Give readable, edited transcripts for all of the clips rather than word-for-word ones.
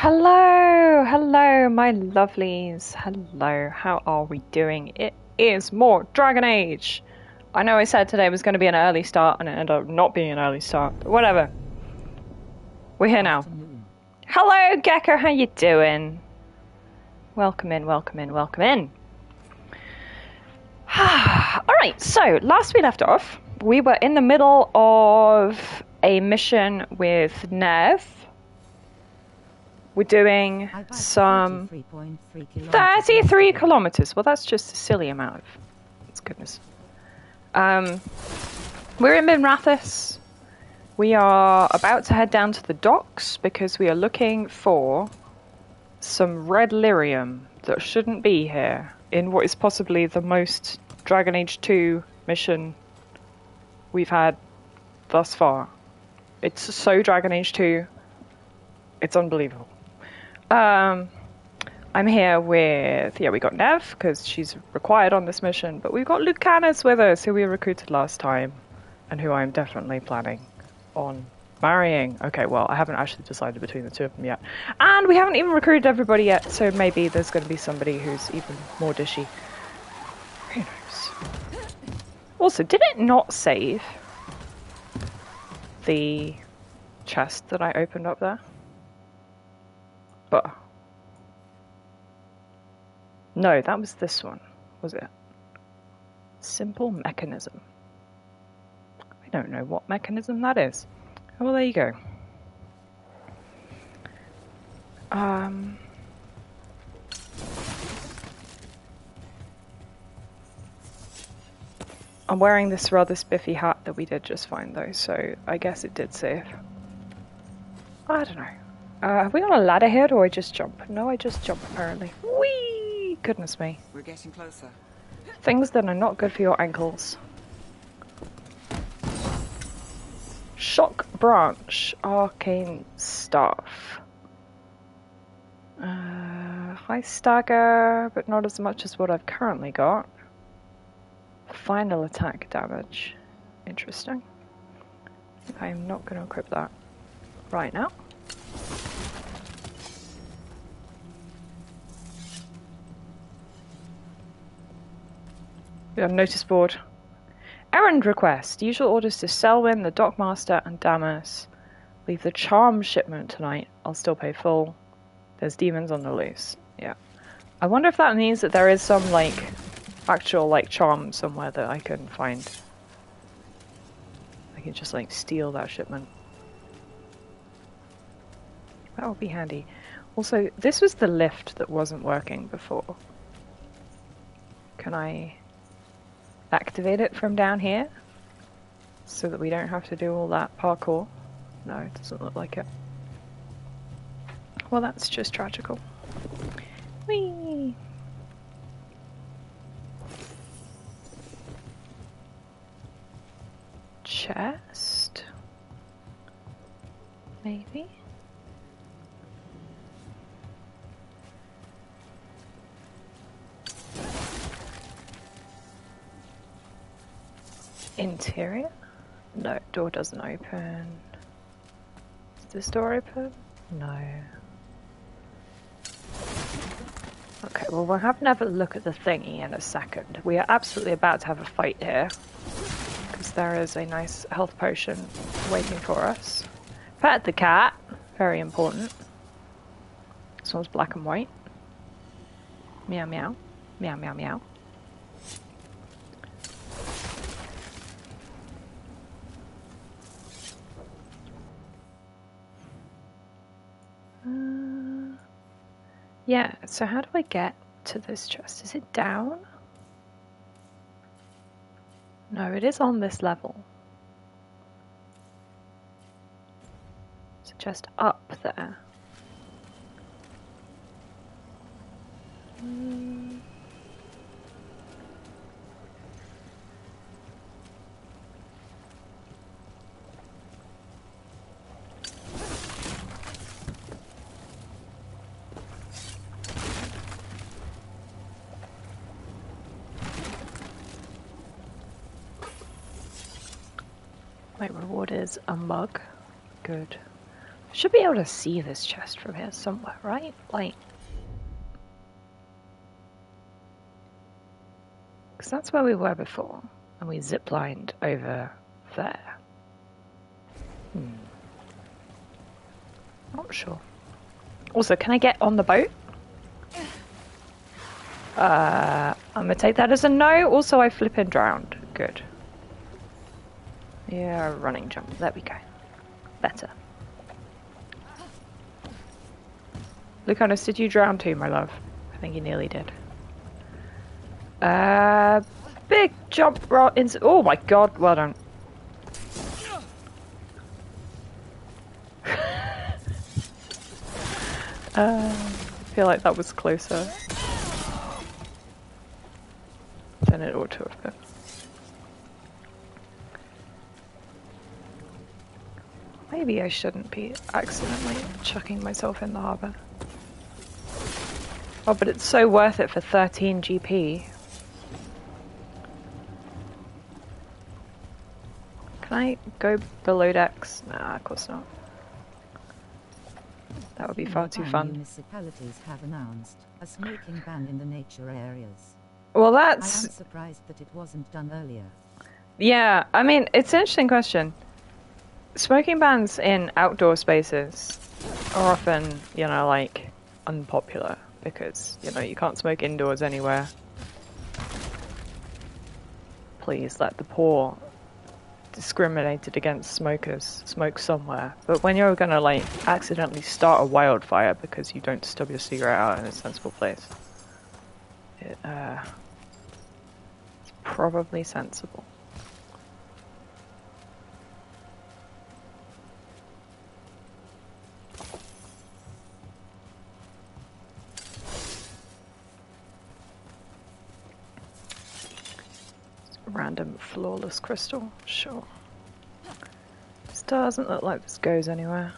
Hello, hello, my lovelies. Hello, how are we doing? It is more Dragon Age. I know I said today was going to be an early start and it ended up not being an early start, but whatever. We're here now. Hello, Gecko, how you doing? Welcome in, welcome in, welcome in. Alright, so last we left off, we were in the middle of a mission with Nev. We're doing some 33 kilometers. Well, that's just a silly amount of goodness. We're in Minrathis. We are about to head down to the docks because we are looking for some red lyrium that shouldn't be here in what is possibly the most Dragon Age 2 mission we've had thus far. It's so Dragon Age 2. It's unbelievable. I'm here with, we got Nev, because she's required on this mission, but we've got Lucanus with us, who we recruited last time, and who I'm definitely planning on marrying. Okay, well, I haven't actually decided between the two of them yet. And we haven't even recruited everybody yet, so maybe there's going to be somebody who's even more dishy. Who knows? Also, did it not save the chest that I opened up there? But no, that was this one, was it? Simple mechanism. I don't know what mechanism that is. Oh, well, there you go. I'm wearing this rather spiffy hat that we did just find, though, so I guess it did save. I don't know. Have we got a ladder here, or do I just jump? No, I just jump, apparently. Whee! Goodness me. We're getting closer. Things that are not good for your ankles. Shock branch. Arcane staff. High stagger, but not as much as what I've currently got. Final attack damage. Interesting. I am not going to equip that right now. We have a notice board. Errand request. Usual orders to Selwyn, the Dockmaster, and Damas. Leave the charm shipment tonight. I'll still pay full. There's demons on the loose. Yeah. I wonder if that means that there is some, actual, charm somewhere that I can find. I can just, steal that shipment. That would be handy. Also, this was the lift that wasn't working before. Can I activate it from down here so that we don't have to do all that parkour? No, it doesn't look like it. Well, that's just tragical. Whee! Chest? Maybe? Interior? No, door doesn't open. Is this door open? No. Okay, well, we'll have another look at the thingy in a second. We are absolutely about to have a fight here, because there is a nice health potion waiting for us. Pet the cat. Very important. This one's black and white. Meow meow. Meow meow meow. Yeah, so how do I get to this chest? Is it down? No, it is on this level. Is it just up there? My reward is a mug. Good. Should be able to see this chest from here somewhere, right? Like... Because that's where we were before, and we ziplined over there. Not sure. Also, can I get on the boat? I'm gonna take that as a no. Also, I flippin' drowned. Good. Yeah, running jump. There we go. Better. Lucanus, did you drown too, my love? I think you nearly did. Big jump right into... Oh my god, well done. I feel like that was closer than it ought to have been. Maybe I shouldn't be accidentally chucking myself in the harbour. Oh, but it's so worth it for 13 GP. Can I go below decks? Nah, of course not. That would be far too fun. Municipalities have announced a smoking ban in the nature areas. Well, that's... I am surprised that it wasn't done earlier. Yeah, I mean, it's an interesting question. Smoking bans in outdoor spaces are often, you know, like, unpopular because, you know, you can't smoke indoors anywhere. Please let the poor discriminated against smokers smoke somewhere. But when you're gonna, like, accidentally start a wildfire because you don't stub your cigarette out in a sensible place, it's probably sensible. Random flawless crystal, sure. This doesn't look like this goes anywhere.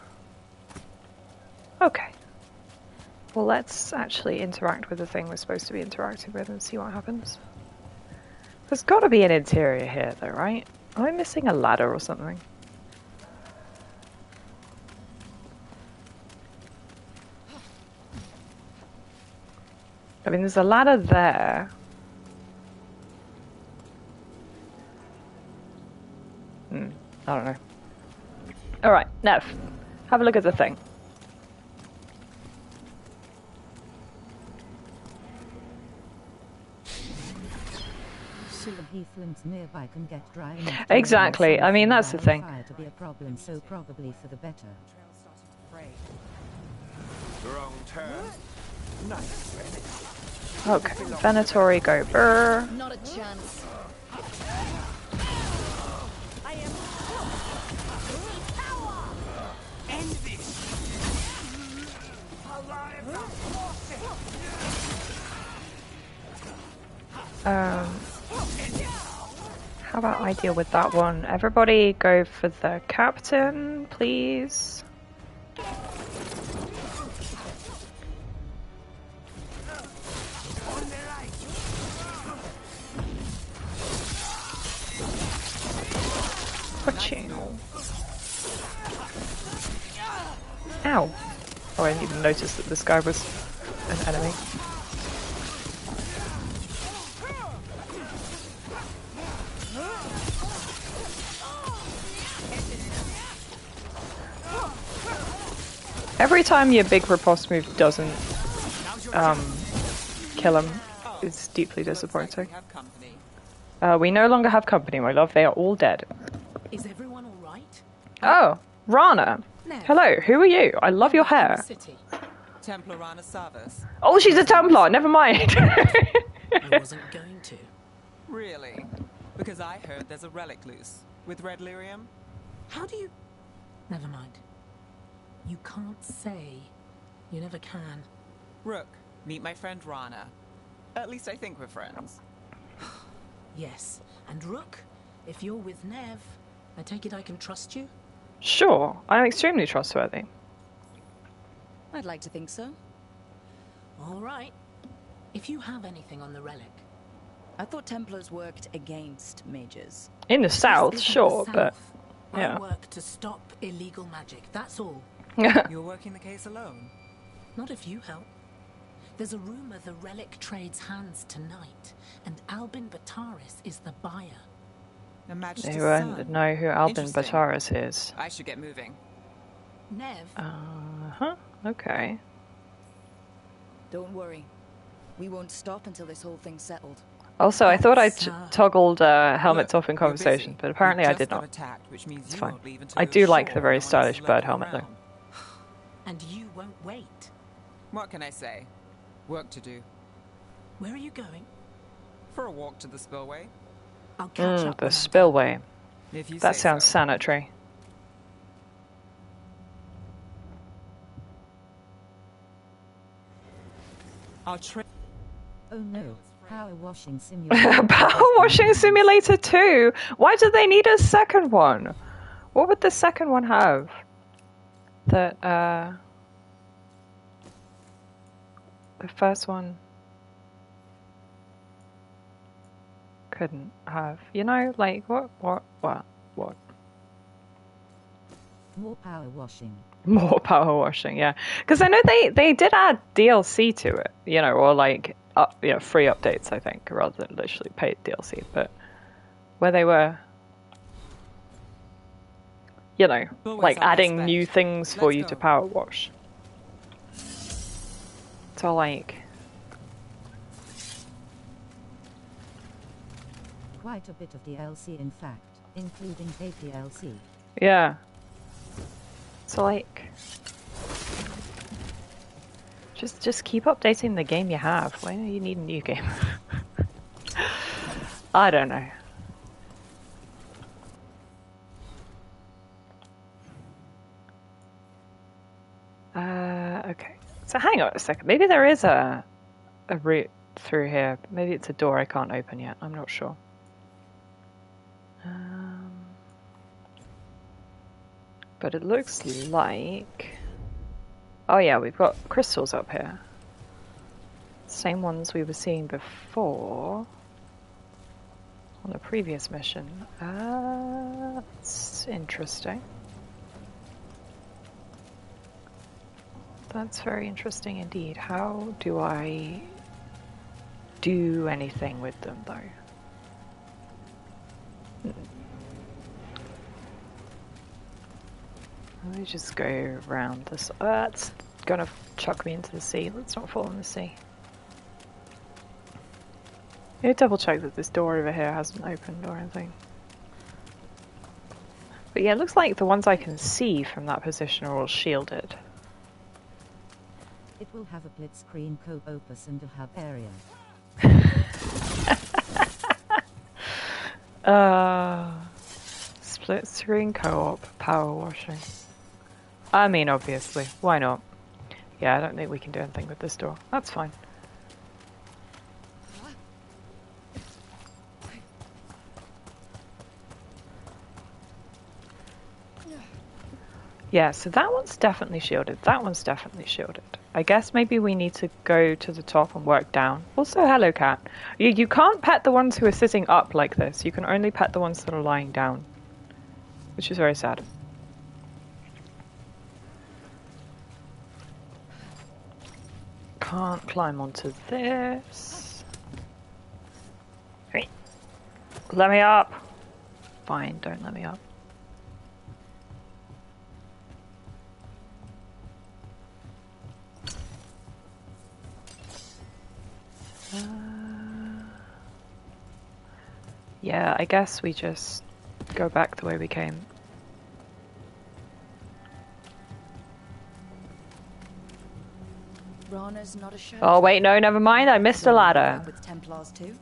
Okay. Well, let's actually interact with the thing we're supposed to be interacting with and see what happens. There's got to be an interior here, though, right? Am I missing a ladder or something? I mean, there's a ladder there. I don't know. Alright, Nev. Have a look at the thing. So the heathlands nearby can get dry enough. Exactly. I mean, that's the thing. To be a problem, so probably for the better. Wrong turn. Okay. Venatori go burr. Not a chance. I am power. End this. How about I deal with that one? Everybody go for the captain, please. Ow. Oh, I didn't even notice that this guy was an enemy. Every time your big riposte move doesn't kill him, it's deeply disappointing. We no longer have company, my love. They are all dead. Is everyone all right? Oh, Rana. Hello, who are you? I love your hair. Templar Rana Savas. Oh, she's a Templar. Never mind. I wasn't going to. Really? Because I heard there's a relic loose with red lyrium. How do you... Never mind. You can't say. You never can. Rook, meet my friend Rana. At least I think we're friends. Yes. And Rook, if you're with Nev, I take it I can trust you? Sure, I'm extremely trustworthy. I'd like to think so. All right. If you have anything on the relic. I thought Templars worked against mages. In the south, This isn't sure, the but South. yeah. I work to stop illegal magic, that's all. You're working the case alone? Not if you help. There's a rumor the relic trades hands tonight, and Albin Bataris is the buyer. Her Majesty's You won't son. know who Albin Interesting. Bataris is. I should get moving. Nev, Uh-huh. Okay. Don't worry. We won't stop until this whole thing's settled. Also, I thought I Sir. toggled helmets Look, off in you're conversation, busy. but apparently We I just did got not. Attacked, which means It's you fine. won't leave until I you're do like sure the very no one else stylish is bird lurking helmet, though. around. and you won't wait. What can I say? Work to do. Where are you going? For a walk to the spillway. I'll catch up The when I'm spillway. If you That say sounds so. sanitary. I'll trade. Oh no, power washing simulator. Power washing simulator 2? Why do they need a second one? What would the second one have? That, the first one couldn't have. You know, like, what? More power washing. More power washing, yeah. Because I know they did add DLC to it, you know, or like, free updates, I think, rather than literally paid DLC, but where they were, you know, Always like on my adding spec. new things for Let's you go. to power wash. So like, Quite a bit of DLC in fact, including APLC. yeah. So like, just keep updating the game you have. Why do you need a new game? I don't know. Okay. So hang on a second. Maybe there is a route through here. Maybe it's a door I can't open yet. I'm not sure. But it looks like... Oh yeah, we've got crystals up here. Same ones we were seeing before on the previous mission. That's interesting. That's very interesting indeed. How do I do anything with them though? Let me just go around this. That's gonna chuck me into the sea. Let's not fall in the sea. Yeah, double check that this door over here hasn't opened or anything. But yeah, it looks like the ones I can see from that position are all shielded. It will have a blitzscreen co-opus and a hub area. Split screen co-op power washing. I mean, obviously, why not? Yeah, I don't think we can do anything with this door. That's fine. Yeah, so that one's definitely shielded. That one's definitely shielded. I guess maybe we need to go to the top and work down. Also, hello, cat. You can't pet the ones who are sitting up like this. You can only pet the ones that are lying down. Which is very sad. Can't climb onto this. Hey. Let me up. Fine, don't let me up. Yeah, I guess we just go back the way we came. Rana's not a show. Oh wait, no, never mind. I missed a ladder. With Templars too.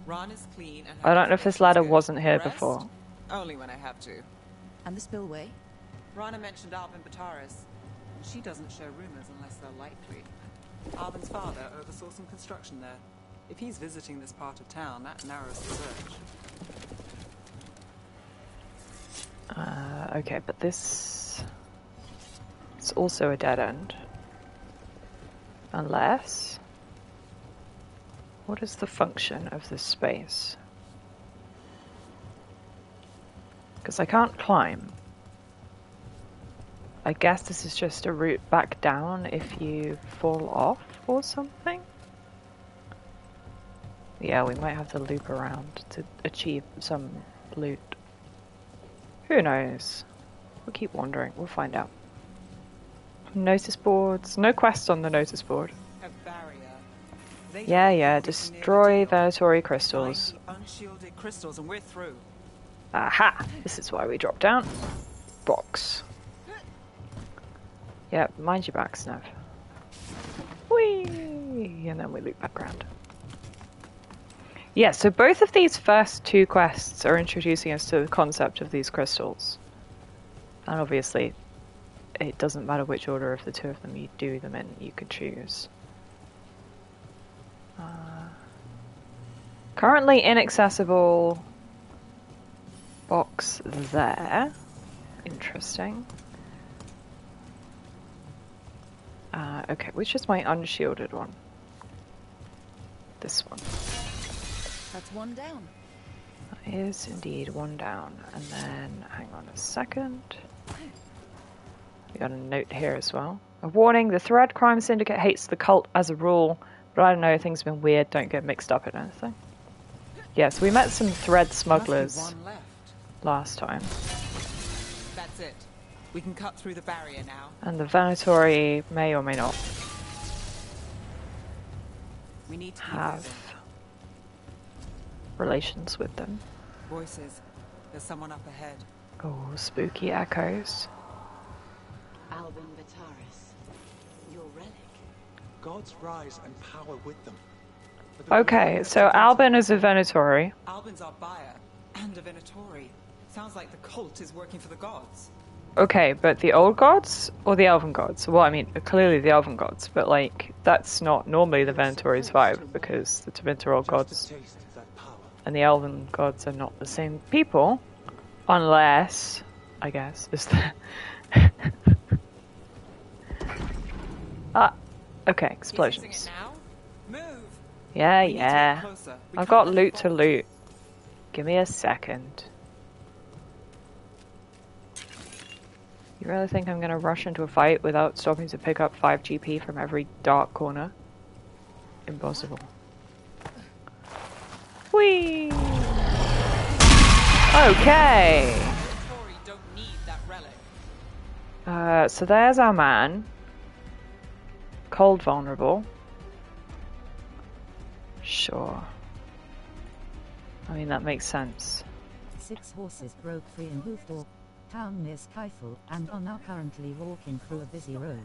Ron is clean and I don't know if this ladder wasn't here Rest? before. Only when I have to. And the spillway. Rana mentioned Albin Bataris. She doesn't show rumors unless they're likely. Albin's father oversaw some construction there. If he's visiting this part of town, that narrows the search. Okay, but this is also a dead end. Unless... What is the function of this space? Because I can't climb. I guess this is just a route back down if you fall off or something. Yeah, we might have to loop around to achieve some loot. Who knows? We'll keep wandering. We'll find out. Notice boards. No quests on the notice board. A barrier. They Yeah, don't yeah. think we can Destroy near the deal. Venatori crystals. Find the unshielded crystals and we're through. Aha! This is why we drop down. Box. Yeah, mind your back, Snev. Whee! And then we loop back around. Yeah, so both of these first two quests are introducing us to the concept of these crystals. And obviously, it doesn't matter which order of the two of them you do them in, you can choose. Currently inaccessible box there. Interesting. Okay, which is my unshielded one? This one. That's one down. That is indeed one down. And then, hang on a second. We got a note here as well. A warning, the Thread Crime Syndicate hates the cult as a rule, but I don't know, things have been weird, don't get mixed up in anything. Yeah, so we met some Thread smugglers Must be one left. last time. That's it. We can cut through the barrier now. And the Venatori may or may not We need to keep have moving. relations with them. Voices. There's someone up ahead. Oh, spooky echoes. Albin Bataris, your relic. Gods rise and power with them. But the Okay, Veilguard so has Albin is a Venatori. Albin's our buyer and a Venatori. Sounds like the cult is working for the gods. Okay, but the old gods or the elven gods? Well, I mean, clearly the elven gods, but like, that's not normally the Venatori's vibe, because the Tevinter just gods a taste of that power. and the elven gods are not the same people, unless, I guess, is the... Okay, He's explosions. using it now? Move! Yeah, We need to get yeah. closer. We I've can't got let loot it to fall. loot. Give me a second. You really think I'm gonna rush into a fight without stopping to pick up 5 GP from every dark corner? Impossible. Whee! Okay! Venatori don't need that relic. So there's our man. Cold vulnerable. Sure. I mean, that makes sense. 6 horses broke free in Hoofdorp, town near Skyfall, and are now currently walking through a busy road.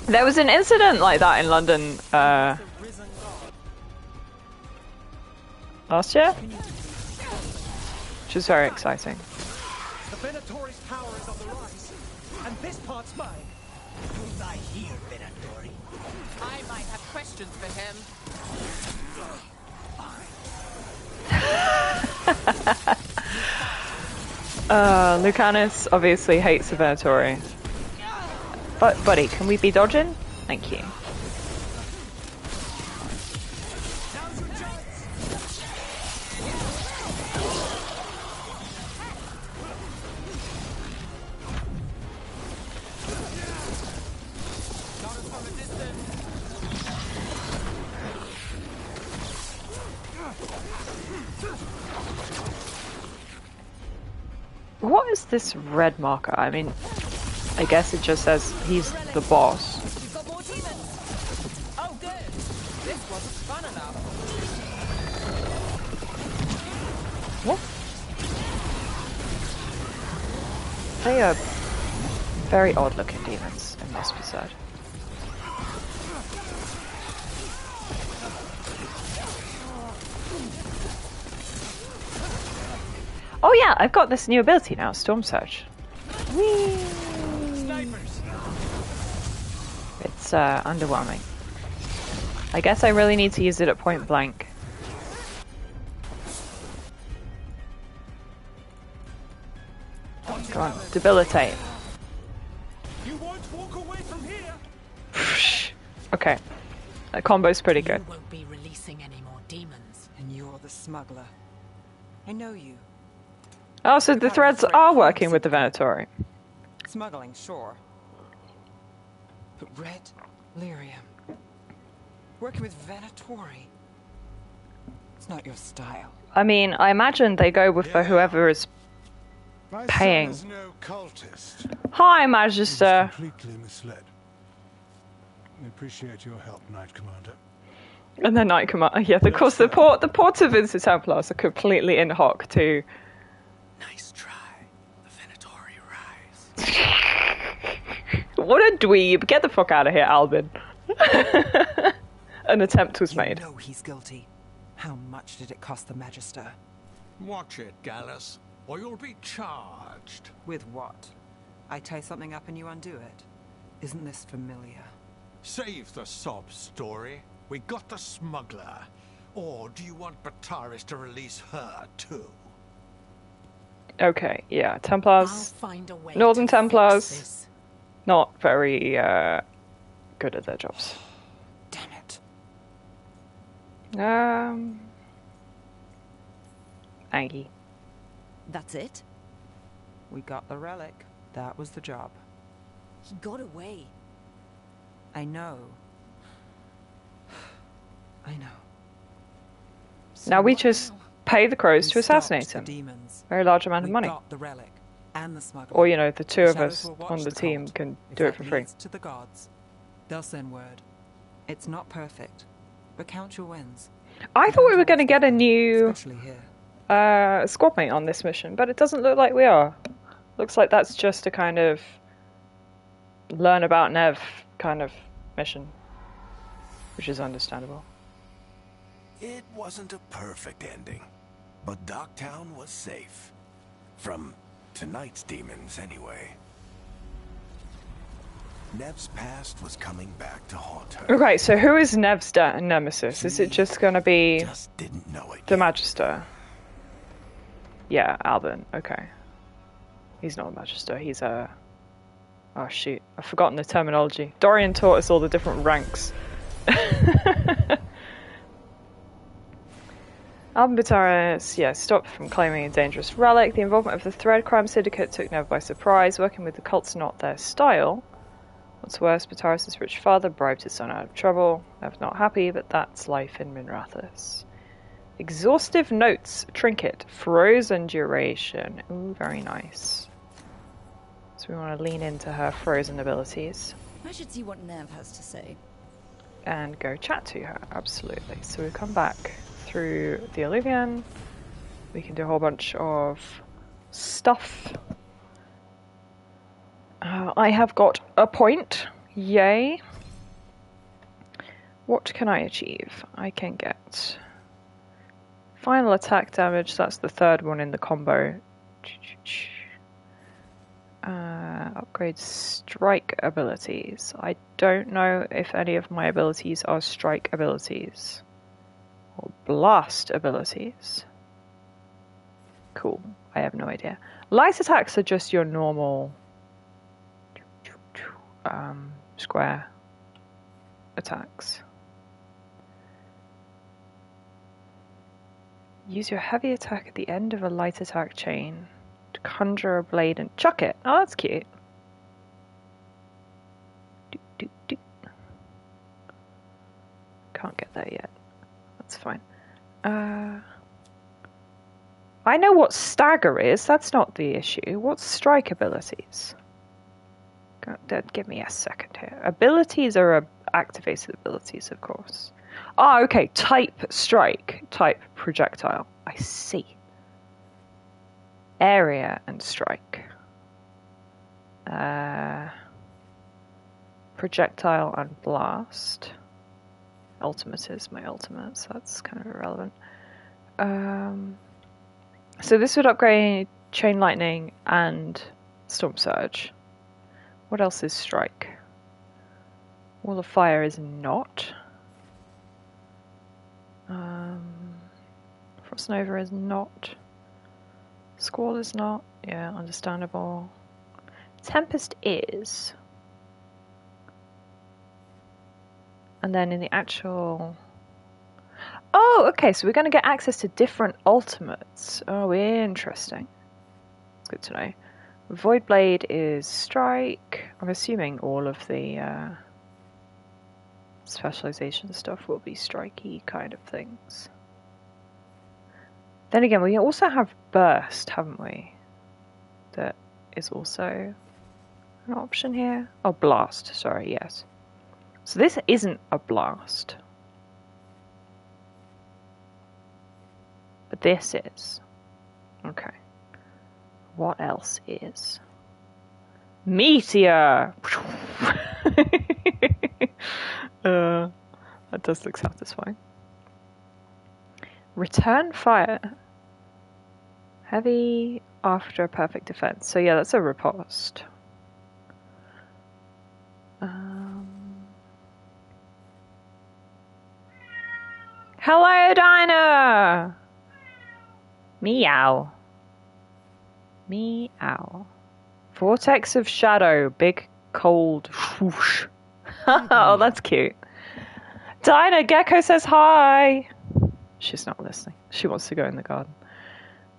There was an incident like that in London The risen god. last year, which is very exciting. The Venatori's power is on the rise, and this part's mine. Who's I here, Venatori? I might have questions for him. Lucanus obviously hates the Venatori. But, buddy, can we be dodging? Thank you. Now's your chance. Not as from a distance. What is this red marker? I mean, I guess it just says he's the boss. We've got more demons. Oh, good. This wasn't fun enough. What? They are very odd looking demons, it must be said. Oh yeah, I've got this new ability now, Storm Surge. Whee! Snipers. It's underwhelming. I guess I really need to use it at point blank. Go on, debilitate. You won't walk away from here. Okay, that combo's pretty You good. won't be releasing any more demons. And you're the smuggler. I know you. Oh, so the threads are working with the Venatori. Smuggling, sure. But red lyrium. Working with Venatori. It's not your style. I mean, I imagine they go with for whoever is My paying. son is no cultist. Hi, He was Magister. completely misled. We appreciate your help, Knight Commander. And then Knight Commander. Yeah, of course, the Port of Vince Templars are completely in hoc to. Nice try. The Venatori rise. What a dweeb! Get the fuck out of here, Albin. An attempt was made. You know he's guilty. How much did it cost the Magister? Watch it, Gallus, or you'll be charged. With what? I tie something up and you undo it. Isn't this familiar? Save the sob story. We got the smuggler. Or do you want Bataris to release her too? Okay, yeah, I'll Templars, find a way Northern to fix Templars, this. not very good at their jobs. Damn it. Aggie. That's it? We got the relic. That was the job. He got away. I know. I know. Now we what just now? pay the crows We to assassinate stopped the him. demons. Very large amount of We money. got the relic and the smuggler. Or, you know, the two of Shadows us will watch on the team cult. can If do it that for free. leads to the gods, they'll send word. It's not perfect, but count your wins. I thought we were going to get a new Especially here. squad mate on this mission, but it doesn't look like we are. Looks like that's just a kind of learn about Nev kind of mission, which is understandable. It wasn't a perfect ending, but Docktown was safe. From tonight's demons, anyway. Nev's past was coming back to haunt her. Okay, so who is Nev's nemesis? Is it just going to be Just didn't know it the yet. Magister? Yeah, Albin. Okay. He's not a Magister, he's a... Oh shoot, I've forgotten the terminology. Dorian taught us all the different ranks. Albin Bataris, yeah, stopped from claiming a dangerous relic. The involvement of the Thread Crime Syndicate took Nev by surprise. Working with the cult's not their style. What's worse, Bataris' rich father bribed his son out of trouble. Nev's not happy, but that's life in Minrathous. Exhaustive notes, trinket, frozen duration. Ooh, very nice. So we want to lean into her frozen abilities I should see what Nev has to say. and go chat to her, absolutely. So we come back through the Alluvion. We can do a whole bunch of stuff. I have got a point. Yay. What can I achieve? I can get final attack damage. That's the third one in the combo. Upgrade strike abilities. I don't know if any of my abilities are strike abilities. Or blast abilities. Cool. I have no idea. Light attacks are just your normal square attacks. Use your heavy attack at the end of a light attack chain to conjure a blade and chuck it. Oh, that's cute. Can't get there yet. That's fine. I know what stagger is. That's not the issue. What's strike abilities? Give me a second here. Abilities are activated abilities, of course. Ah, okay. Type strike. Type projectile. I see. Area and strike. Projectile and blast. Ultimate is my ultimate, so that's kind of irrelevant. So this would upgrade Chain Lightning and Storm Surge. What else is strike? Wall of Fire is not. Frost Nova is not. Squall is not. Yeah, understandable. Tempest is. And then in the actual... Oh, okay, so we're going to get access to different ultimates. Oh, interesting. It's good to know. Void Blade is strike. I'm assuming all of the specialization stuff will be strikey kind of things. Then again, we also have burst, haven't we? That is also an option here. Oh, blast. Sorry, yes. So this isn't a blast. But this is. Okay. What else is? Meteor! That does look satisfying. Return fire. Heavy after a perfect defense. So yeah, that's a riposte. Hello, Dinah! Meow. Meow. Vortex of shadow. Big, cold whoosh. Oh, that's cute. Dinah, Gecko says hi! She's not listening. She wants to go in the garden.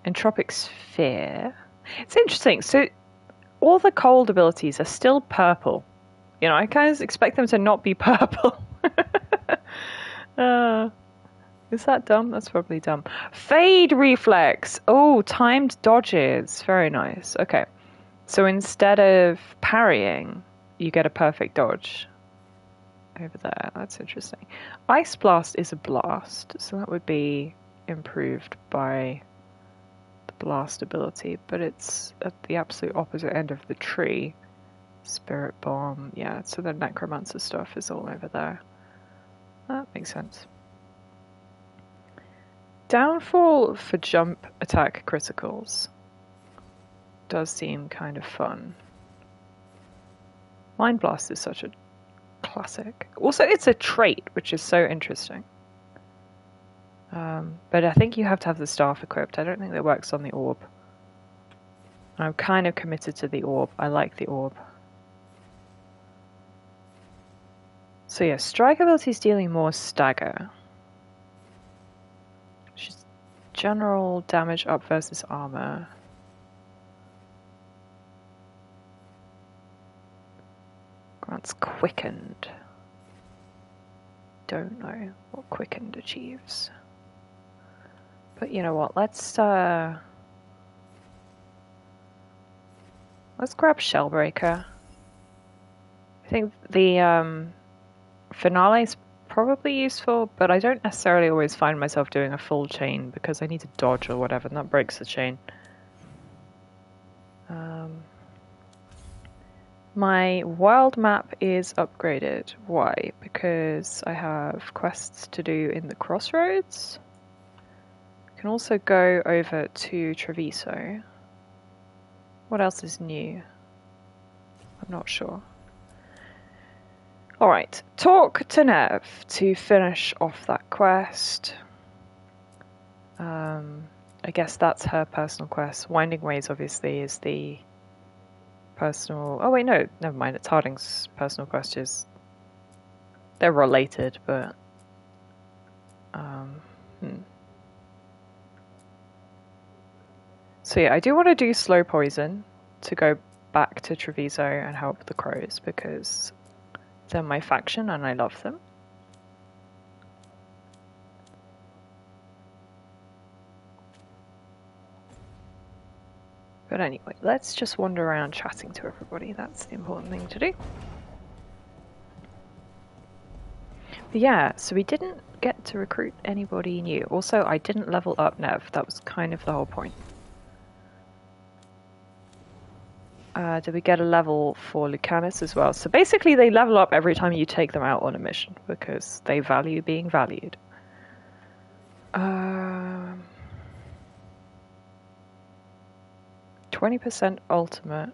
Entropic sphere. It's interesting. So, all the cold abilities are still purple. You know, I kind of expect them to not be purple. Is that dumb? That's probably dumb. Fade reflex. Oh, timed dodges. Very nice. Okay. So instead of parrying, you get a perfect dodge. Over there. That's interesting. Ice blast is a blast. So that would be improved by the blast ability. But it's at the absolute opposite end of the tree. Spirit bomb. Yeah, so the necromancer stuff is all over there. That makes sense. Downfall for jump attack criticals does seem kind of fun. Mind Blast is such a classic. Also, it's a trait, which is so interesting. But I think you have to have the staff equipped. I don't think that works on the orb. I'm kind of committed to the orb. I like the orb. So yeah, strike ability is dealing more stagger. General damage up versus armor. Grants quickened. Don't know what quickened achieves. But you know what? Let's grab Shellbreaker. I think the finale is probably useful, but I don't necessarily always find myself doing a full chain because I need to dodge or whatever, and that breaks the chain. My world map is upgraded. Why? Because I have quests to do in the crossroads. I can also go over to Treviso. What else is new? I'm not sure. Alright, talk to Nev to finish off that quest. I guess that's her personal quest. Winding Ways obviously is the personal... Oh wait, no, never mind. It's Harding's personal quest. They're related, but... So yeah, I do want to do Slow Poison to go back to Treviso and help the crows because they're my faction and I love them. But anyway, let's just wander around chatting to everybody. That's the important thing to do. But yeah, so we didn't get to recruit anybody new. Also, I didn't level up Nev. That was kind of the whole point. Did we get a level for Lucanus as well? So basically they level up every time you take them out on a mission because they value being valued. 20% ultimate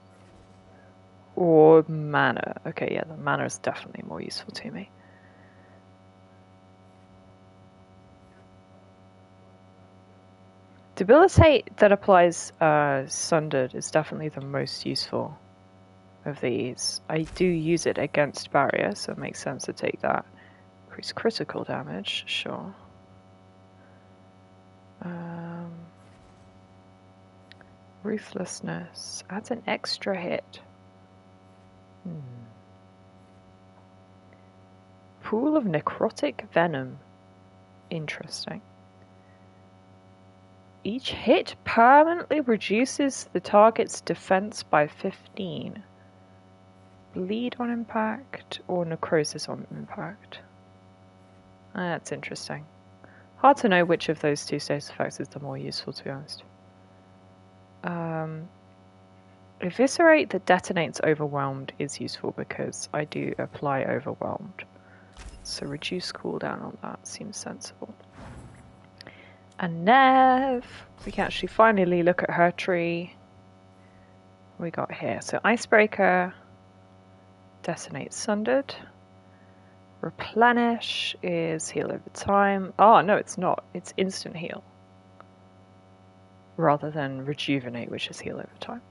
or mana. Okay, yeah, the mana is definitely more useful to me. Debilitate that applies Sundered is definitely the most useful of these. I do use it against barrier, so it makes sense to take that. Increase critical damage, sure. Ruthlessness adds an extra hit. Pool of necrotic venom. Interesting. Each hit permanently reduces the target's defense by 15. Bleed on impact or necrosis on impact. That's interesting. Hard to know which of those two status effects is the more useful, to be honest. Eviscerate that detonates overwhelmed is useful because I do apply overwhelmed. So reduce cooldown on that seems sensible. And Nev, we can actually finally look at her tree. What we got here? So Icebreaker, Detonate Sundered. Replenish is heal over time. Oh, no, it's not. It's instant heal. Rather than Rejuvenate, which is heal over time.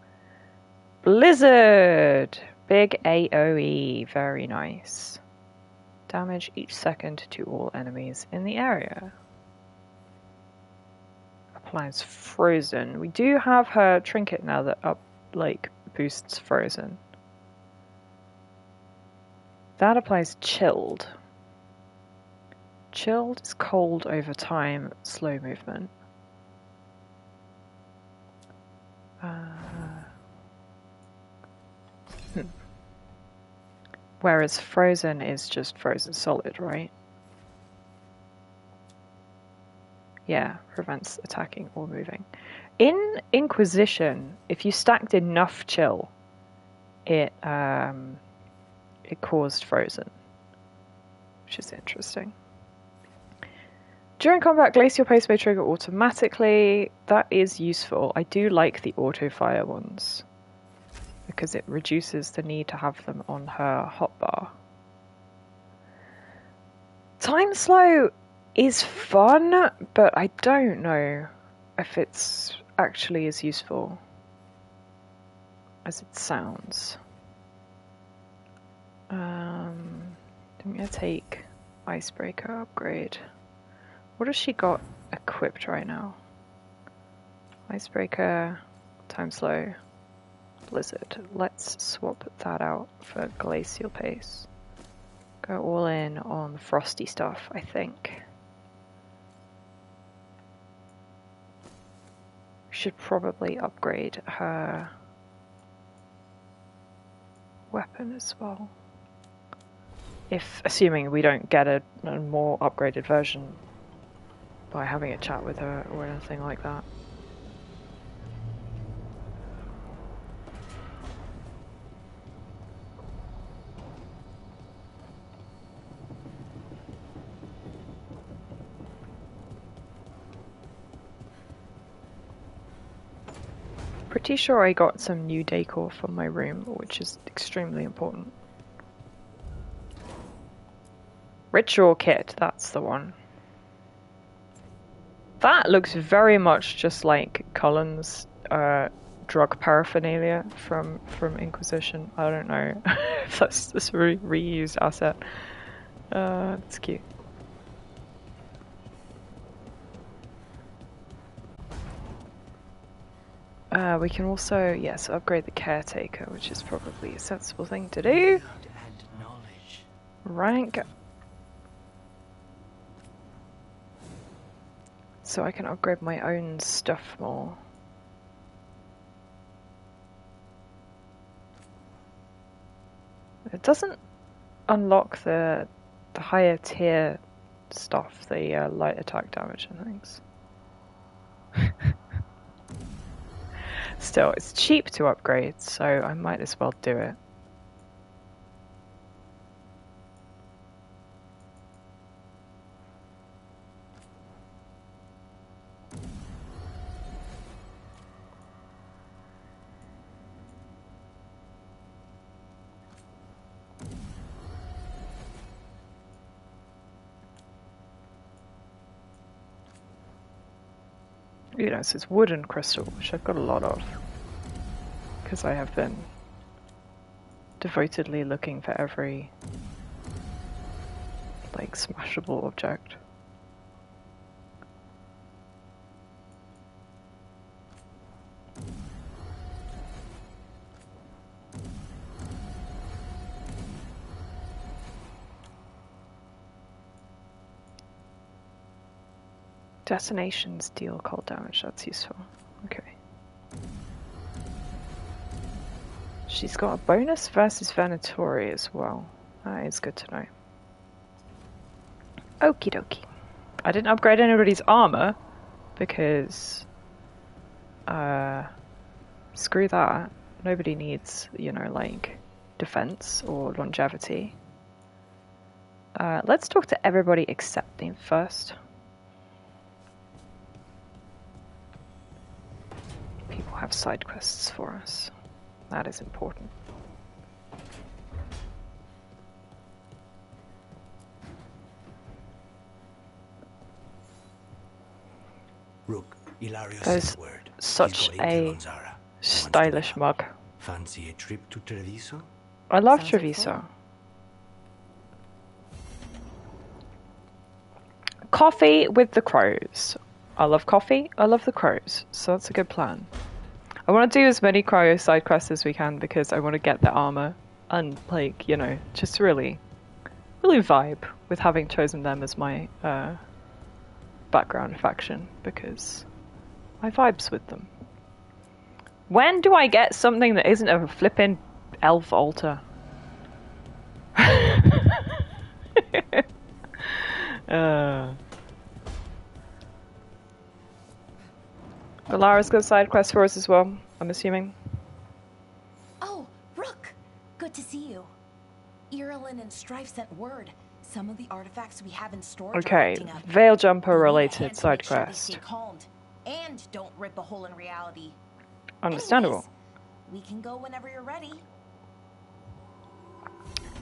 Blizzard! Big AoE. Very nice. Damage each second to all enemies in the area. Applies Frozen. We do have her trinket now that boosts Frozen. That applies Chilled. Chilled is cold over time, slow movement. Whereas Frozen is just frozen solid, right? Yeah, prevents attacking or moving. In Inquisition, if you stacked enough chill, it caused Frozen, which is interesting. During combat, Glacial Pace may trigger automatically. That is useful. I do like the auto fire ones because it reduces the need to have them on her hotbar. Time Slow is fun, but I don't know if it's actually as useful as it sounds. I'm going to take Icebreaker upgrade. What has she got equipped right now? Icebreaker, Time Slow, Blizzard. Let's swap that out for Glacial Pace. Go all in on the frosty stuff, I think. We should probably upgrade her weapon as well. Assuming we don't get a more upgraded version by having a chat with her or anything like that. Pretty sure I got some new decor for my room, which is extremely important. Ritual kit, that's the one. That looks very much just like Cullen's drug paraphernalia from Inquisition. I don't know if that's this reused asset. It's cute. We can also, yes, upgrade the Caretaker, which is probably a sensible thing to do. Rank. So I can upgrade my own stuff more. It doesn't unlock the higher tier stuff, the light attack damage and things. Still, it's cheap to upgrade, so I might as well do it. You know, so it's wood and crystal, which I've got a lot of. Because I have been devotedly looking for every, like, smashable object. Detonations deal cold damage, that's useful. Okay. She's got a bonus versus Venatori as well. That is good to know. Okie dokie. I didn't upgrade anybody's armor because screw that. Nobody needs, you know, like defense or longevity. Let's talk to everybody except me first. People have side quests for us. That is important. Rook, Ilario That sent is word. such He's got intel a on Zara. stylish mug. Fancy a trip to Treviso? I love Sounds like Treviso. fun. Coffee with the crows. I love coffee, I love the crows, so that's a good plan. I want to do as many cryo side quests as we can because I want to get the armor and, like, you know, just really vibe with having chosen them as my background faction because I vibes with them. When do I get something that isn't a flippin' elf altar? Valara's got a side quest for us as well, I'm assuming. Oh, Rook! Good to see you. Irilyn and Strife sent word. Some of the artifacts we have in storage are Okay, acting up. Veil Jumper We need a related hand to side make sure they quest. stay calmed and don't rip a hole in reality. Understandable. Anyways, we can go whenever you're ready.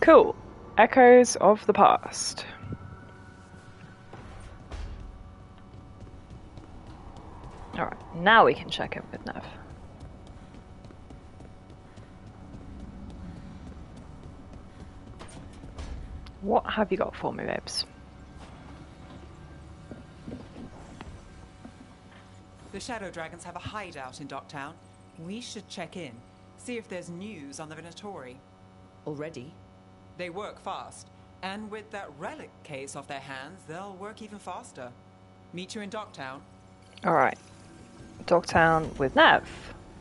Cool. Echoes of the past. Alright, now we can check in with Nev. What have you got for me, babes? The Shadow Dragons have a hideout in Docktown. We should check in, see if there's news on the Venatori. Already? They work fast, and with that relic case off their hands, they'll work even faster. Meet you in Docktown. Alright. Dogtown with Nev.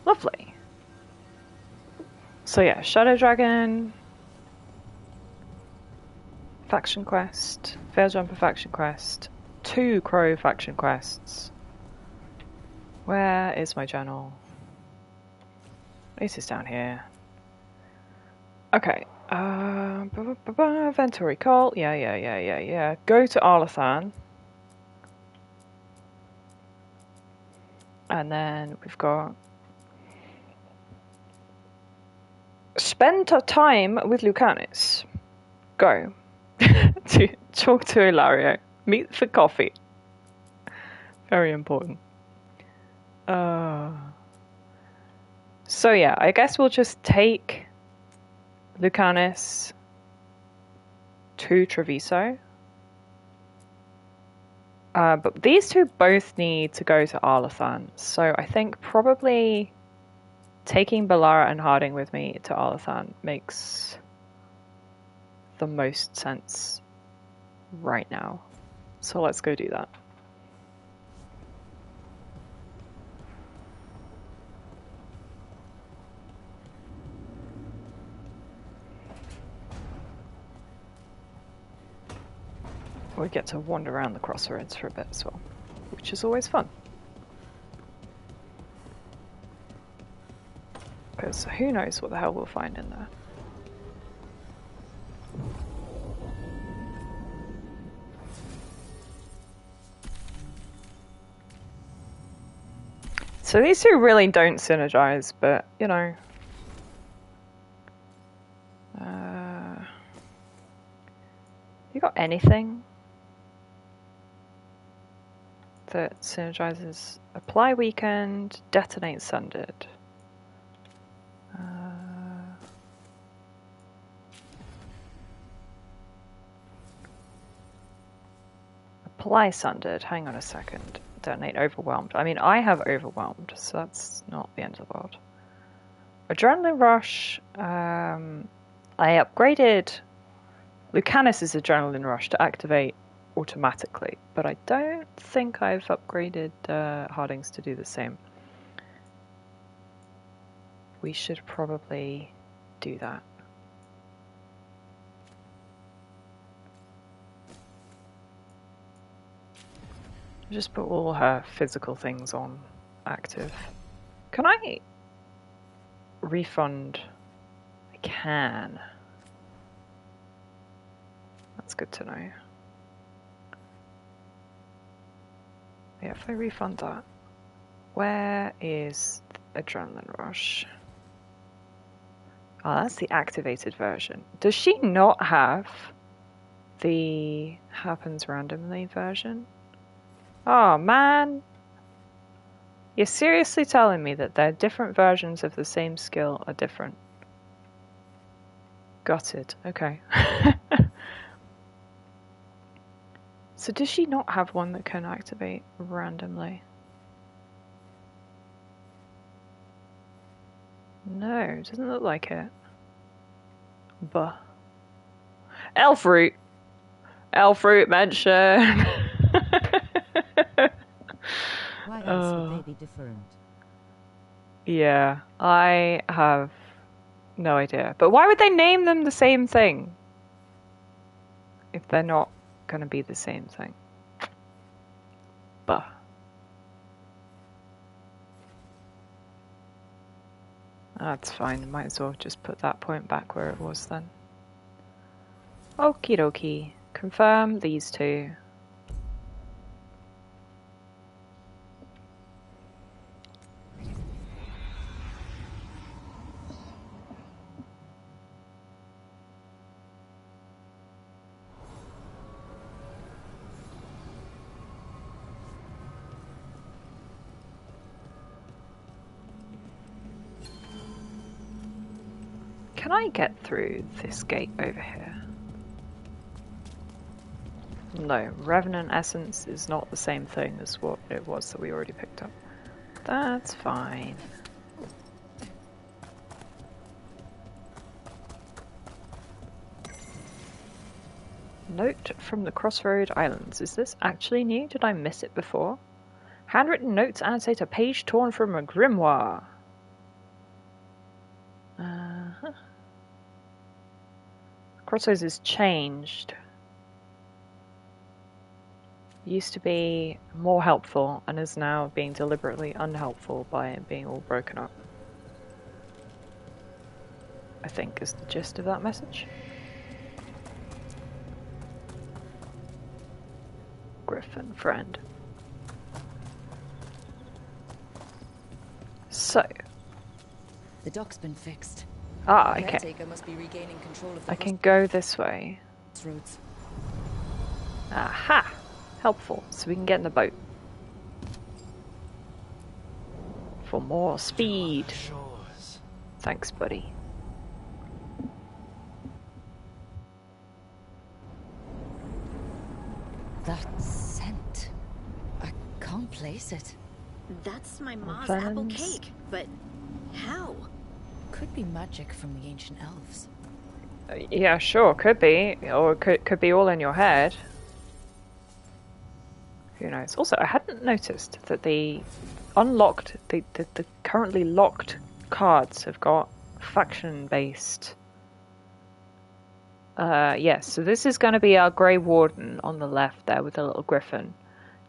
Lovely. So yeah, Shadow Dragon faction quest, Veil Jumper faction quest, 2 Crow faction quests. Where is my journal? This is down here. Okay. Ventory Call. Yeah. Go to Arlathan. And then we've got spend time with Lucanus. Go. To talk to Ilario. Meet for coffee. Very important. So yeah, I guess we'll just take Lucanus to Treviso. But these two both need to go to Arlathan, so I think probably taking Balara and Harding with me to Arlathan makes the most sense right now. So let's go do that. We get to wander around the crossroads for a bit as well, which is always fun. Because who knows what the hell we'll find in there. So these two really don't synergize, but you know. You got anything that synergizes? Apply weakened, detonate sundered. Apply sundered. Hang on a second. Detonate overwhelmed. I mean, I have overwhelmed, so that's not the end of the world. Adrenaline rush. I upgraded Lucanus's adrenaline rush to activate automatically, but I don't think I've upgraded Hardings to do the same. We should probably do that. Just put all her physical things on active. Can I refund? I can. That's good to know. Yeah, if I refund that. Where is Adrenaline Rush? Oh, that's the activated version. Does she not have the happens randomly version? Oh man. You're seriously telling me that their different versions of the same skill are different? Got it. Okay. So does she not have one that can activate randomly? No, doesn't look like it. Buh. Elf root! Elf root mention! Why else would they be different? Yeah, I have no idea. But why would they name them the same thing? If they're not going to be the same thing. Bah. That's fine, might as well just put that point back where it was then. Okie dokie. Confirm these two. Can I get through this gate over here? No, Revenant Essence is not the same thing as what it was that we already picked up. That's fine. Note from the Crossroad Islands. Is this actually new? Did I miss it before? Handwritten notes annotate a page torn from a grimoire. Crossroads is changed. Used to be more helpful and is now being deliberately unhelpful by it being all broken up. I think is the gist of that message. Griffin friend. So. The dock's been fixed. Ah, The okay. caretaker must be regaining control of the I can go this way. crossroads. Aha! Helpful. So we can get in the boat. For more speed. Thanks, buddy. That scent. I can't place it. That's my ma's apple cake, but how? Could be magic from the ancient elves. Yeah, sure, could be. Or it could be all in your head. Who knows? Also, I hadn't noticed that the unlocked, the currently locked cards have got faction-based. Yes, so this is going to be our Grey Warden on the left there with the little griffin.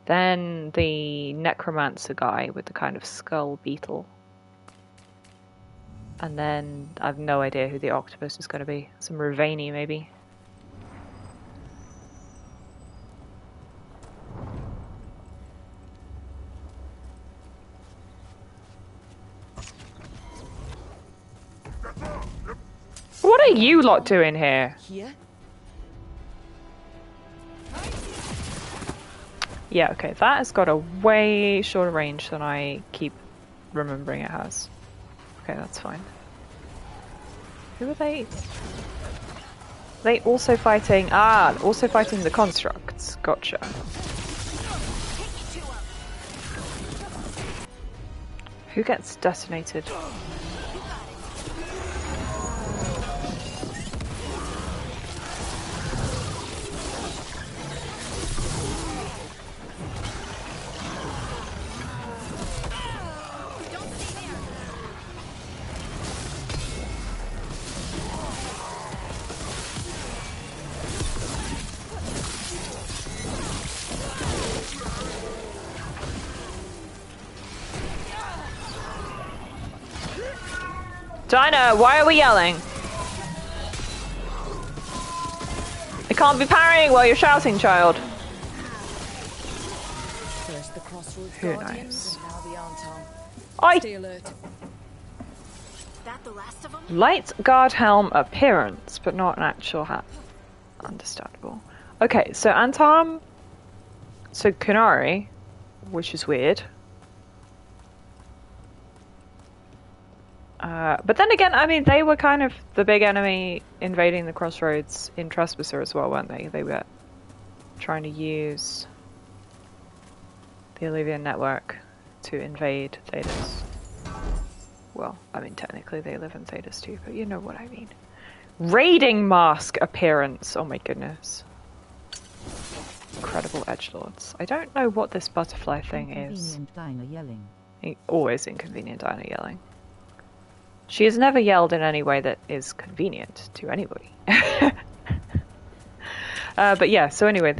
Then the Necromancer guy with the kind of skull beetle. And then I have no idea who the octopus is going to be. Some Ravani, maybe. What are you lot doing here? Here? Yeah, okay, that has got a way shorter range than I keep remembering it has. Okay, that's fine. Who are they? They also fighting... Ah, also fighting the constructs. Gotcha. Who gets detonated? Dinah, why are we yelling? I can't be parrying while you're shouting, child. First the Crossroads Who Guardians, knows? and now the Arm. Oi! Stay alert. That the last of them? Light guard helm appearance, but not an actual hat. Understandable. Okay, so Antam, so Kunari, which is weird. But then again, I mean, they were kind of the big enemy invading the Crossroads in Trespasser as well, weren't they? They were trying to use the Illuvian network to invade Thedas. Well, I mean, technically they live in Thedas too, but you know what I mean. Raiding mask appearance! Oh my goodness. Incredible edgelords. I don't know what this butterfly thing is. Inconvenient Dinah yelling. Always inconvenient Dinah yelling. She has never yelled in any way that is convenient to anybody. But yeah, so anyway,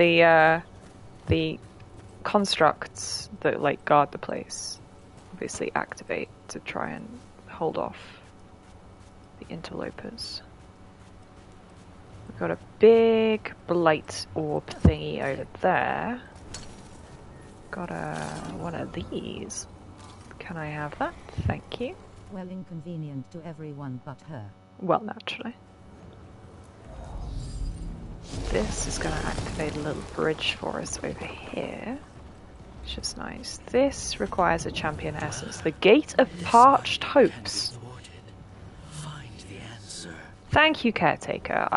the constructs that like guard the place obviously activate to try and hold off the interlopers. We've got a big blight orb thingy over there. Got one of these. Can I have that? Thank you. Well, inconvenient to everyone but her. Well, naturally. This is going to activate a little bridge for us over here, which is nice. This requires a champion essence. The Gate of Parched Hopes. Thank you, Caretaker.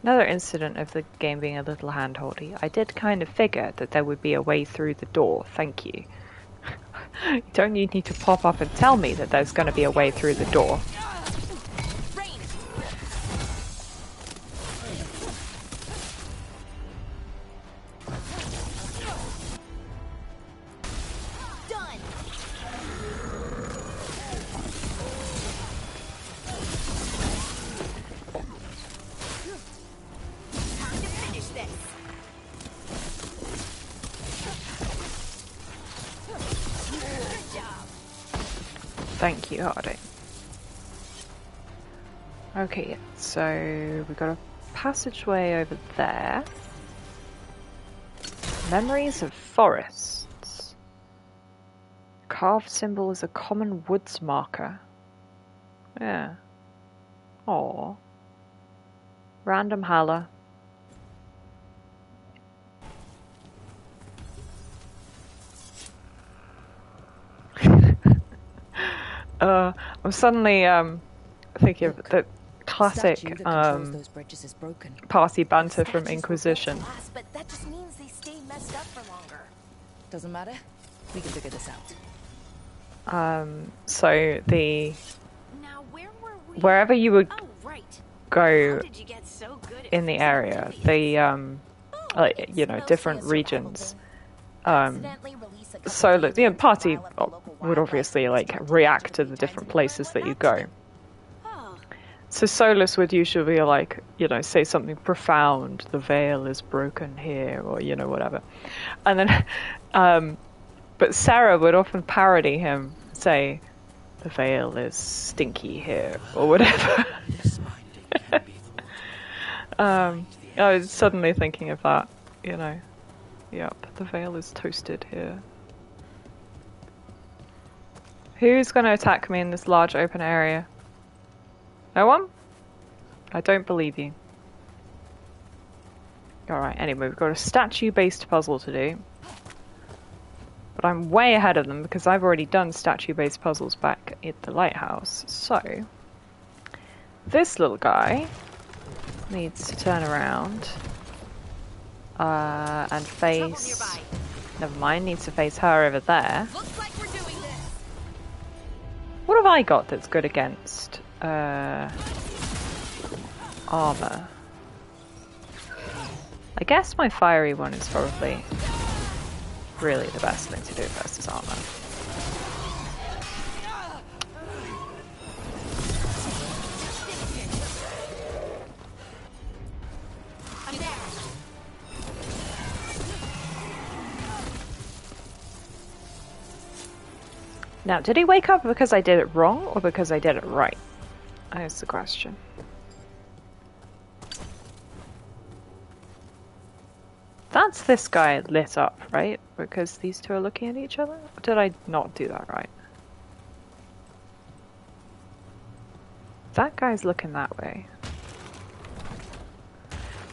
Another incident of the game being a little handholdy. I did kind of figure that there would be a way through the door. Thank you. You don't need to pop up and tell me that there's going to be a way through the door. Thank you, Hardy. Okay, so we've got a passageway over there. Memories of forests. Carved symbol is a common woods marker. Yeah. Aww. Random holler. I'm suddenly thinking of the classic party banter from Inquisition. But that just means they stay messed up for longer. Doesn't matter. We can figure this out. So the Now, where were we? wherever you would right. go How did you get so good at in the area, the like, you know, different regions. So the party would obviously like react to the different places that you go. So Solus would usually like, you know, say something profound, the veil is broken here, or, you know, whatever. And then, but Sarah would often parody him, say, the veil is stinky here, or whatever. I was suddenly thinking of that, you know. Yep, the veil is toasted here. Who's going to attack me in this large open area? No one? I don't believe you. Alright, anyway, we've got a statue-based puzzle to do. But I'm way ahead of them because I've already done statue-based puzzles back at the lighthouse. So, this little guy needs to turn around and face... Never mind, needs to face her over there. Looks like we're doing this. What have I got that's good against armor? I guess my fiery one is probably really the best thing to do versus armor. Now, did he wake up because I did it wrong or because I did it right? That's the question. That's this guy lit up, right? Because these two are looking at each other? Or did I not do that right? That guy's looking that way.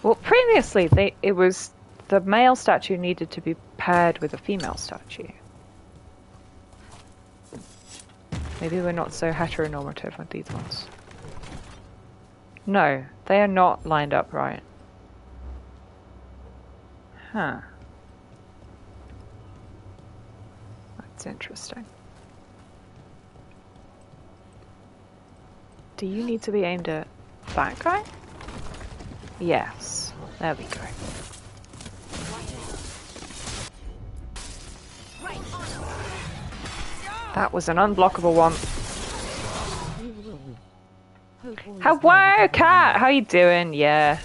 Well, previously, it was the male statue needed to be paired with a female statue. Maybe we're not so heteronormative on these ones. No, they are not lined up right. Huh. That's interesting. Do you need to be aimed at that guy? Yes. There we go. That was an unblockable one. Hello, cat! How you doing? Yeah.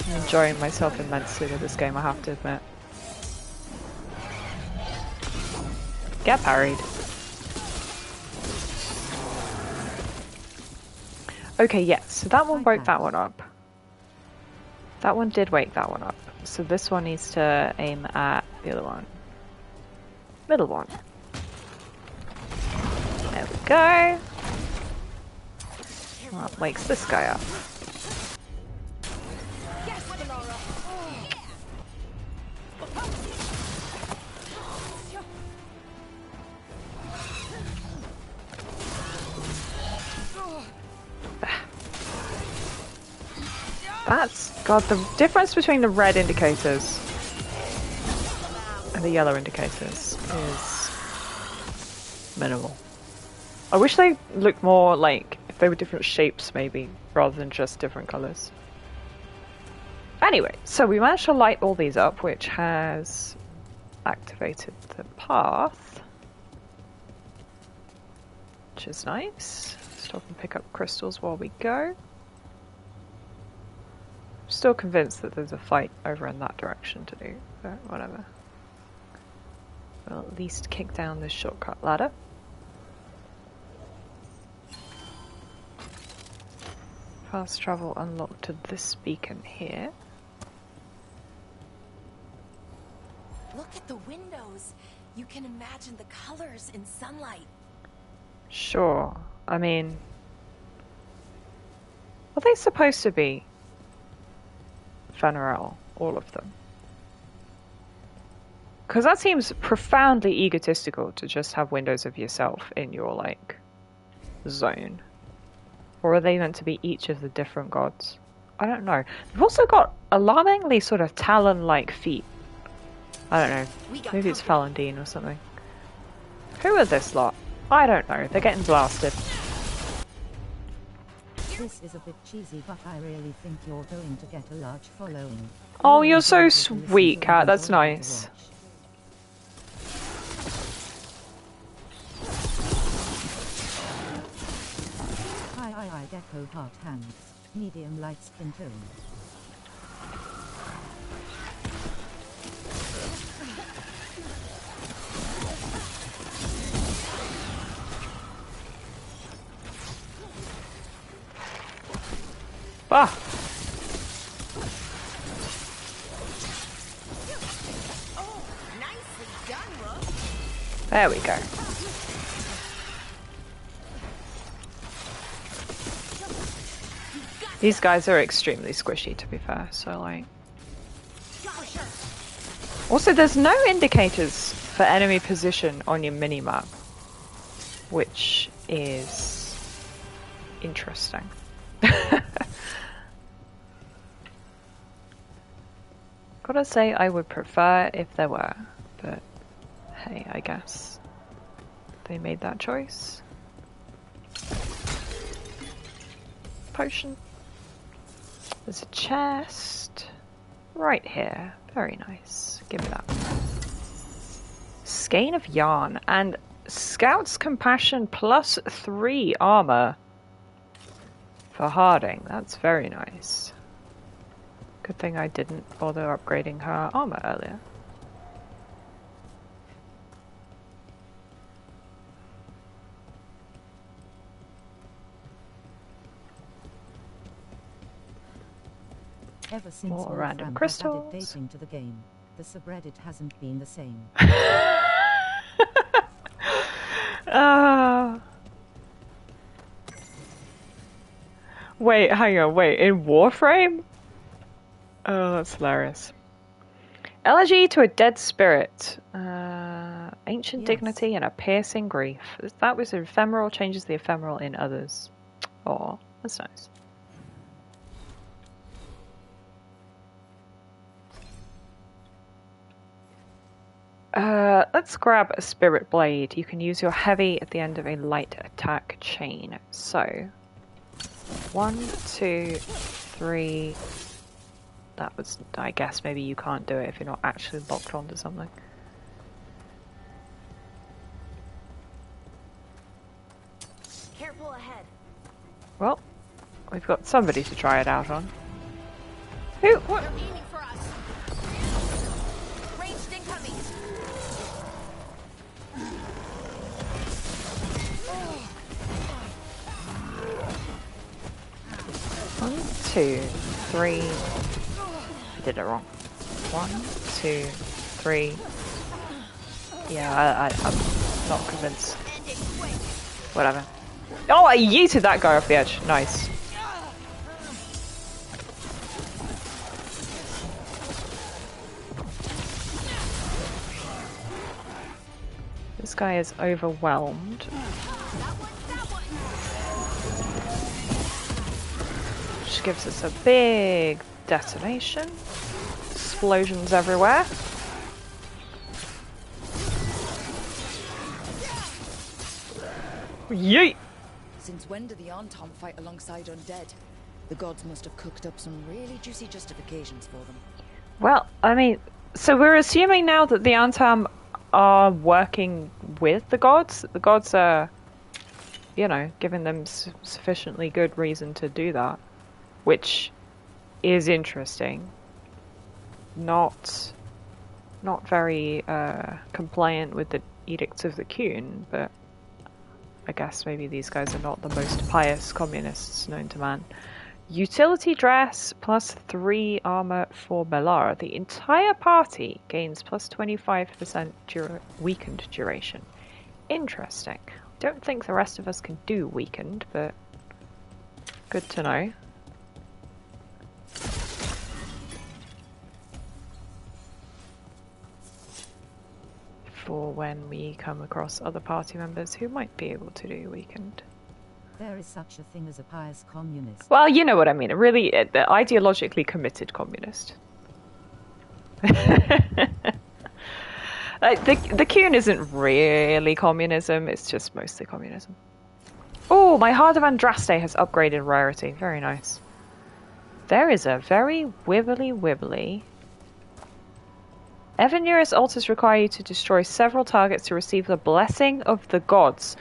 I'm enjoying myself immensely with this game, I have to admit. Get parried. Okay, yeah, so that one woke that one up. That one did wake that one up. So this one needs to aim at the other one. Middle one. There we go. Well, that wakes this guy up. That's... God, the difference between the red indicators and the yellow indicators is minimal. I wish they looked more like if they were different shapes maybe, rather than just different colours. Anyway, so we managed to light all these up, which has activated the path. Which is nice. Stop and pick up crystals while we go. Still convinced that there's a fight over in that direction to do, but whatever. We'll at least kick down this shortcut ladder. Fast travel unlocked to this beacon here. Look at the windows. You can imagine the colors in sunlight. Sure. I mean... Are they supposed to be Fenarel, all of them? Because that seems profoundly egotistical to just have windows of yourself in your, like, zone. Or are they meant to be each of the different gods? I don't know. They've also got alarmingly sort of talon-like feet. I don't know. Maybe it's Falandine or something. Who are this lot? I don't know. They're getting blasted. This is a bit cheesy, but I really think you're going to get a large following. Oh, you're so sweet, Cat. That's nice. I deco heart hands. Medium light skin tone. Ah! Oh, nicely done, Rook. There we go. These guys are extremely squishy, to be fair, so like... Also, there's no indicators for enemy position on your minimap, which is interesting. Gotta say, I would prefer if there were, but hey, I guess they made that choice. Potion. There's a chest right here. Very nice. Give me that. Skein of Yarn and Scout's Compassion +3 armor for Harding. That's very nice. Good thing I didn't bother upgrading her armor earlier. Ever since More random Wolfram has crystals. added dating to the game, the subreddit hasn't been the same. Wait, hang on, wait, in Warframe? Oh, that's hilarious. Elegy to a dead spirit. Ancient dignity and a piercing grief. That was ephemeral, changes the ephemeral in others. Oh, that's nice. Let's grab a spirit blade. You can use your heavy at the end of a light attack chain. So, 1, 2, 3. That was, I guess maybe you can't do it if you're not actually locked onto something. Careful ahead. Well, we've got somebody to try it out on. Who? What? They're aiming for us. Ranged incoming. 1, 2, 3. I did it wrong. 1, 2, 3. Yeah, I'm not convinced. Whatever. Oh, I yeeted that guy off the edge. Nice. This guy is overwhelmed. Which gives us a big detonation. Explosions everywhere. Yeet! Since when do the Antom fight alongside undead? The gods must have cooked up some really juicy justifications for them. Well, I mean, so we're assuming now that the Antam are working with the gods. The gods are, you know, giving them sufficiently good reason to do that, which is interesting. Not very compliant with the edicts of the Qun, but I guess maybe these guys are not the most pious communists known to man. Utility dress plus 3 armor for Melara. The entire party gains plus 25% weakened duration. Interesting. Don't think the rest of us can do weakened, but good to know. For when we come across other party members who might be able to do weakened. There is such a thing as a pious communist. Well, you know what I mean. The ideologically committed communist. The Qun isn't really communism, it's just mostly communism. Oh, my Heart of Andraste has upgraded rarity. Very nice. There is a very wibbly. Evanurus altars require you to destroy several targets to receive the blessing of the gods.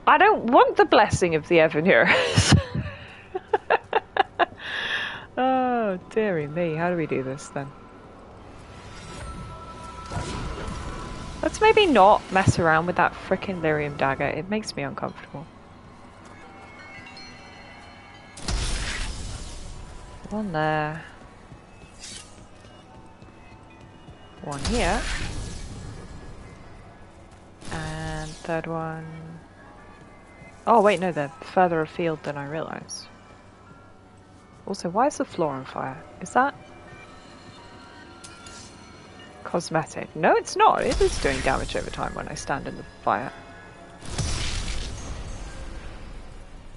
I don't want the blessing of the Evanurus. Oh, dearie me. How do we do this then? Let's maybe not mess around with that frickin' lyrium dagger. It makes me uncomfortable. One there. One here. And third one. Oh wait, no, they're further afield than I realised. Also, why is the floor on fire? Is that cosmetic? No, it's not. It is doing damage over time when I stand in the fire.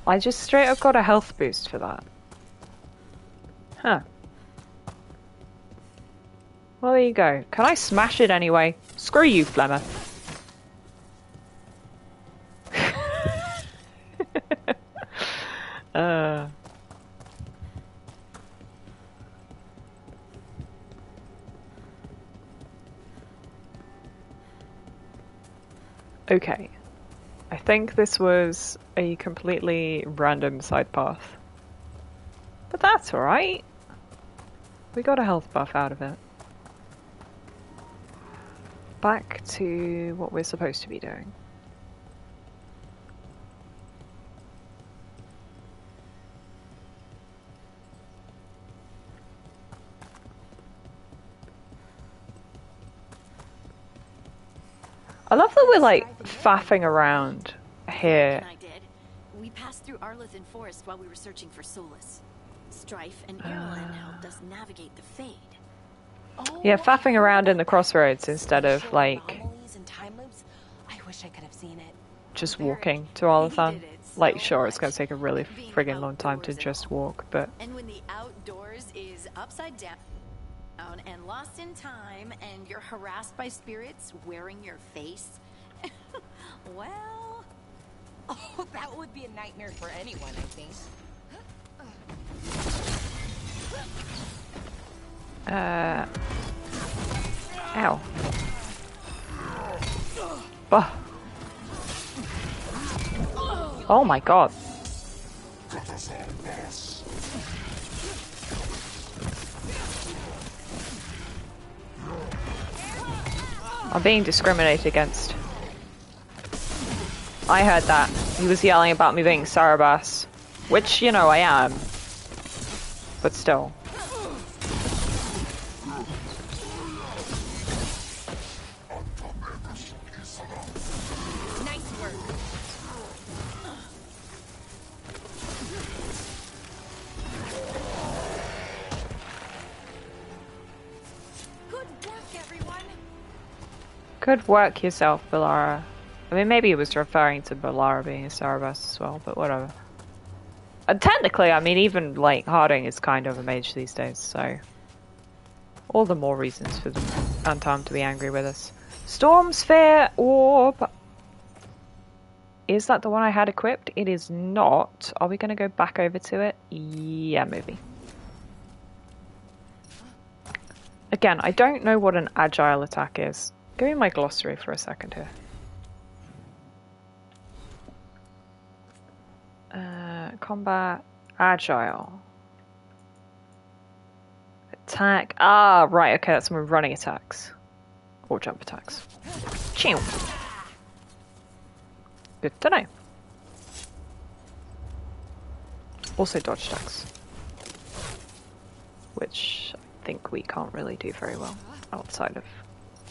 I just straight up got a health boost for that. Huh. Well, there you go. Can I smash it anyway? Screw you, Flemmer. Okay. I think this was a completely random side path. But that's alright. We got a health buff out of it. Back to what we're supposed to be doing. I love that we're like faffing around here. And I did. We passed through Arlethan Forest while we were searching for Solus. Strife and Irulan helped us navigate the Fade. Yeah, faffing around in the crossroads instead of like And time loops. I wish I could have seen it. just walking to Arlethan. Like, sure, it's going to take a really friggin' long time to just walk, but And when the outdoors is upside down and lost in time and you're harassed by spirits wearing your face, well... Oh, that would be a nightmare for anyone, I think. Ow. Oh. Oh my god. I'm being discriminated against. I heard that. He was yelling about me being Sarabas. Which, you know, I am. But still. Nice work. Good work, everyone. Good work yourself, Balara. I mean, maybe he was referring to Balara being a Sarabas as well, but whatever. And technically, I mean, even, like, Harding is kind of a mage these days, so... all the more reasons for the Untarmed to be angry with us. Storm Sphere Orb! Is that the one I had equipped? It is not. Are we going to go back over to it? Yeah, maybe. Again, I don't know what an agile attack is. Give me my glossary for a second here. Combat, agile. Attack. Ah, right, okay, that's some running attacks. Or jump attacks. Chew. Good to know. Also dodge attacks. Which I think we can't really do very well outside of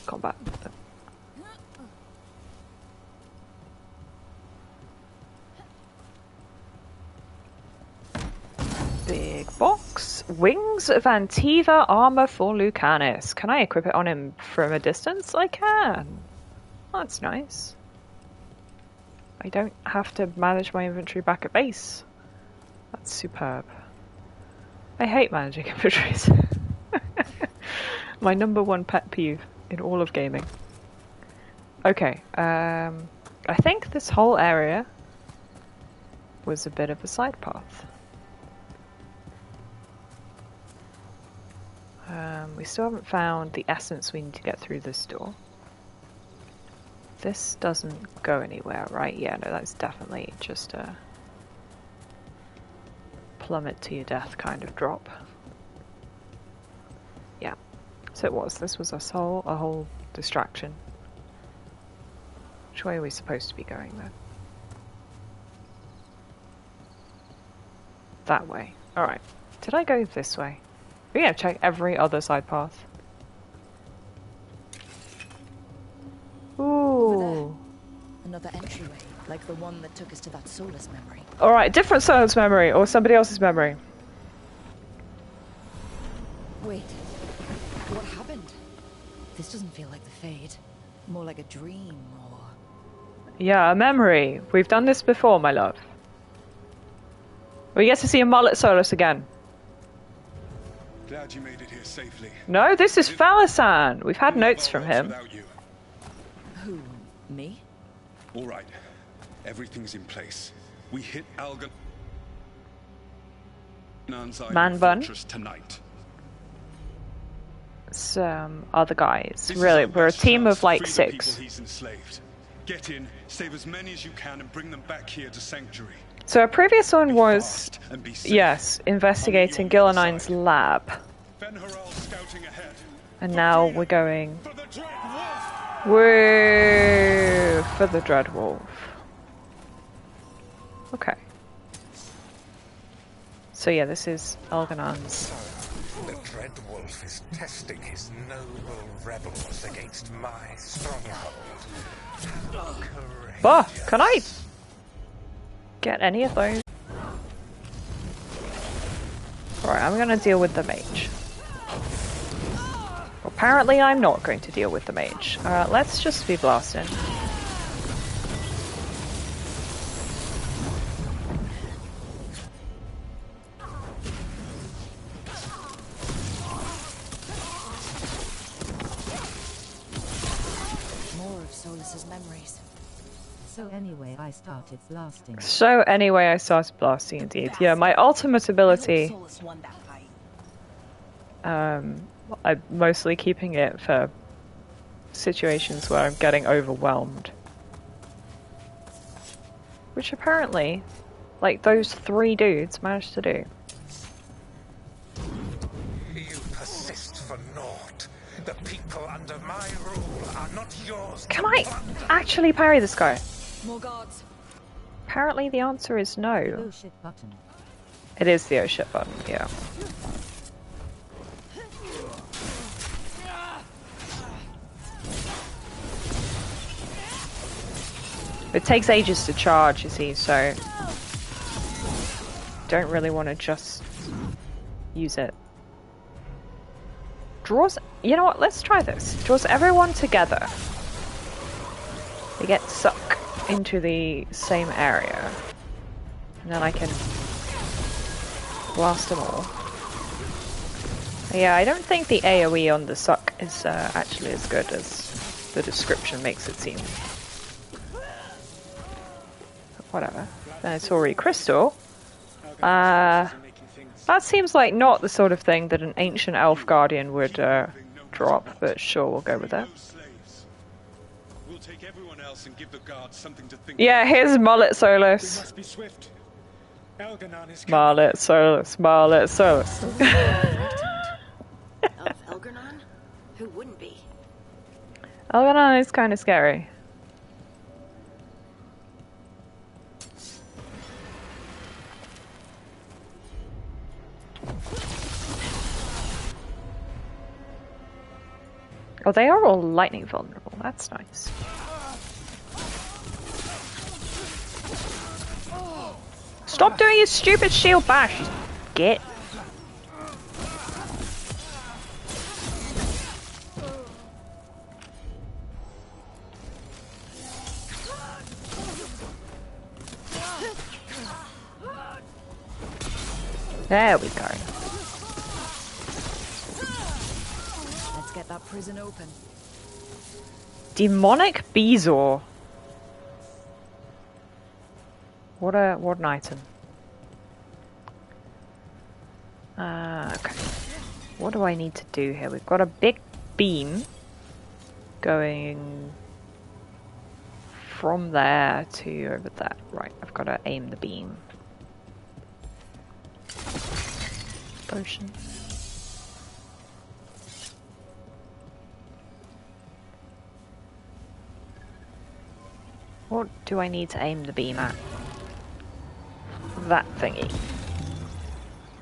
combat. But... big box. Wings of Antiva armor for Lucanus. Can I equip it on him from a distance? I can. That's nice. I don't have to manage my inventory back at base. That's superb. I hate managing inventories. My #1 pet peeve in all of gaming. Okay, I think this whole area was a bit of a side path. We still haven't found the essence we need to get through this door. This doesn't go anywhere, right? Yeah, no, that's definitely just a plummet to your death kind of drop. Yeah, so it was. This was a whole distraction. Which way are we supposed to be going then? That way. Alright. Did I go this way? We're gonna check every other side path. Ooh. Another entryway, like the one that took us to that Solus memory. Alright, different Solus memory, or somebody else's memory. Wait, what happened? This doesn't feel like the Fade. More like a dream, or... Yeah, a memory. We've done this before, my love. We get to see a mullet Solus again. Glad you made it here safely. No, this is Falasan. We've had notes from him. Who? Me? All right. Everything's in place. We hit Algernon's Man bun. fortress tonight. Some other guys. Really, we're a team of like 6. He's enslaved. Get in, save as many as you can, and bring them back here to Sanctuary. So our previous one was, yes, investigating Gillanine's lab. And now we're going... woo, for the Dreadwolf. Okay. So yeah, this is Algernon's The Dread Wolf is testing his noble rebels against my stronghold. Bah! Can I get any of those? Alright, I'm gonna deal with the mage. Apparently I'm not going to deal with the mage. Let's just be blasting. More of Solus's memories. So anyway, I started blasting. So anyway, I started blasting indeed. Yeah, my ultimate ability. I'm mostly keeping it for situations where I'm getting overwhelmed. Which apparently, like, those 3 dudes managed to do. You persist for naught. The people under my rule are not yours. Can I actually parry this guy? More guards. Apparently the answer is no. Oh shit button. It is the oh shit button, yeah. It takes ages to charge, you see, so don't really want to just use it. Draws, you know what, let's try this. Draws everyone together. They get sucked into the same area. And then I can blast them all. Yeah, I don't think the AoE on the suck is actually as good as the description makes it seem. Whatever. Venatori Crystal. That seems like not the sort of thing that an ancient elf guardian would drop, but sure, we'll go with that. We'll take everyone else and give the guards something to think. Yeah, here's Mullet Solus. We must be swift. Elganon is Mullet Solus, Mullet Solus. Of Elganon? Who wouldn't be? Elganon is kind of scary. Oh, they are all lightning vulnerable. That's nice. Stop doing your stupid shield bash, git. There we go. Let's get that prison open. Demonic Bezoar. What an item. Okay. What do I need to do here? We've got a big beam going from there to over there. Right, I've got to aim the beam. Potion. What do I need to aim the beam at? That thingy.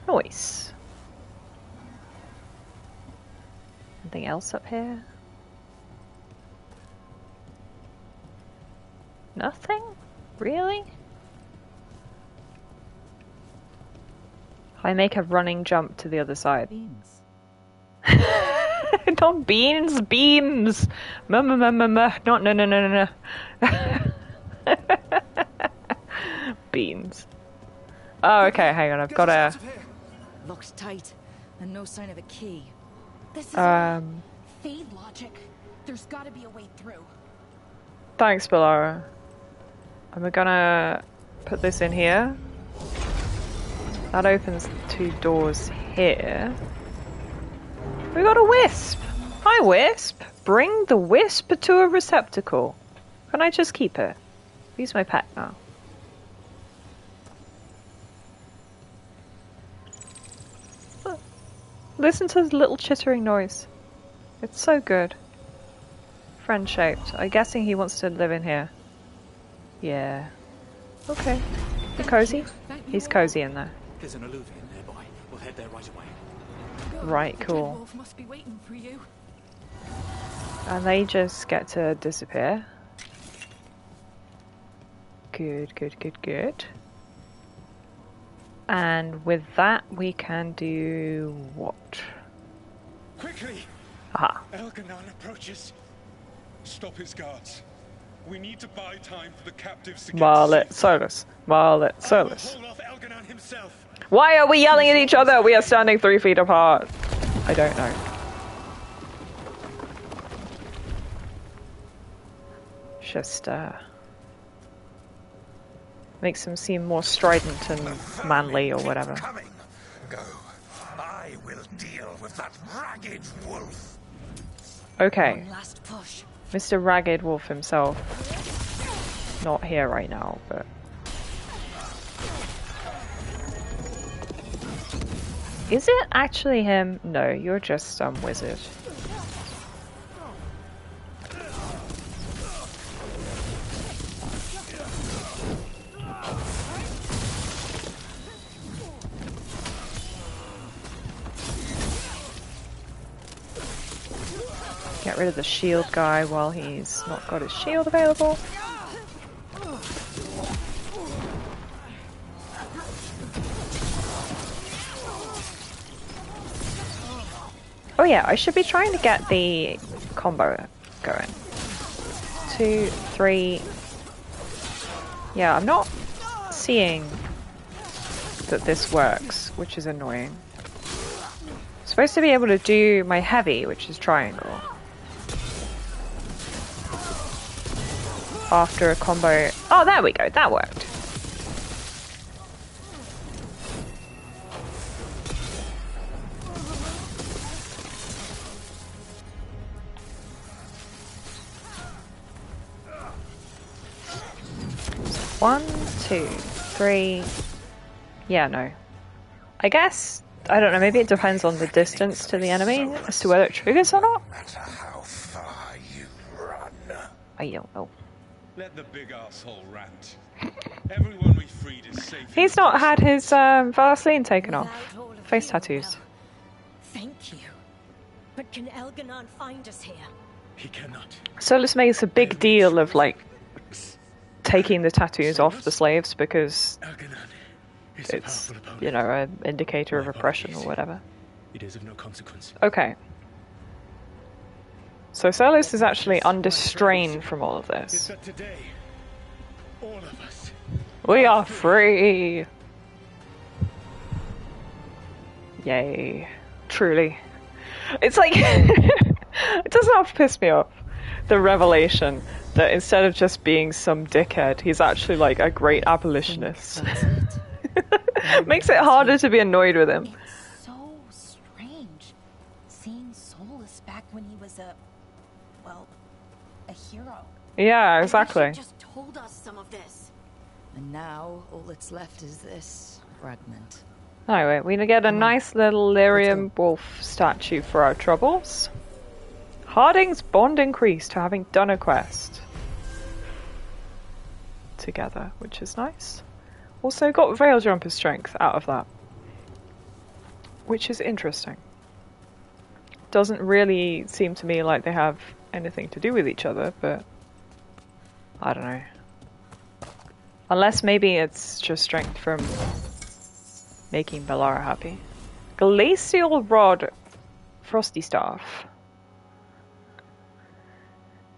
Nice. Anything else up here? Nothing? Really? I make a running jump to the other side. Beans. Not beans, beams. Not no. Beans. Oh, okay, hang on, I've got a... Locked tight, and no sign of a key. This is Fade logic. There's gotta be a way through. Thanks, Bellara. I'm gonna put this in here. That opens 2 doors here. We got a wisp! Hi, wisp! Bring the wisp to a receptacle. Can I just keep it? He's my pet now. Listen to his little chittering noise. It's so good. Friend-shaped. I'm guessing he wants to live in here. Yeah. Okay. You cozy? He's cozy in there. There's an alluvion nearby. We'll head there right away. Right, The cool. Dreadwolf must be waiting for you. And they just get to disappear. Good, good, good, good. And with that, we can do what? Quickly! Aha. Elganon approaches. Stop his guards. We need to buy time for the captives to get Marlet Solus. Marlet I will Solus. hold off Elganon himself. Why are we yelling at each other? We are standing 3 feet apart. I don't know. Just, makes him seem more strident and manly or whatever. Coming. Go. I will deal with that ragged wolf. Okay. One last push. Mr. Ragged Wolf himself. Not here right now, but... Is it actually him? No, you're just some wizard. Get rid of the shield guy while he's not got his shield available. Oh yeah, I should be trying to get the combo going. 2, 3. Yeah, I'm not seeing that this works, which is annoying. I'm supposed to be able to do my heavy, which is triangle. After a combo. Oh, there we go, that worked. One, 2, 3. Yeah, no. I guess, I don't know, maybe it depends on the distance to the enemy as to whether it triggers or not. No matter how far you run. I don't know. Let the big asshole rant. Everyone we freed is safe. He's not had his Vaseline taken off. Face tattoos. Thank you. But can Elganon find us here? He cannot. Solus makes a big deal of, like, taking the tattoos off the slaves because it's, you know, an indicator of oppression or whatever. It is of no consequence. Okay. So Solus is actually under strain from all of this. That today, all of us. We are free! Yay. Truly. It's like, it doesn't have to piss me off. The revelation that instead of just being some dickhead, he's actually like a great abolitionist. Makes it harder to be annoyed with him. It's so strange seeing Solus back when he was a hero. Yeah, exactly. I wish he'd just told us some of this. And now all that's left is this fragment. Anyway, we get a nice little lyrium wolf statue for our troubles. Harding's bond increased to having done a quest together, which is nice. Also got Veil Jumper strength out of that, which is interesting. Doesn't really seem to me like they have anything to do with each other, but I don't know. Unless maybe it's just strength from making Bellara happy. Glacial Rod, Frosty Staff.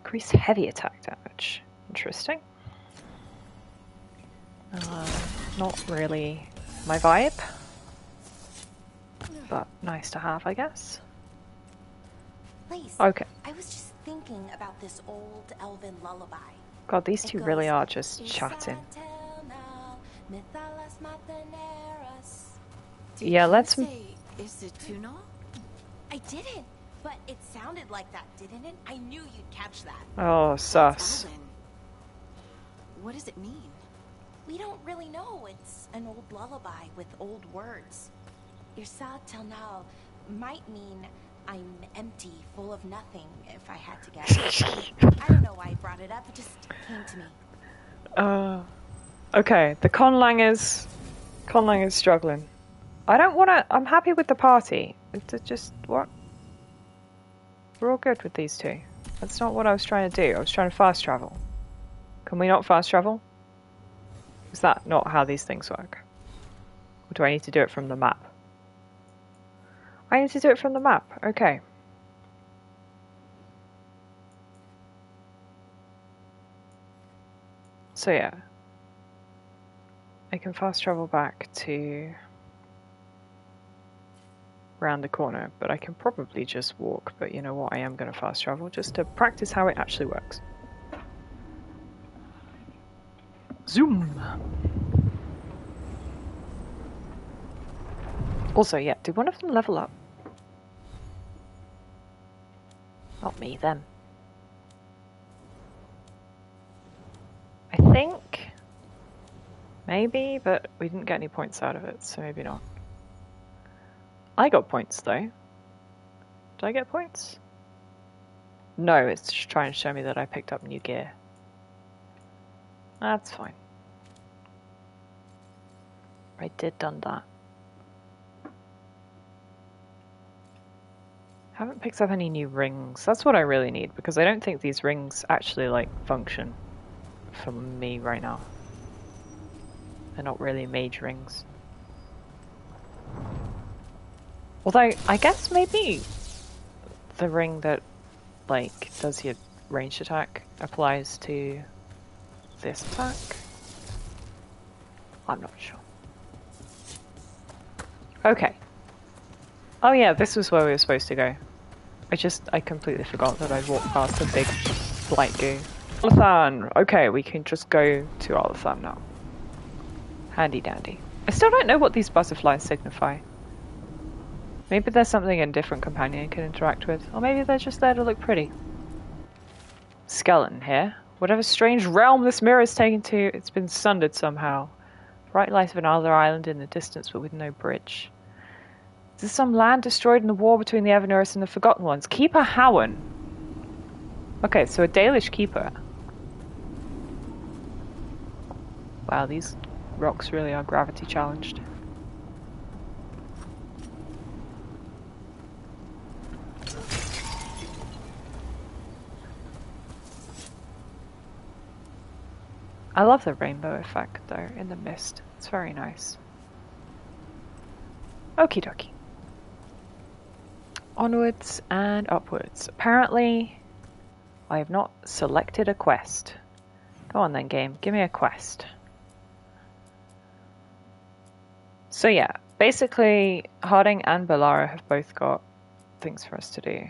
Increase heavy attack damage. Interesting. Not really my vibe, but nice to have, I guess. Please. Okay. I was just thinking about this old elven lullaby. God, these two really are just Is chatting. Did Yeah, you let's. say, is it Tuno? I didn't, but it sounded like that, didn't it? I knew you'd catch that. Oh, sus. Elven. What does it mean? We don't really know. It's an old lullaby with old words. Irsal Telnal might mean I'm empty, full of nothing, if I had to guess. I don't know why I brought it up, it just came to me. Okay, the Conlang is struggling. I don't want to. I'm happy with the party, It's just, what? We're all good with these two. That's not what I was trying to do. I was trying to fast travel. Can we not fast travel? Is that not how these things work? Or do I need to do it from the map? I need to do it from the map. Okay. So yeah. I can fast travel back to round the corner, but I can probably just walk. But you know what? I am going to fast travel just to practice how it actually works. Zoom! Also, yeah, did one of them level up? Not me, them. I think... maybe, but we didn't get any points out of it, so maybe not. I got points, though. Did I get points? No, it's just trying to show me that I picked up new gear. That's fine. I did done that. Haven't picked up any new rings. That's what I really need, because I don't think these rings actually, like, function for me right now. They're not really mage rings. Although, I guess maybe the ring that, like, does your ranged attack applies to this attack? I'm not sure. Okay. Oh yeah, this was where we were supposed to go. I completely forgot that I'd walked past a big blight goo. Alathan! Okay, we can just go to Alathan now. Handy dandy. I still don't know what these butterflies signify. Maybe there's something a different companion can interact with, or maybe they're just there to look pretty. Skeleton here. Whatever strange realm this mirror is taken to, it's been sundered somehow. Bright light of another island in the distance, but with no bridge. Is this some land destroyed in the war between the Evernorris and the Forgotten Ones? Keeper Howen. Okay, so a Dalish keeper. Wow, these rocks really are gravity challenged. I love the rainbow effect though, in the mist. It's very nice. Okie dokie. Onwards and upwards. Apparently, I have not selected a quest. Go on then, game. Give me a quest. So yeah, basically, Harding and Bellara have both got things for us to do.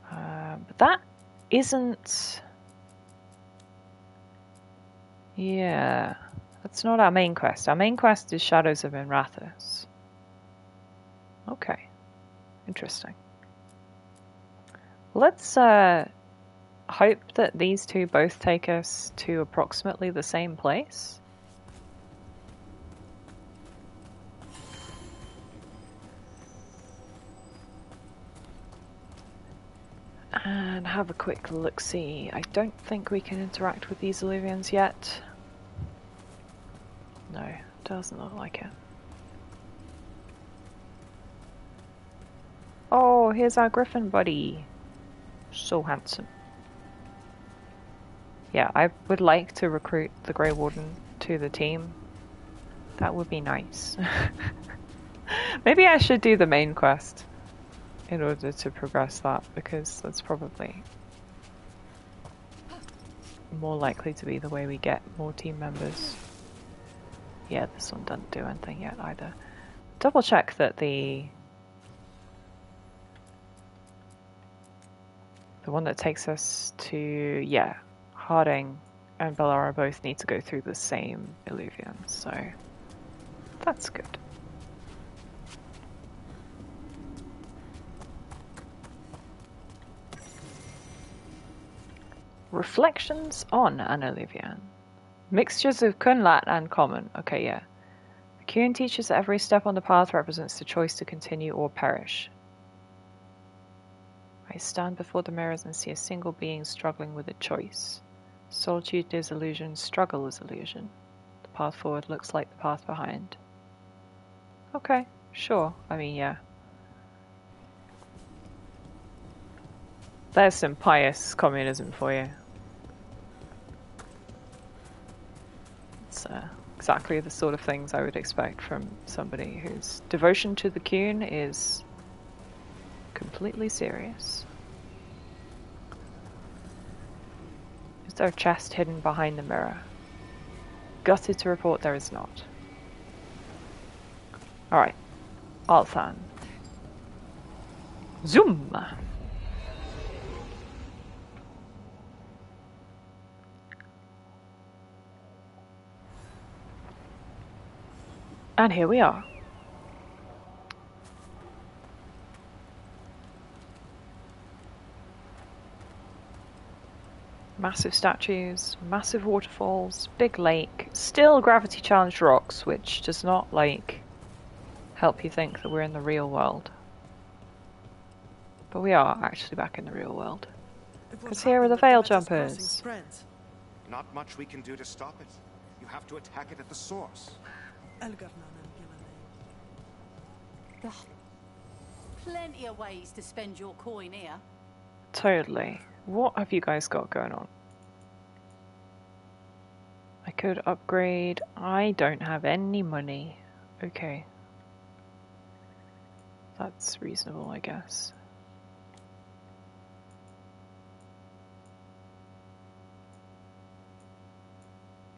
But that isn't... yeah, that's not our main quest. Our main quest is Shadows of Inrathis. Okay. Interesting. Let's hope that these two both take us to approximately the same place. And have a quick look-see. I don't think we can interact with these Illuvians yet. No, doesn't look like it. Oh, here's our griffin buddy. So handsome. Yeah, I would like to recruit the Grey Warden to the team. That would be nice. Maybe I should do the main quest in order to progress that, because that's probably more likely to be the way we get more team members. Yeah, this one doesn't do anything yet either. Double check that the one that takes us to, yeah, Harding and Bellara both need to go through the same Illuvian, so that's good. Reflections on an Illuvian. Mixtures of Kunlat and Common. Okay, yeah. The Kuhn teaches that every step on the path represents the choice to continue or perish. I stand before the mirrors and see a single being struggling with a choice. Solitude is illusion, struggle is illusion. The path forward looks like the path behind. Okay, Sure. I mean, yeah. There's some pious communism for you. It's exactly the sort of things I would expect from somebody whose devotion to the Queen is completely serious. Is there a chest hidden behind the mirror? Gutted to report there is not. Alright. Althan. Zoom! And here we are. Massive statues, massive waterfalls, big lake, still gravity challenged rocks, which does not, like, help you think that we're in the real world. But we are actually back in the real world. Because here are the Veil Jumpers. Not much we can do to stop it. You have to attack it at the source. Plenty of ways to spend your coin here. Totally. What have you guys got going on? I could upgrade. I don't have any money. Okay. That's reasonable, I guess.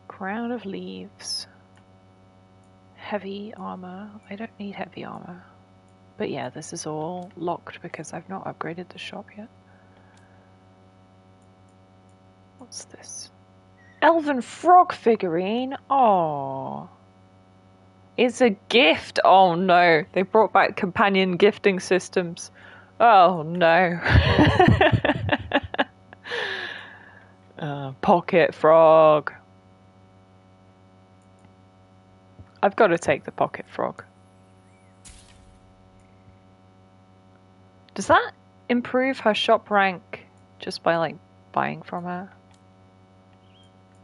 Crown of Leaves. Heavy armor. I don't need heavy armor. But yeah, this is all locked because I've not upgraded the shop yet. What's this? Elven frog figurine? Oh, it's a gift. Oh no, they brought back companion gifting systems. Oh no. Pocket frog. I've got to take the pocket frog. Does that improve her shop rank just by like buying from her?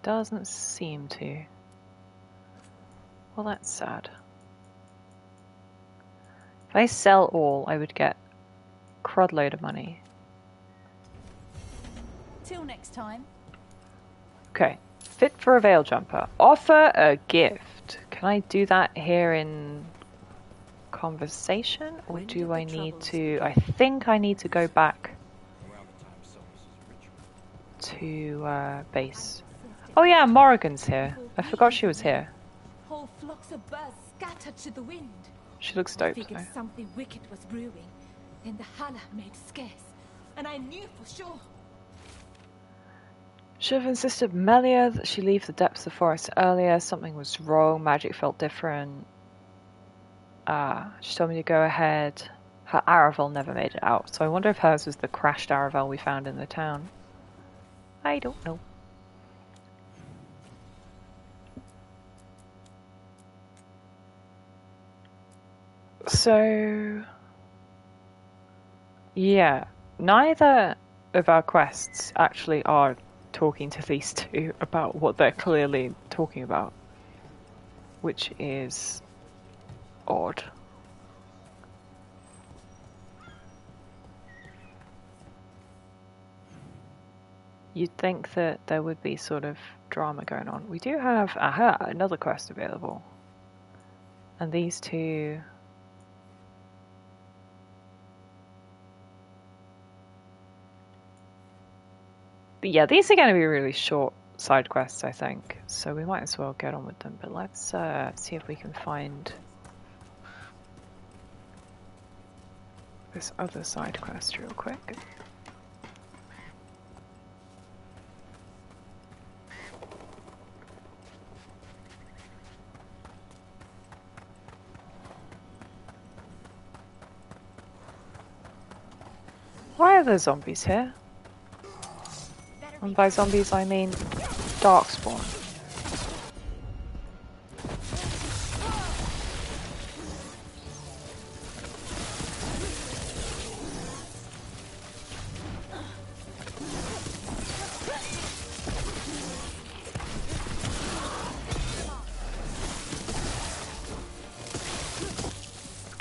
Doesn't seem to. Well, that's sad. If I sell all, I would get a crud load of money. Till next time. Okay. Fit for a veil jumper. Offer a gift. Can I do that here in conversation? Or do I need to... I think I need to go back to base. Oh yeah, Morrigan's here. I forgot she was here. Whole flocks of birds scattered to the wind. She looks dope Figured though. something wicked was brewing. Then the Hala made scarce, and I knew for sure. Should have insisted Melia that she leave the depths of the forest earlier. Something was wrong. Magic felt different. She told me to go ahead. Her Aravel never made it out, so I wonder if hers was the crashed Aravel we found in the town. I don't know. So, yeah, neither of our quests actually are talking to these two about what they're clearly talking about, which is odd. You'd think that there would be sort of drama going on. We do have, another quest available. And these two... But yeah, these are going to be really short side quests, I think. So we might as well get on with them. But let's see if we can find this other side quest real quick. Why are there zombies here? And by zombies I mean darkspawn.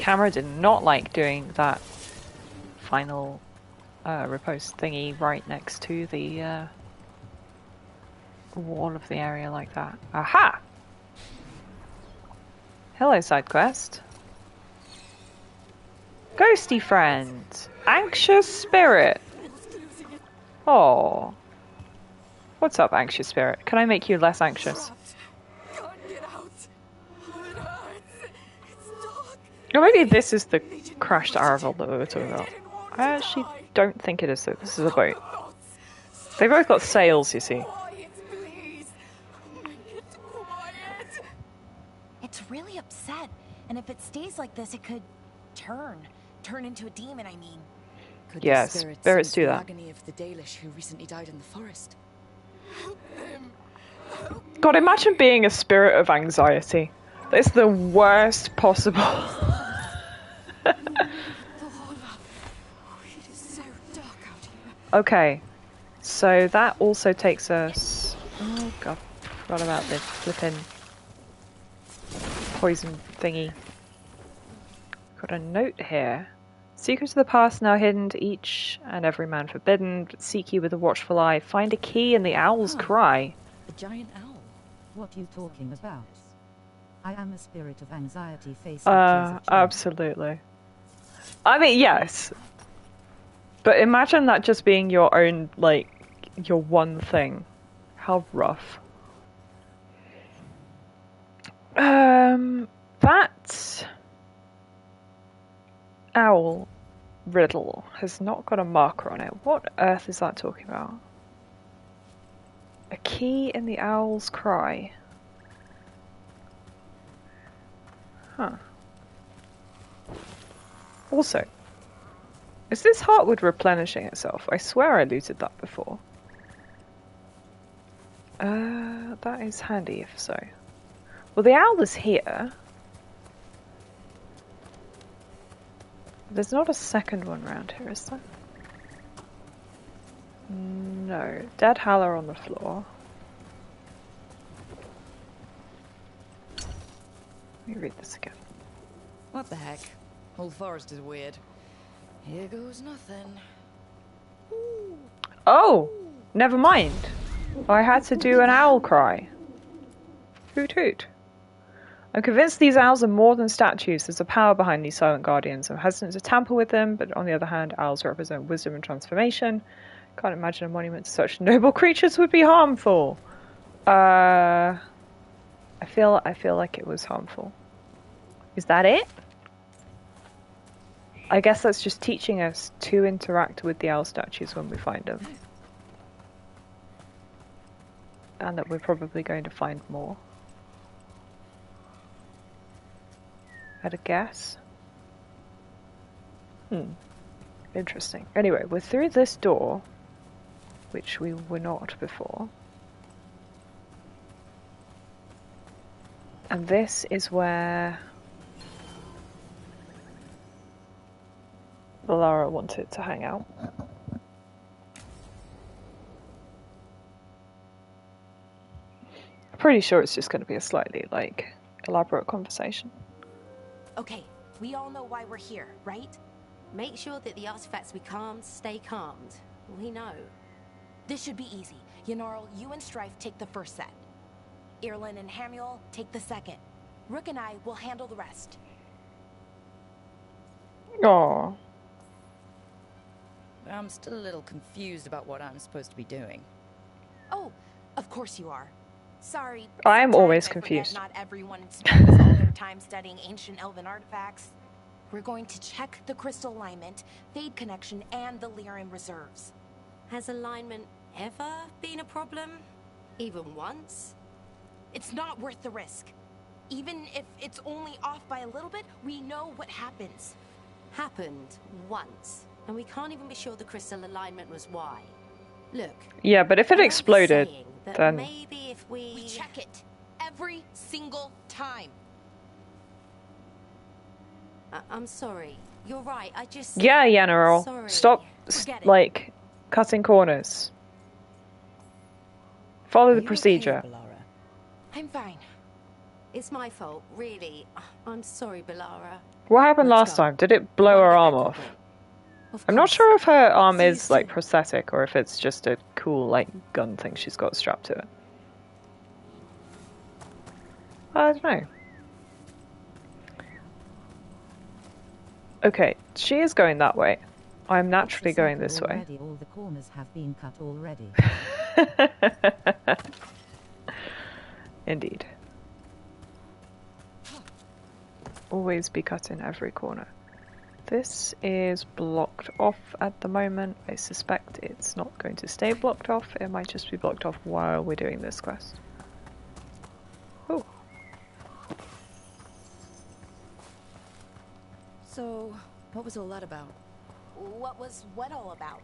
camera did not like doing that final riposte thingy right next to the wall of the area like that. Aha! Hello, side quest. Ghosty friend. Anxious spirit. Oh. What's up, anxious spirit? Can I make you less anxious? Or maybe this is the crashed Aravel that we were talking about. I actually don't think it is though. This is a boat. They both got sails, you see. It's really upset, and if it stays like this, it could turn into a demon, I mean. Could yes, the spirit spirits sense do the that. agony of the Dalish who recently died in the forest? God, imagine being a spirit of anxiety. It's the worst possible. Okay, so that also takes us... Oh god, forgot about the flippin' poison thingy. Got a note here. Secrets of the past now hidden to each and every man forbidden, but seek you with a watchful eye. Find a key in the owl's cry. A giant owl? What are you talking about? I am a spirit of anxiety facing Absolutely. I mean, yes. But imagine that just being your own, like, your one thing. How rough. That owl riddle has not got a marker on it. What earth is that talking about? A key in the owl's cry. Huh. Also, is this heartwood replenishing itself? I swear I looted that before. That is handy if so. Well, the owl is here. There's not a second one around here, is there? No. Dead howler on the floor. Let me read this again. What the heck? Whole forest is weird. Here goes nothing. Oh! Never mind. I had to do an owl cry. Hoot hoot. I'm convinced these owls are more than statues. There's a power behind these silent guardians. I'm hesitant to tamper with them, but on the other hand, owls represent wisdom and transformation. Can't imagine a monument to such noble creatures would be harmful. I feel like it was harmful. Is that it? I guess that's just teaching us to interact with the owl statues when we find them. And that we're probably going to find more. Had a guess? Interesting. Anyway, we're through this door, which we were not before. And this is where Valara wanted to hang out. I'm pretty sure it's just going to be a slightly, like, elaborate conversation. Okay, we all know why we're here, right? Make sure that the artifacts we calmed stay calmed. We know. This should be easy. Yenarl, you and Strife take the first set. Irlin and Hamuel take the second. Rook and I will handle the rest. Aww. I'm still a little confused about what I'm supposed to be doing. Oh, of course you are. Sorry. I am always I forget confused. Not everyone spends all their time studying ancient elven artifacts. We're going to check the crystal alignment, fade connection, and the Lyran reserves. Has alignment ever been a problem? Even once? It's not worth the risk. Even if it's only off by a little bit, we know what happens. Happened once, and we can't even be sure the crystal alignment was why. Look. Yeah, but if it exploded, then maybe if we check it every single time. I'm sorry. You're right. I just yeah, Yenarl. Stop, like, cutting corners. Follow the procedure. I'm fine. It's my fault, really. I'm sorry, Balara. What happened last time? Did it blow her arm off? I'm not sure if her arm is like prosthetic or if it's just a cool like gun thing she's got strapped to it. I don't know. Okay, she is going that way. I'm naturally going this way. All the corners have been cut already. Indeed. Always be cut in every corner. This is blocked off at the moment. I suspect it's not going to stay blocked off. It might just be blocked off while we're doing this quest. Oh. So, what was all that about? What was what all about?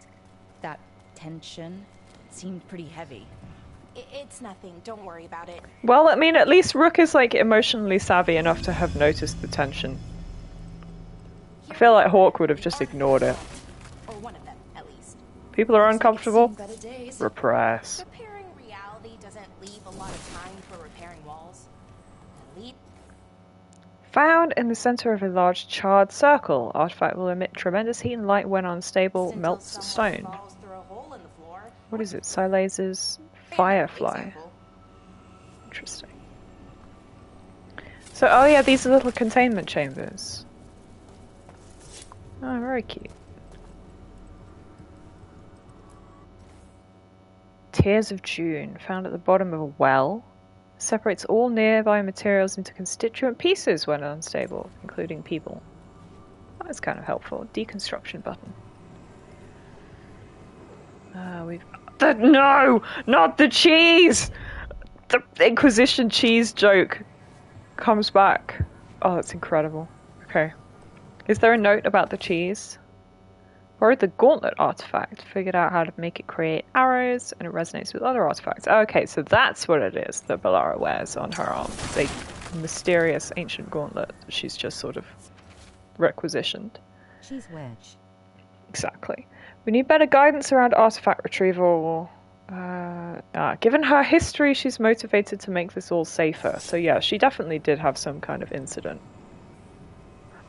That tension seemed pretty heavy. It's nothing. Don't worry about it. Well, I mean, at least Rook is like emotionally savvy enough to have noticed the tension. I feel like Hawk would have just ignored it. Or one of them, at least. People are uncomfortable. Better days. Repress. Repairing reality doesn't leave a lot of time for repairing walls. Elite. Found in the center of a large charred circle. Artifact will emit tremendous heat and light when unstable, melts stone. What is it? Sileza's Firefly. Interesting. So, oh yeah, these are little containment chambers. Oh, very cute. Tears of June, found at the bottom of a well. Separates all nearby materials into constituent pieces when unstable, including people. That's kind of helpful. Deconstruction button. No! Not the cheese! The Inquisition cheese joke comes back. Oh, that's incredible. Okay. Is there a note about the cheese? Borrowed the gauntlet artifact. Figured out how to make it create arrows, and it resonates with other artifacts. Okay, so that's what it is that Balara wears on her arm. It's a mysterious ancient gauntlet that she's just sort of requisitioned. She's wedge. Exactly. We need better guidance around artifact retrieval. Given her history, she's motivated to make this all safer. So yeah, she definitely did have some kind of incident.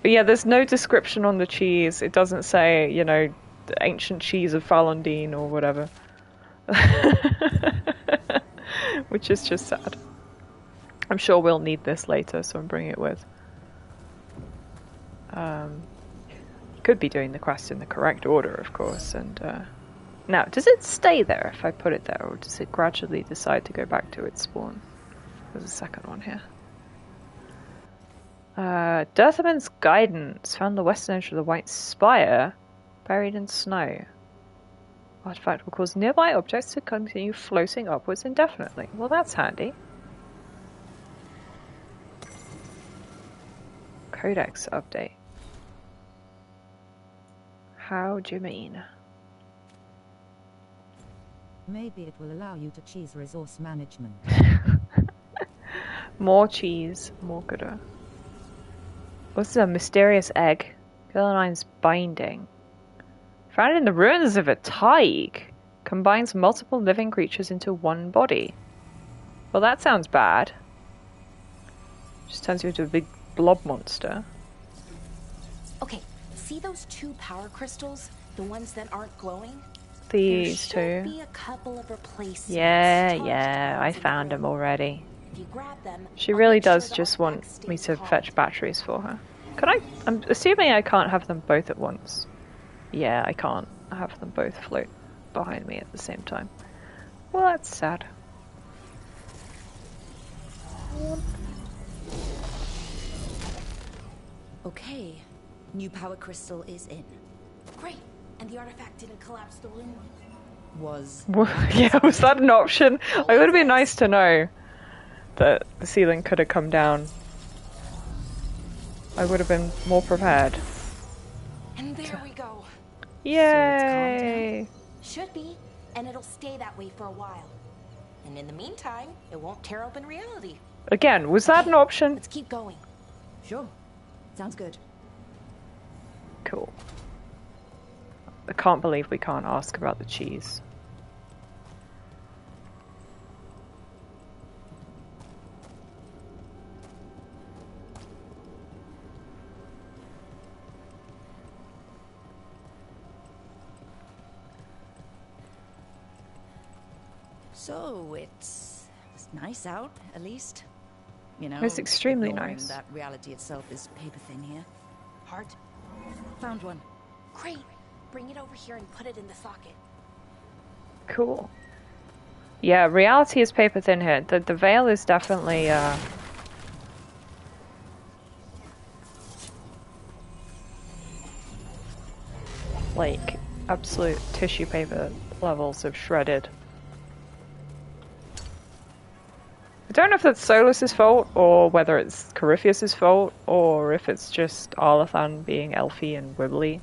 But yeah, there's no description on the cheese. It doesn't say, you know, the ancient cheese of Falondine or whatever. Which is just sad. I'm sure we'll need this later, so I'm bringing it with. Could be doing the quest in the correct order, of course. And now, does it stay there if I put it there, or does it gradually decide to go back to its spawn? There's a second one here. Dirthaman's Guidance. Found the western edge of the White Spire, buried in snow. Artifact will cause nearby objects to continue floating upwards indefinitely. Well, that's handy. Codex update. How do you mean? Maybe it will allow you to cheese resource management. More cheese, more gooder. What's a mysterious egg? Gilanine's Binding. Found in the ruins of a Taig. Combines multiple living creatures into one body. Well, that sounds bad. Just turns you into a big blob monster. Okay, see those two power crystals? The ones that aren't glowing? These two. There should be a couple of replacements. Yeah, I found them already. If you grab them, she really does just want me to fetch batteries for her. Could I? I'm assuming I can't have them both at once. Yeah, I can't have them both float behind me at the same time. Well, that's sad. Okay, new power crystal is in. Great, and the artifact didn't collapse the room. Yeah, was that an option? It would have been nice to know that the ceiling could have come down. I would have been more prepared. And there we go. Yay! Should be, and it'll stay that way for a while. And in the meantime, it won't tear open reality. Again, was that an option? Let's keep going. Sure. Sounds good. Cool. I can't believe we can't ask about the cheese. So it's nice out, at least. You know, It's extremely ignoring nice. that reality itself is paper thin here. Heart? Found one. Great. Bring it over here and put it in the socket. Cool. Yeah, reality is paper thin here. The veil is definitely like absolute tissue paper levels of shredded. I don't know if that's Solus's fault, or whether it's Corypheus's fault, or if it's just Arlathan being elfy and wibbly.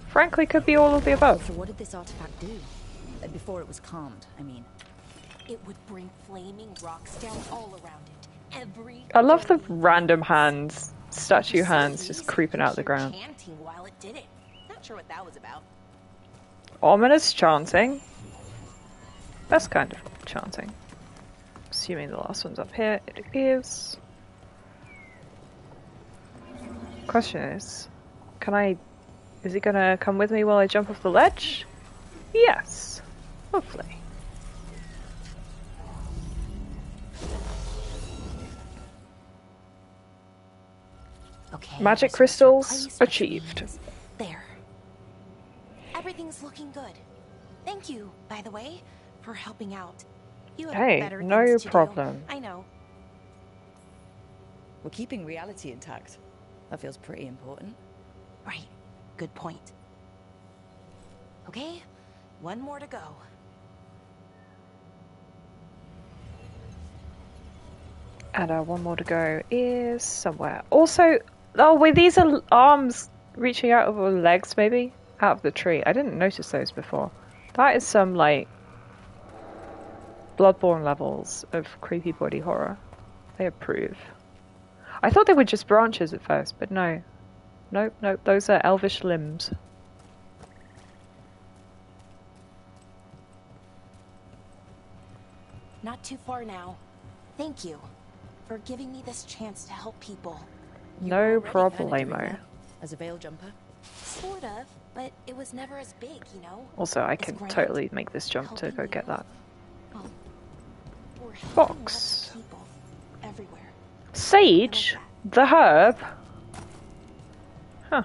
Frankly, could be all of the above. So what did this artifact do? Before it was calmed, I mean. It would bring flaming rocks down all around it. I love the random hands, statue hands just creeping out the ground. Chanting while it did it. Not sure what that was about. Ominous chanting. That's kind of chanting. Assuming the last one's up here. It is. Question is, is he gonna come with me while I jump off the ledge? Yes. Hopefully. Okay. Magic crystals achieved. There. Everything's looking good. Thank you, by the way, for helping out. You have Hey, better no things to problem. do. I know. We're keeping reality intact. That feels pretty important. Right. Good point. Okay, one more to go. And one more to go is somewhere. Also, oh wait, these are arms reaching out over legs, maybe? Out of the tree. I didn't notice those before. That is some, like, Bloodborne levels of creepy body horror. They approve. I thought they were just branches at first, but no. Nope, nope, those are elvish limbs. Not too far now. Thank you for giving me this chance to help people. No problemo. As a veil jumper? Sort of, but it was never as big, you know? Also, I As can grand. totally make this jump to go get that. Well, we're helping Box. other people everywhere. Sage? The herb? Huh.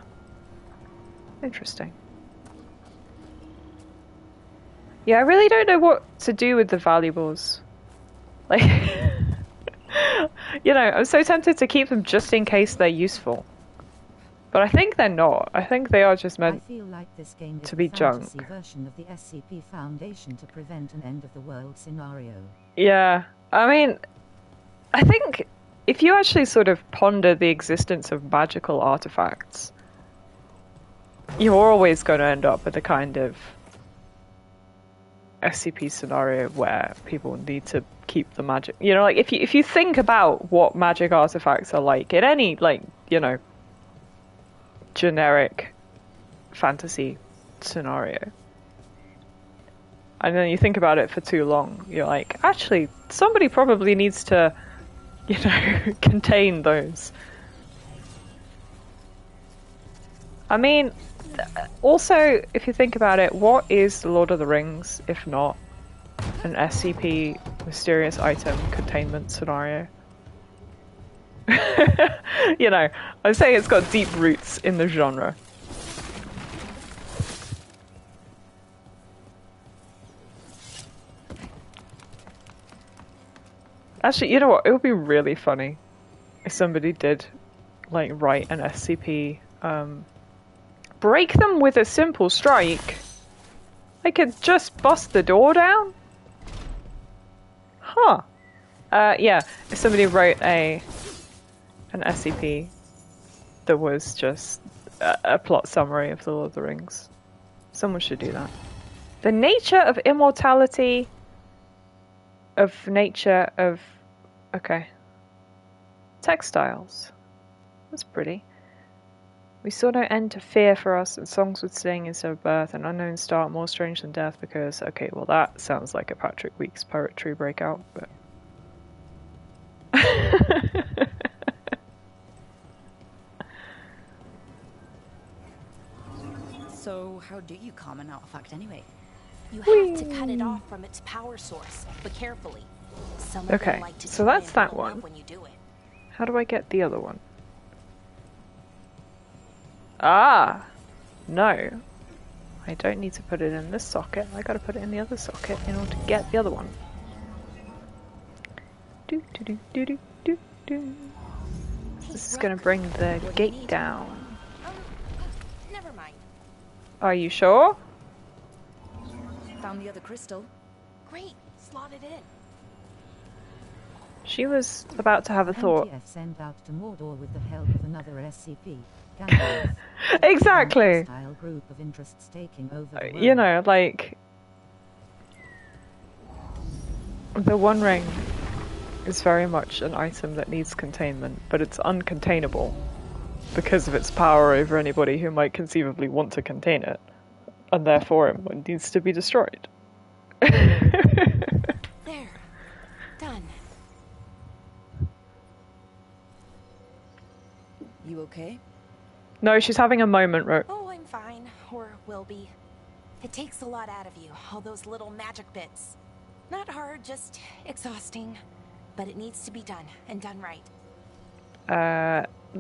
Interesting. Yeah, I really don't know what to do with the valuables. Like, you know, I'm so tempted to keep them just in case they're useful. But I think they're not. I think they are just meant I feel like this game is to be the junk. fantasy version of the SCP Foundation to prevent an end-of-the-world scenario. Yeah, I mean, I think if you actually sort of ponder the existence of magical artifacts, you're always going to end up with a kind of SCP scenario where people need to keep the magic. You know, like if you think about what magic artifacts are like in any, like, you know, generic fantasy scenario, and then you think about it for too long, you're like, actually, somebody probably needs to, you know, contain those. I mean, also, if you think about it, what is The Lord of the Rings if not an SCP mysterious item containment scenario? You know, I'm saying it's got deep roots in the genre. Actually, you know what? It would be really funny if somebody did, like, write an SCP, break them with a simple strike. I could just bust the door down? Huh. Yeah, if somebody wrote an SCP that was just a plot summary of The Lord of the Rings, someone should do that. The nature of immortality, okay. Textiles. That's pretty. We saw no end to fear for us, and songs would sing instead of birth, an unknown start more strange than death because, okay, well that sounds like a Patrick Weeks poetry breakout, but... So, how do you calm an artifact anyway? You have to cut it off from its power source, but carefully. Some of them Okay, like to so try that's and that blow one. up when you do it. How do I get the other one? Ah! No. I don't need to put it in this socket. I gotta put it in the other socket in order to get the other one. Do do do do do do do. This is gonna bring the gate down. Never mind. Are you sure? Found the other crystal. Great, slot it in. She was about to have a thought. MTF sent out to Mordor with the help of another SCP. Gandalf. Exactly. A hostile group of interests taking over the world. You know, like the One Ring is very much an item that needs containment, but it's uncontainable because of its power over anybody who might conceivably want to contain it, and therefore it needs to be destroyed. There. Done. You okay? No, she's having a moment, Oh, I'm fine. Or will be. It takes a lot out of you, all those little magic bits. Not hard, just exhausting. But it needs to be done, and done right.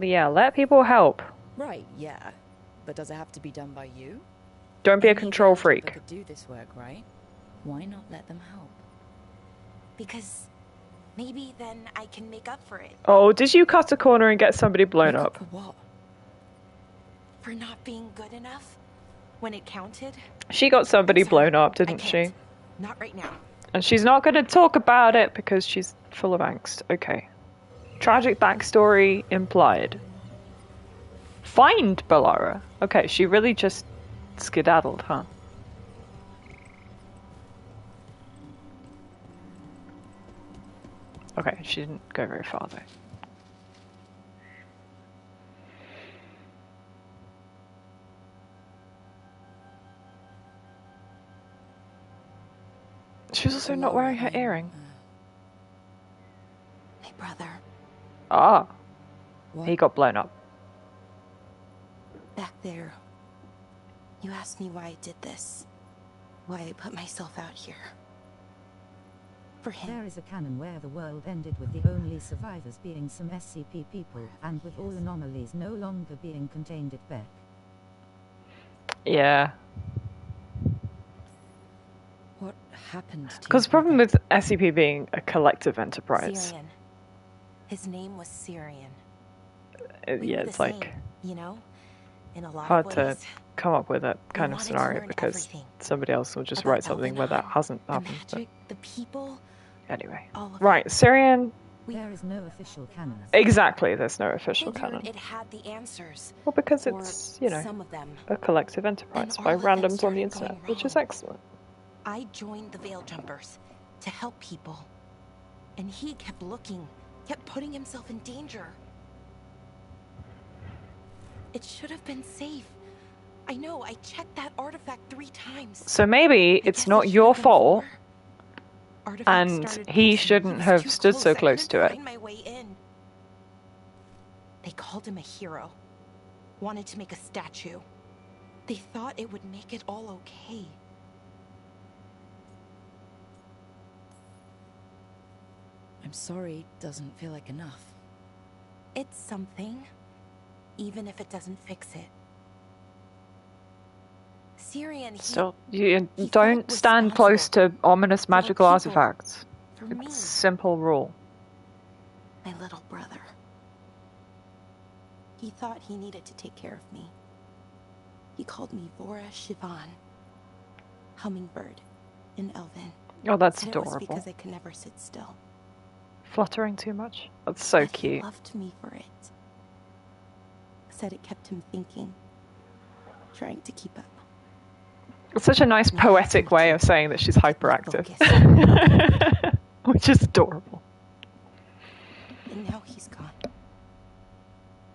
Yeah, let people help. Right, yeah. But does it have to be done by you? Don't be a Any control Veilguard freak. could do this work, right? Why not let them help? Because maybe then I can make up for it. Oh, did you cut a corner and get somebody blown up? For what? For not being good enough? When it counted? She got somebody blown up, didn't she? Not right now. And she's not going to talk about it because she's full of angst. Okay. Tragic backstory implied. Find Balara. Okay, she really just skedaddled, huh? Okay, she didn't go very far though. She was also not wearing her earring. My brother. Ah. He got blown up. Back there. You asked me why I did this. Why I put myself out here. For him. There is a canon where the world ended with the only survivors being some SCP people, and with all anomalies no longer being contained at Beck. Yeah. What happened to Because the problem with SCP being a collective enterprise. Syrian. His name was Syrian. Yeah, it's like You know? In a lot hard of to ways. come up with that kind of wanted to scenario learn because everything somebody else will just about write something where that Elven hasn't the happened. But magic, the people. anyway. All of Right, Syrian. There is no official canon. Exactly, there's no official Figured canon. it had the answers. Well, because Or it's, you know, some of them. a collective enterprise And by all of them randoms on the started internet, going which is wrong. excellent. I joined the Veil Jumpers to help people. And he kept looking, kept putting himself in danger. It should have been safe. I know, I checked that artifact 3 times. So maybe it's not your fault, and he shouldn't have stood so close to it. Find my way in. They called him a hero. Wanted to make a statue. They thought it would make it all okay. I'm sorry, doesn't feel like enough. It's something, even if it doesn't fix it. Syrian, Still, you don't stand close to ominous magical artifacts. It's a simple rule. my little brother. He thought he needed to take care of me. He called me Vora Shivan, hummingbird in Elven. Oh, that's Said it was adorable. because I could never sit still. Fluttering too much? That's so But he cute. loved me for it. Said it kept him thinking, trying to keep up. It's such a nice poetic way of saying that she's hyperactive. Which is adorable. And now he's gone.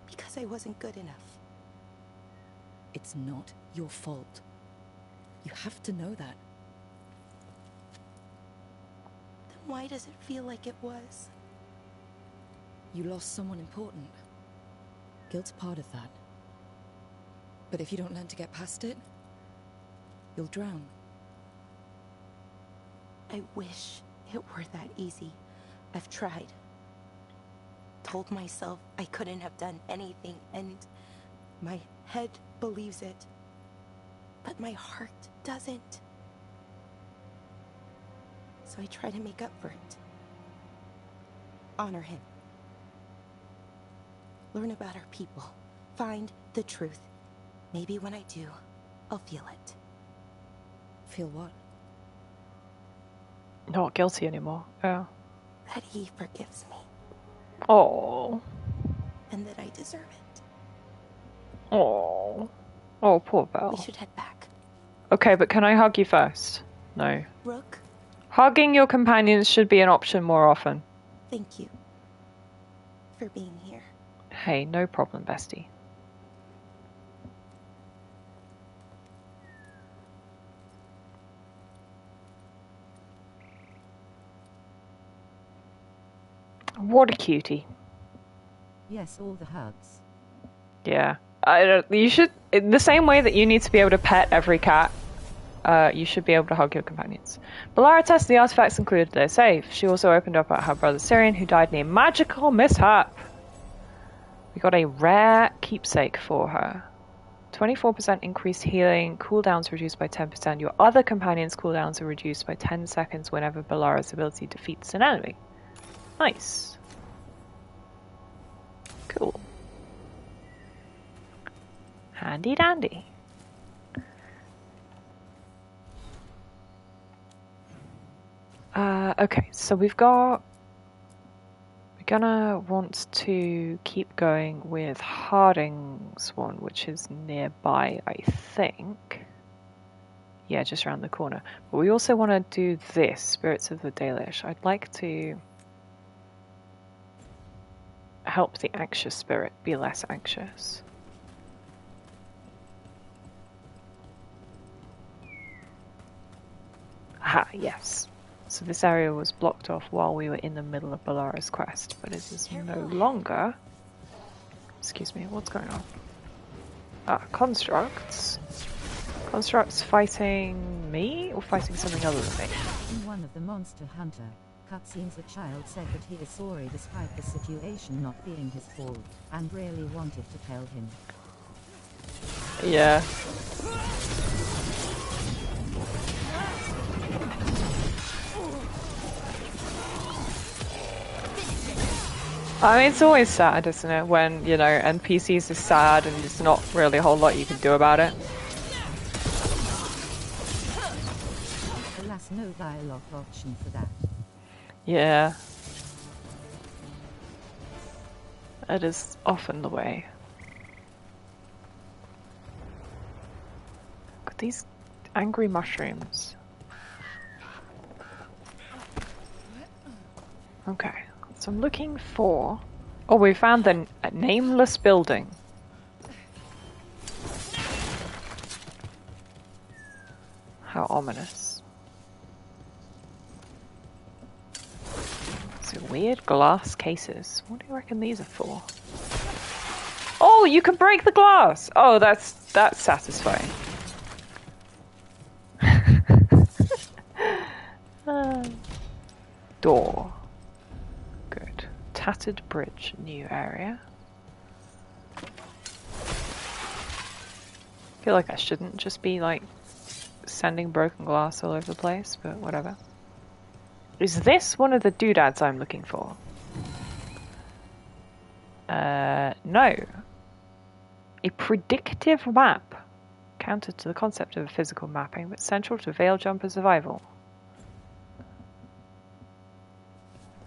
Because I wasn't good enough. It's not your fault. You have to know that. Then why does it feel like it was? You lost someone important. Guilt's part of that. But if you don't learn to get past it, you'll drown. I wish it were that easy. I've tried. Told myself I couldn't have done anything, and my head believes it. But my heart doesn't. So I try to make up for it. Honor him. Learn about our people. Find the truth. Maybe when I do, I'll feel it. Feel what? Not guilty anymore. Yeah. That he forgives me. Oh. And that I deserve it. Oh. Oh, poor Belle. We should head back. Okay, but can I hug you first? No. Rook? Hugging your companions should be an option more often. Thank you. For being here. Hey, no problem, bestie. What a cutie. Yes, all the hugs. Yeah. You should, in the same way that you need to be able to pet every cat, you should be able to hug your companions. Balara tested the artifacts included their safe. She also opened up at her brother Syrian, who died in a magical mishap. We got a rare keepsake for her. 24% increased healing, cooldowns reduced by 10%. Your other companions' cooldowns are reduced by 10 seconds whenever Balara's ability defeats an enemy. Nice. Cool. Handy dandy. Okay, so we're gonna want to keep going with Harding's one, which is nearby, I think. Yeah, just around the corner. But we also want to do this, Spirits of the Dalish. I'd like to help the anxious spirit be less anxious. Aha, yes. So this area was blocked off while we were in the middle of Balara's quest, but it is no longer. Excuse me, what's going on? Ah, constructs. Constructs fighting me or fighting something other than me? In one of the Monster Hunter cutscenes, a child said that he is sorry despite the situation not being his fault, and really wanted to tell him. Yeah. I mean, it's always sad, isn't it, when, you know, NPCs are sad and there's not really a whole lot you can do about it. Alas, no dialogue option for that. Yeah. It is often the way. Got these angry mushrooms. Okay. So I'm looking for... Oh, we found the nameless building. How ominous. So weird glass cases. What do you reckon these are for? Oh, you can break the glass! Oh, that's satisfying. Door. Good. Tattered bridge, new area. I feel like I shouldn't just be like sending broken glass all over the place, but whatever. Is this one of the doodads I'm looking for? No. A predictive map. Counter to the concept of physical mapping, but central to veil jumper survival.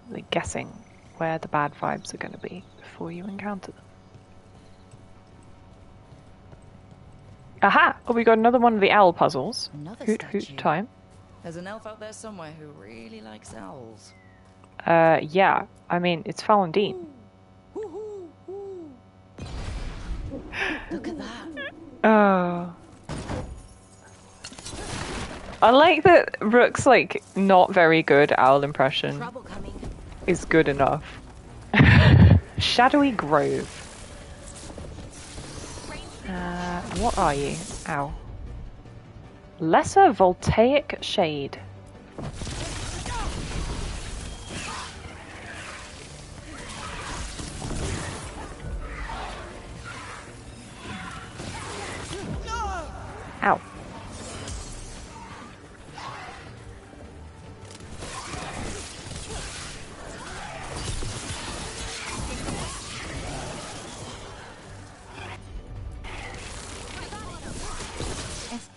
Really guessing where the bad vibes are going to be before you encounter them. Aha! Oh, we got another one of the owl puzzles. Another hoot statue. hoot time. There's an elf out there somewhere who really likes owls. Yeah. I mean, it's Falendine. Look at that. Oh. I like that Rook's like not very good owl impression is good enough. Shadowy Grove. What are you? Ow. Lesser Voltaic Shade.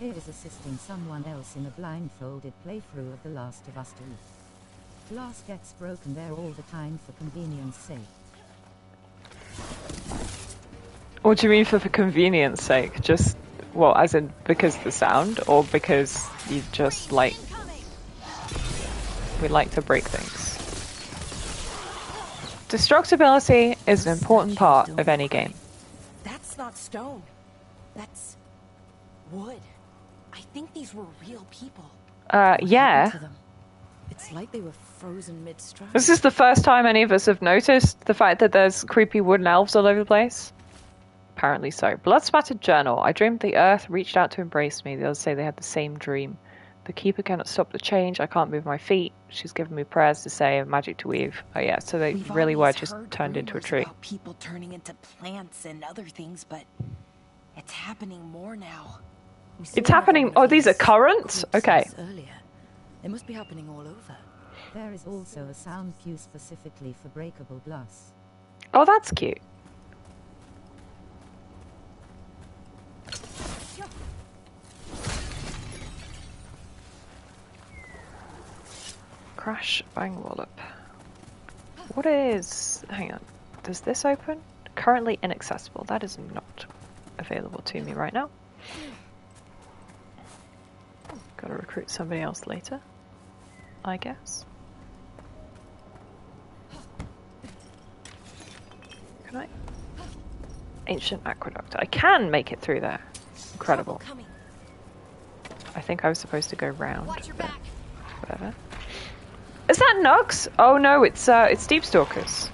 Here is assisting someone else in a blindfolded playthrough of The Last of Us 2. Glass gets broken there all the time for convenience sake. What do you mean for convenience sake? Just, well, as in because of the sound, or because you just like... We like to break things. Destructibility is an important part of any game. That's not stone. That's wood. I think these were real people. Yeah. It's like they were frozen mid-stride. This is the first time any of us have noticed the fact that there's creepy wooden elves all over the place. Apparently so. Blood-spattered journal. I dreamed the earth reached out to embrace me. The others say they had the same dream. The keeper cannot stop the change. I can't move my feet. She's given me prayers to say and magic to weave. Oh yeah, so they really were just turned into a tree. About people turning into plants and other things, but it's happening more now. It's happening. Oh, these are current? Okay. Earlier. It must be happening all over. There is also a sound cue specifically for breakable glass. Oh, that's cute. Crash, bang, wallop. What is... Hang on. Does this open? Currently inaccessible. That is not available to me right now. Gotta recruit somebody else later, I guess. Can I? Ancient aqueduct. I can make it through there. Incredible. I think I was supposed to go round. Whatever. Is that Nux? Oh no, it's Deep Stalkers.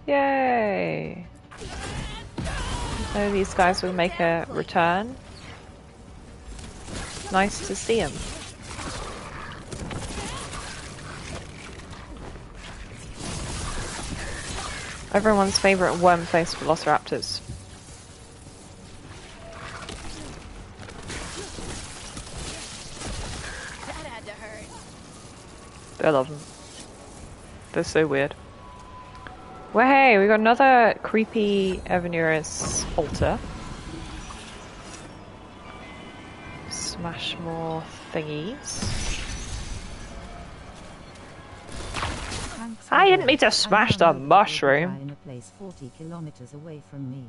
Yay! So these guys will make a return. Nice to see him. Everyone's favourite worm-faced velociraptors. That had to hurt. I love them. They're so weird. Well, hey, we got another creepy Evanuris altar. Smash more thingies. I didn't mean to smash the mushroom. In a place 40 kilometers away from me.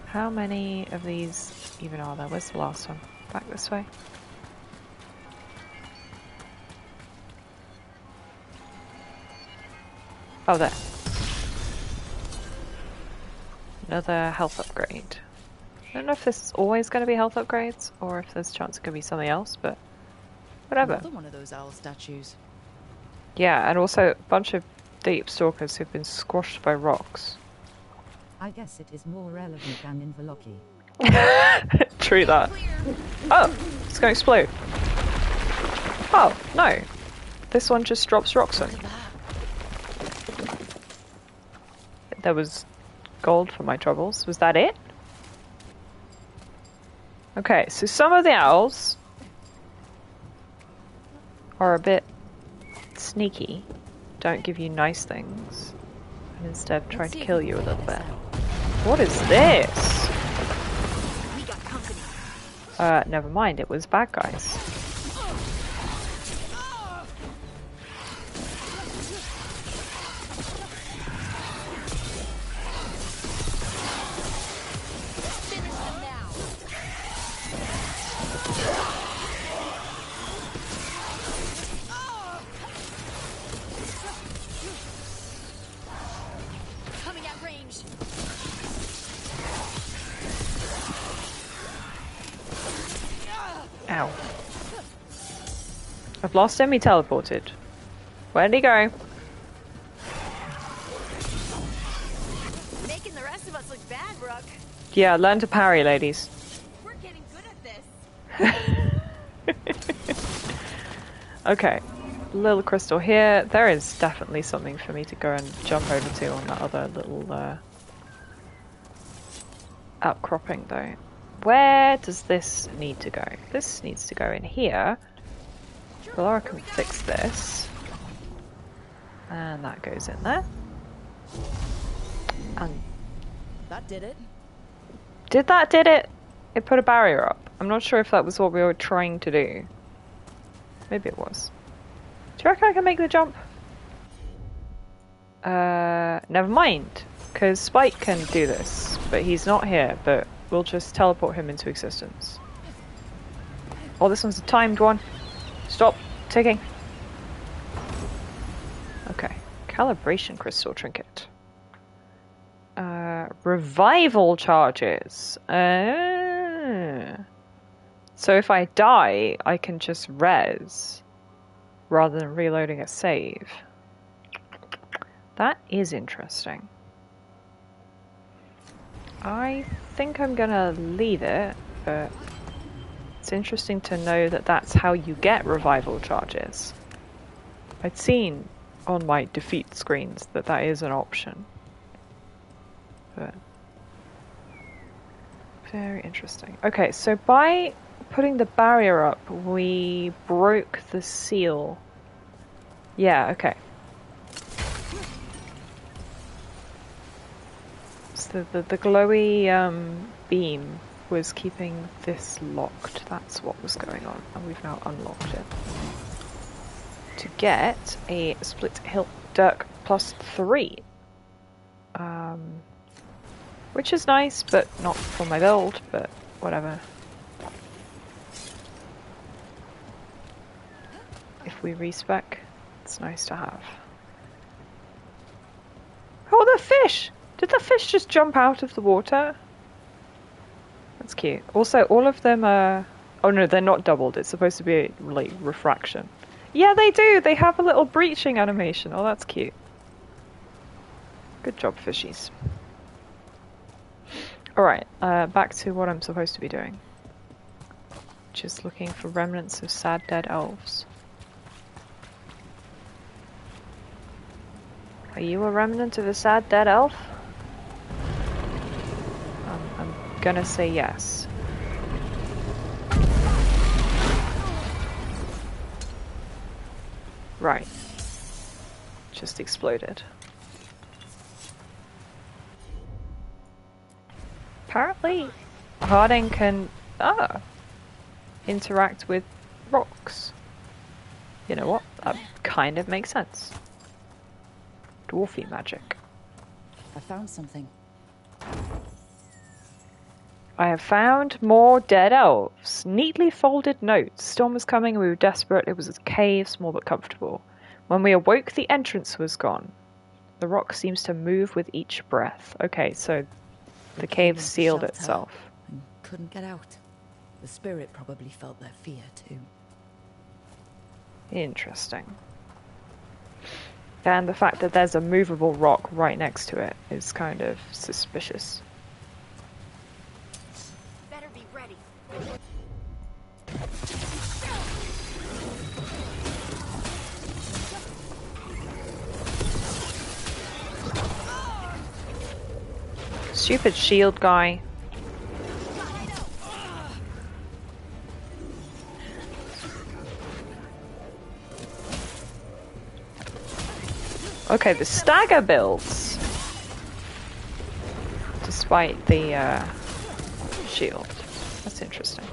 How many of these even are there? Where's the last one? Back this way. Oh, there. Another health upgrade. I don't know if this is always going to be health upgrades, or if there's a chance it could be something else, but whatever. Another one of those owl statues. Yeah, and also a bunch of deep stalkers who've been squashed by rocks. I guess it is more relevant than in Veloki. True that. Oh, it's going to explode. Oh, no. This one just drops rocks on you. There was gold for my troubles. Was that it? Okay, so some of the owls are a bit sneaky. Don't give you nice things. And instead try to kill you a little bit. What is this? Never mind, it was bad guys. Ow. I've lost him, he teleported. Where did he go? Making the rest of us look bad, Brooke. Yeah, learn to parry, ladies. We're getting good at this. Okay. Little crystal here. There is definitely something for me to go and jump over to on that other little outcropping though. Where does this need to go? This needs to go in here. Laura can fix this. And that goes in there. And that did it. Did it? It put a barrier up. I'm not sure if that was what we were trying to do. Maybe it was. Do you reckon I can make the jump? Never mind. Because Spike can do this, but he's not here, but we'll just teleport him into existence. Oh, this one's a timed one. Stop ticking. Okay. Calibration crystal trinket. Revival charges. So if I die, I can just res rather than reloading a save. That is interesting. I think I'm gonna leave it, but it's interesting to know that that's how you get revival charges. I'd seen on my defeat screens that that is an option. But very interesting. Okay, so by putting the barrier up, we broke the seal. Yeah, okay. So the glowy beam was keeping this locked. That's what was going on, and we've now unlocked it. To get a split hilt dirk +3. Which is nice, but not for my build, but whatever. If we respec, it's nice to have. Oh, the fish! Did the fish just jump out of the water? That's cute. Also, all of them are... Oh no, they're not doubled. It's supposed to be, like, refraction. Yeah, they do! They have a little breaching animation. Oh, that's cute. Good job, fishies. Alright, back to what I'm supposed to be doing. Just looking for remnants of sad dead elves. Are you a remnant of a sad dead elf? I'm gonna say yes. Right. Just exploded. Apparently, Harding can interact with rocks. You know what? That kind of makes sense. Dwarfy magic. I found something. I have found more dead elves. Neatly folded notes. Storm was coming and we were desperate. It was a cave, small but comfortable. When we awoke, the entrance was gone. The rock seems to move with each breath. Okay, so the cave sealed itself. And couldn't get out. The spirit probably felt their fear too. Interesting. And the fact that there's a movable rock right next to it is kind of suspicious. Better be ready. Stupid shield guy. Okay, the stagger builds. Despite the shield. That's interesting.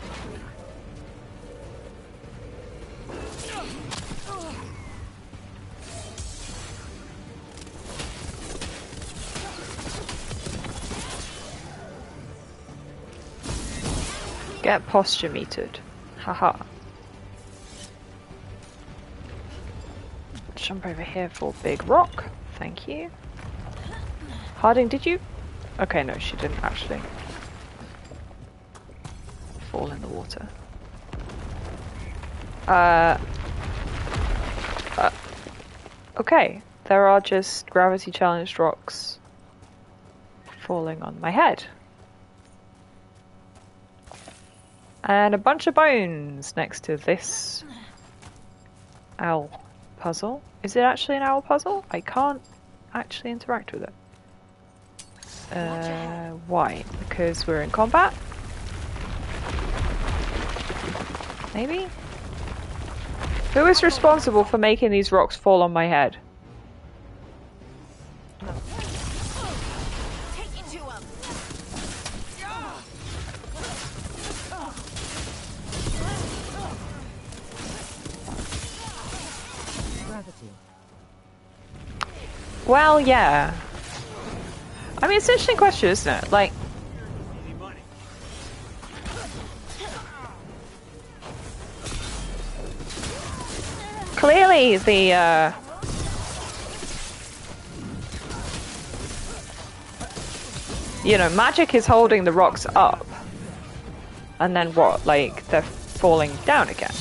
Get posture metered. Haha. Jump over here for big rock. Thank you. Harding, did you? Okay, no, she didn't actually fall in the water. Okay, there are just gravity challenged rocks falling on my head. And a bunch of bones next to this owl puzzle. Is it actually an owl puzzle? I can't actually interact with it. Why? Because we're in combat? Maybe? Who is responsible for making these rocks fall on my head? Well, yeah. I mean, it's an interesting question, isn't it? Like, clearly the, you know, magic is holding the rocks up. And then what? Like, they're falling down again.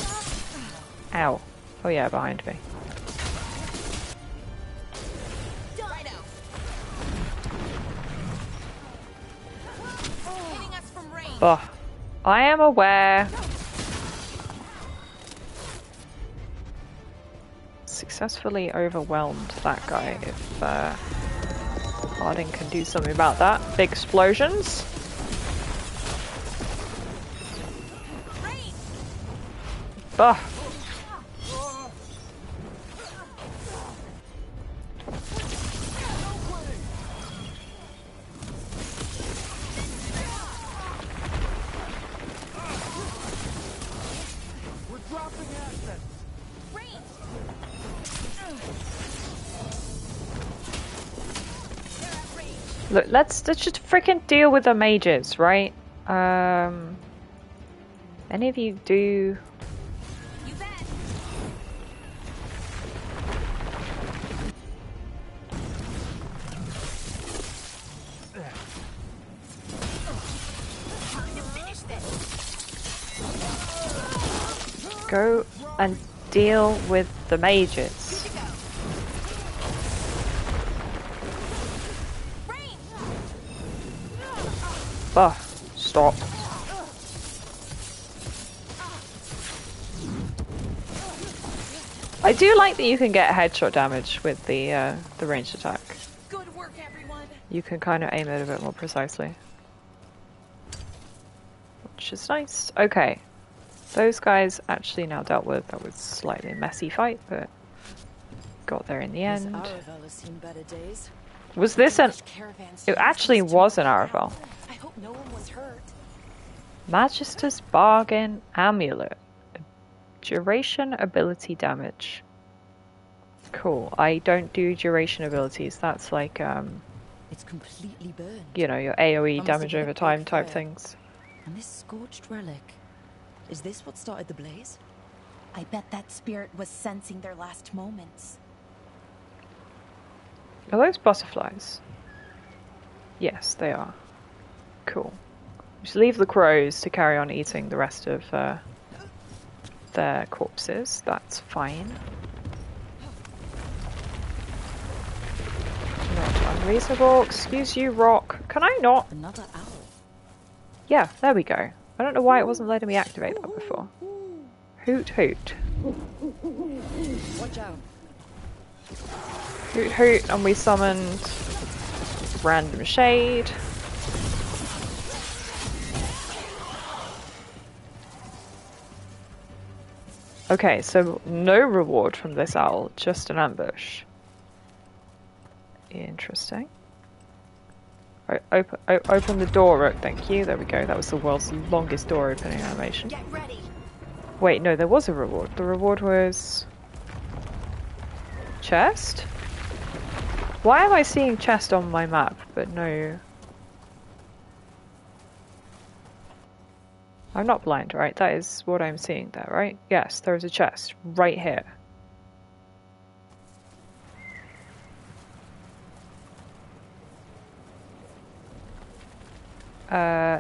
Ow. Oh yeah, behind me. Oh, I am aware. Successfully overwhelmed that guy. If Harding can do something about that. Big explosions. Oh. Look, let's just freaking deal with the mages, right? Any of you do? You bet. Time to finish this. Go and deal with the mages. Oh, stop. I do like that you can get headshot damage with the ranged attack. Good work, everyone. You can kind of aim it a bit more precisely. Which is nice. Okay. Those guys actually now dealt with. That was a slightly messy fight, but got there in the end. Aravel has seen better days. Was this an... It actually was an Aravel. I hope no one was hurt. Magister's Bargain Amulet. Duration ability damage. Cool. I don't do duration abilities. That's like, It's completely burned. you know, your AoE Almost damage a bit over time like type fire. things. And this scorched relic. Is this what started the blaze? I bet that spirit was sensing their last moments. Are those butterflies? Yes, they are. Cool. Just leave the crows to carry on eating the rest of their corpses. That's fine. Not unreasonable. Excuse you, Rock. Can I not? Another owl. Yeah, there we go. I don't know why it wasn't letting me activate that before. Hoot hoot. Watch out. Hoot hoot, and we summoned random shade. Okay, so no reward from this owl, just an ambush. Interesting. Open the door, Rook, thank you. There we go. That was the world's longest door opening animation. Get ready. Wait, no, there was a reward. The reward was... chest? Why am I seeing chest on my map, but no... I'm not blind, right? That is what I'm seeing there, right? Yes, there is a chest right here.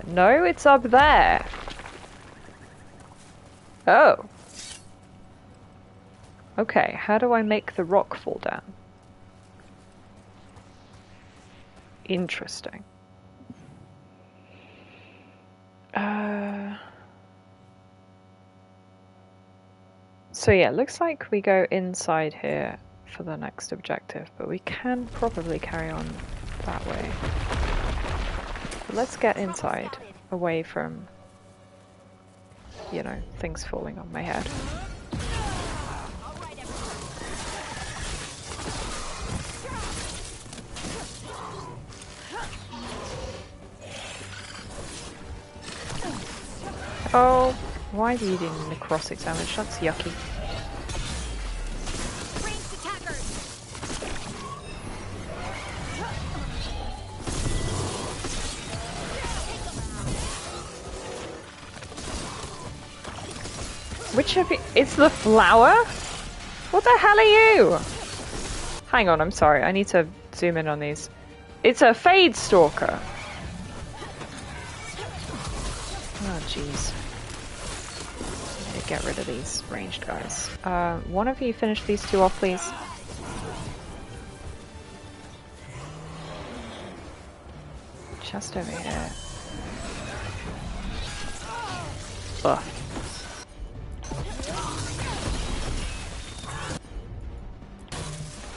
No, it's up there. Oh. Okay, how do I make the rock fall down? Interesting. So yeah, looks like we go inside here for the next objective, but we can probably carry on that way. But let's get inside, away from, you know, things falling on my head. Oh, why are you doing necrotic damage? That's yucky. Which of you? It's the flower? What the hell are you? Hang on, I'm sorry. I need to zoom in on these. It's a Fade Stalker. Oh, jeez. I need to get rid of these ranged guys. One of you finish these two off, please. Chest over here. Ugh.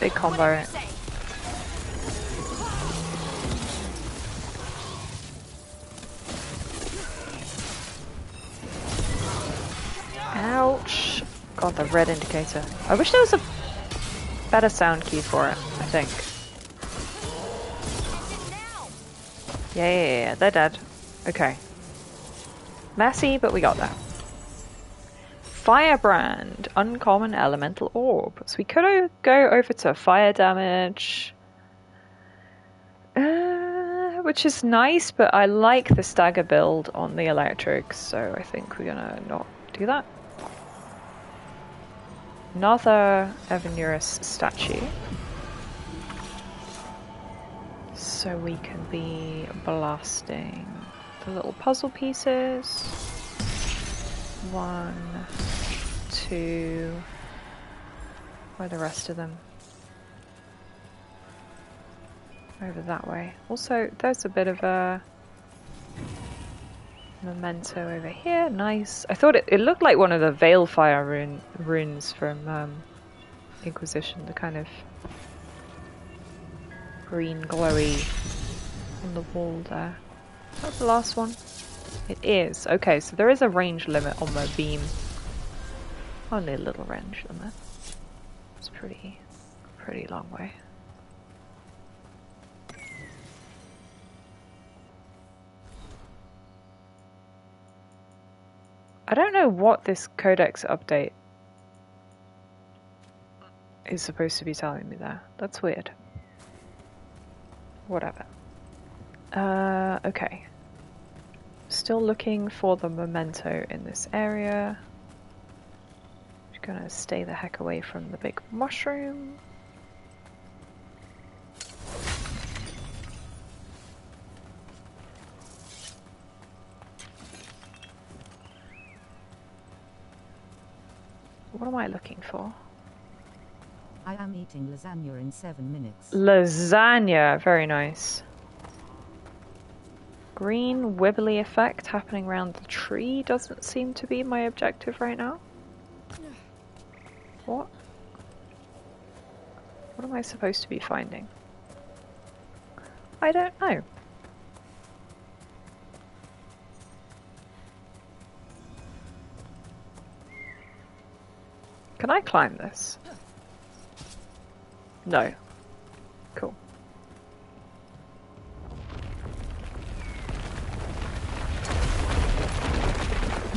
Big combo. Ouch. God, the red indicator. I wish there was a better sound key for it, I think. Yeah, they're dead. Okay. Messy, but we got that. Firebrand, uncommon elemental orb. So we could go over to fire damage, which is nice, but I like the stagger build on the electrics, so I think we're gonna not do that. Another Evanurus statue. So we can be blasting the little puzzle pieces. 1, 2. Where are the rest of them? Over that way. Also, there's a bit of a memento over here. Nice. I thought it looked like one of the Veilfire runes from Inquisition. The kind of green glowy on the wall there. Is that the last one? It is. Okay, so there is a range limit on the beam. Only a little range limit. It's pretty long way. I don't know what this codex update is supposed to be telling me there. That's weird. Whatever. Okay. Still looking for the memento in this area. Just gonna stay the heck away from the big mushroom. What am I looking for? I am eating lasagna in 7 minutes. Lasagna, very nice. Green wibbly effect happening around the tree doesn't seem to be my objective right now. What? What am I supposed to be finding? I don't know. Can I climb this? No. Cool.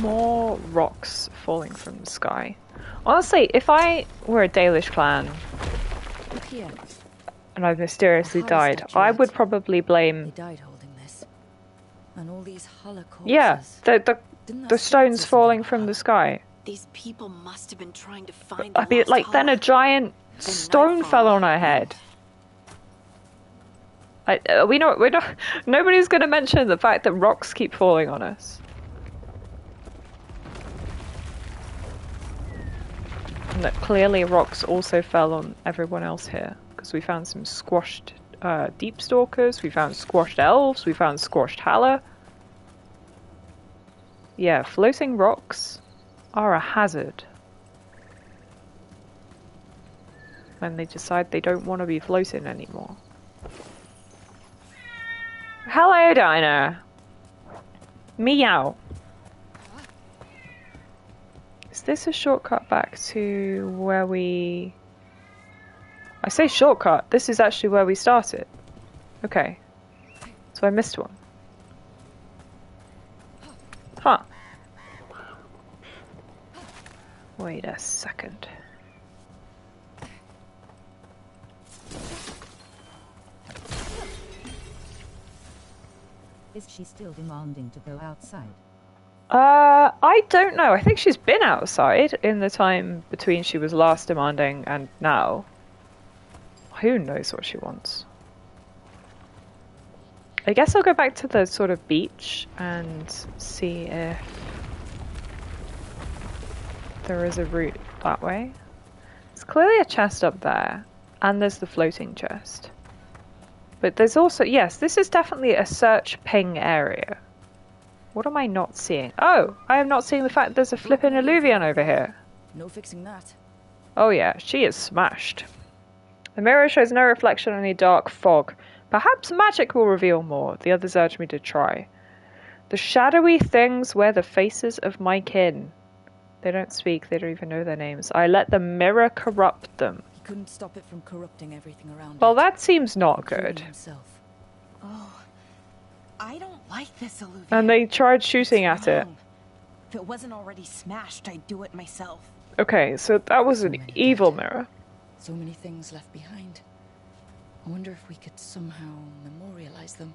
More rocks falling from the sky. Honestly, if I were a Dalish clan and I mysteriously died, I would probably blame. He died holding this. And all these Holocaust. Yeah, the stones falling from the sky. These people must have been trying to find. I mean, like then a giant stone fell on our head. We're not. Nobody's going to mention the fact that rocks keep falling on us. And that clearly rocks also fell on everyone else here, because we found some squashed deep stalkers, we found squashed elves, we found squashed Halla. Yeah, floating rocks are a hazard when they decide they don't want to be floating anymore. Hello, Dinah. Meow. Is this a shortcut back to where we... I say shortcut, this is actually where we started. Okay. So I missed one. Huh. Wait a second. Is she still demanding to go outside? I don't know. I think she's been outside in the time between she was last demanding and now. Who knows what she wants? I guess I'll go back to the sort of beach and see if there is a route that way. There's clearly a chest up there, and there's the floating chest. But there's also, yes, this is definitely a search ping area. What am I not seeing? Oh, I am not seeing the fact that there's a flippin' alluvion over here. No fixing that. Oh yeah, she is smashed. The mirror shows no reflection on any dark fog. Perhaps magic will reveal more. The others urge me to try. The shadowy things wear the faces of my kin. They don't speak, they don't even know their names. I let the mirror corrupt them. He couldn't stop it from corrupting everything around Well, it, that seems not including good. himself. Oh, I don't like this illusion. And they tried shooting at it. If it wasn't already smashed, I'd do it myself. Okay, so that was an evil mirror. So many things left behind. I wonder if we could somehow memorialize them.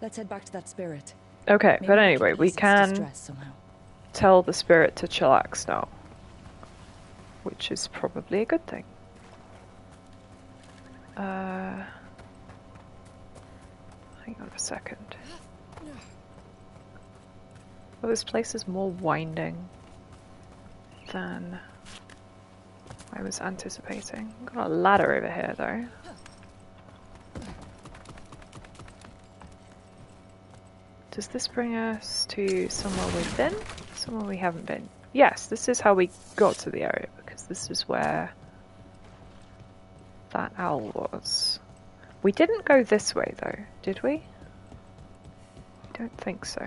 Let's head back to that spirit. Okay, Maybe but we anyway, we ease its can distress somehow. tell the spirit to chillax now. Which is probably a good thing. Hang on a second. Well, this place is more winding than I was anticipating. Got a ladder over here though. Does this bring us to somewhere we've been? Somewhere we haven't been? Yes, this is how we got to the area, because this is where that owl was. We didn't go this way though, did we? I don't think so.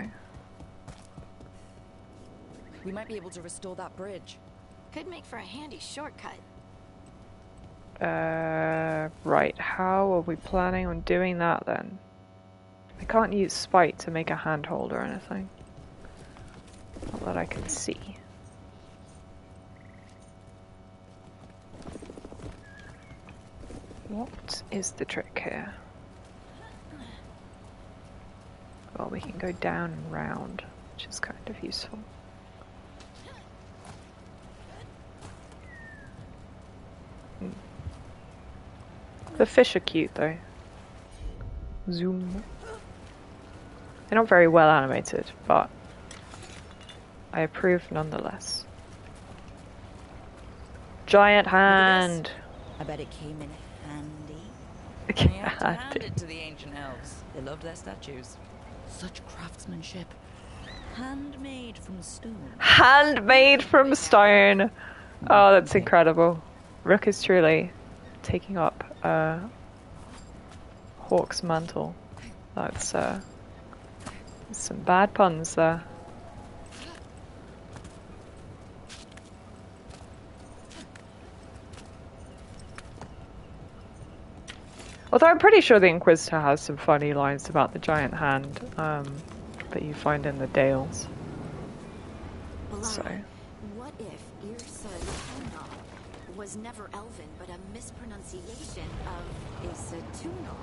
We might be able to restore that bridge. Could make for a handy shortcut. Right, how are we planning on doing that then? I can't use spite to make a handhold or anything. Not that I can see. What is the trick here? Well, we can go down and round, which is kind of useful. The fish are cute though. Zoom. They're not very well animated, but I approve nonetheless. Giant hand! I bet it came in handy. I have to hand it to the ancient elves. They loved their statues. Such craftsmanship. Handmade from stone. Handmade from stone! Oh, that's incredible. Rook is truly taking up Hawk's mantle. That's some bad puns there. Although I'm pretty sure the Inquisitor has some funny lines about the giant hand that you find in the Dales. So. What if Irsa Tunal was never Elven, but a mispronunciation of Isatunal?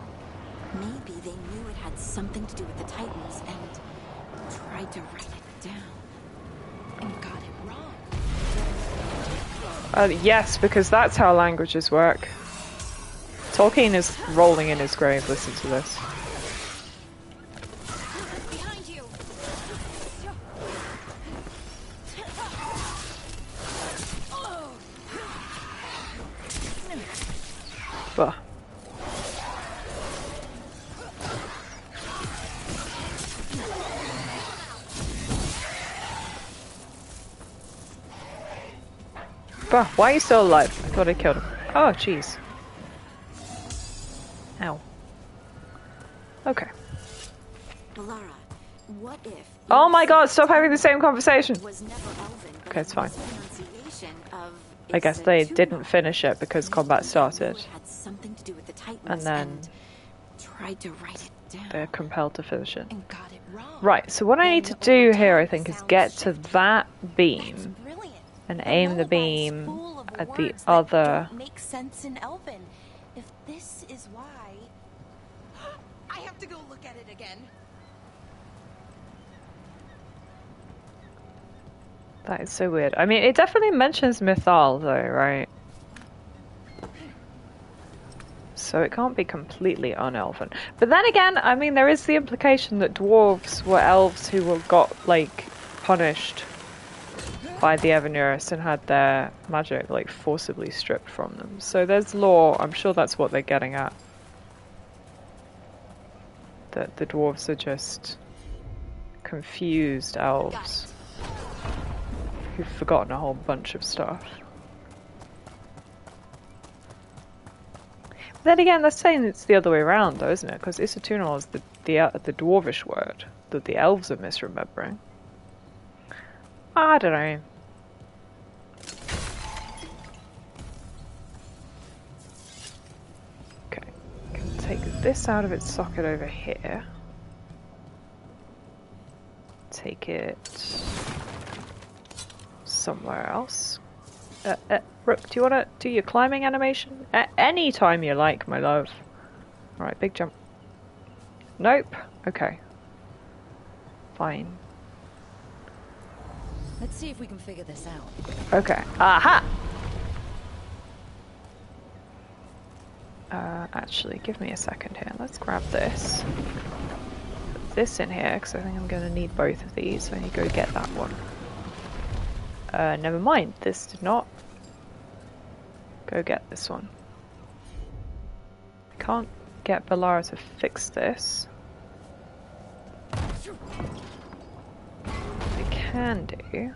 Maybe they knew it had something to do with the Titans and tried to write it down and got it wrong. Yes, because that's how languages work. Tolkien is rolling in his grave. Listen to this. Behind you. Bah. Bah, why are you still alive? I thought I killed him. Oh, jeez. Ow. Okay. Balara, what if Oh my god, stop having the same conversation! was never Elven, but Okay, it's fine. mispronunciation of I guess they didn't finish it because combat started. had something to do with the Titans And then tried to write it down they're compelled to finish it. and got it wrong. Right, so what I need to do here, I think, is get to that beam and aim the beam at the other. Makes sense in Elven. If this is why, I have to go look at it again. That is so weird. I mean, it definitely mentions Mythal though, right? So it can't be completely un-elven. But then again, I mean, there is the implication that dwarves were elves who were like punished by the Evanurus and had their magic like forcibly stripped from them. So there's lore. I'm sure that's what they're getting at. That the dwarves are just confused elves who've forgotten a whole bunch of stuff. But then again, that's saying it's the other way around, though, isn't it? Because Isatunal is the dwarvish word that the elves are misremembering. I don't know. Okay, can take this out of its socket over here. Take it somewhere else. Rook, do you want to do your climbing animation? Any time you like, my love. Alright, big jump. Nope. Okay. Fine. Let's see if we can figure this out. Okay. Aha! Actually, give me a second here. Let's grab this. Put this in here, because I think I'm going to need both of these. So I need to go get that one. Never mind. This did not. Go get this one. I can't get Bellara to fix this. I can do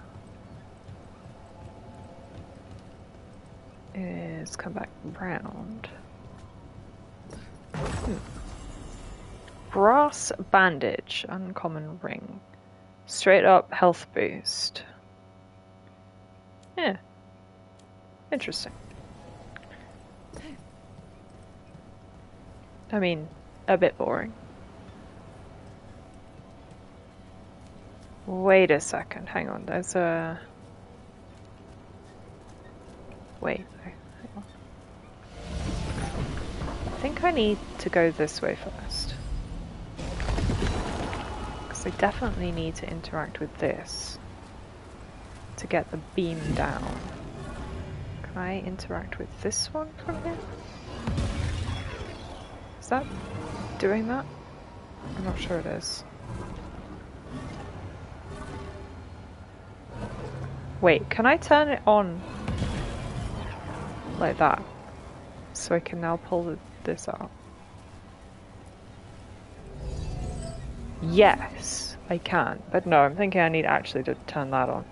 is come back round. Brass bandage, uncommon ring. Straight up health boost. Yeah. Interesting. I mean, a bit boring. Wait a second, hang on, there's a... Wait, hang on. I think I need to go this way first. Because I definitely need to interact with this to get the beam down. Can I interact with this one from here? Is that doing that? I'm not sure it is. Wait, can I turn it on like that? So I can now pull this out. Yes, I can. But no, I'm thinking I need actually to turn that on.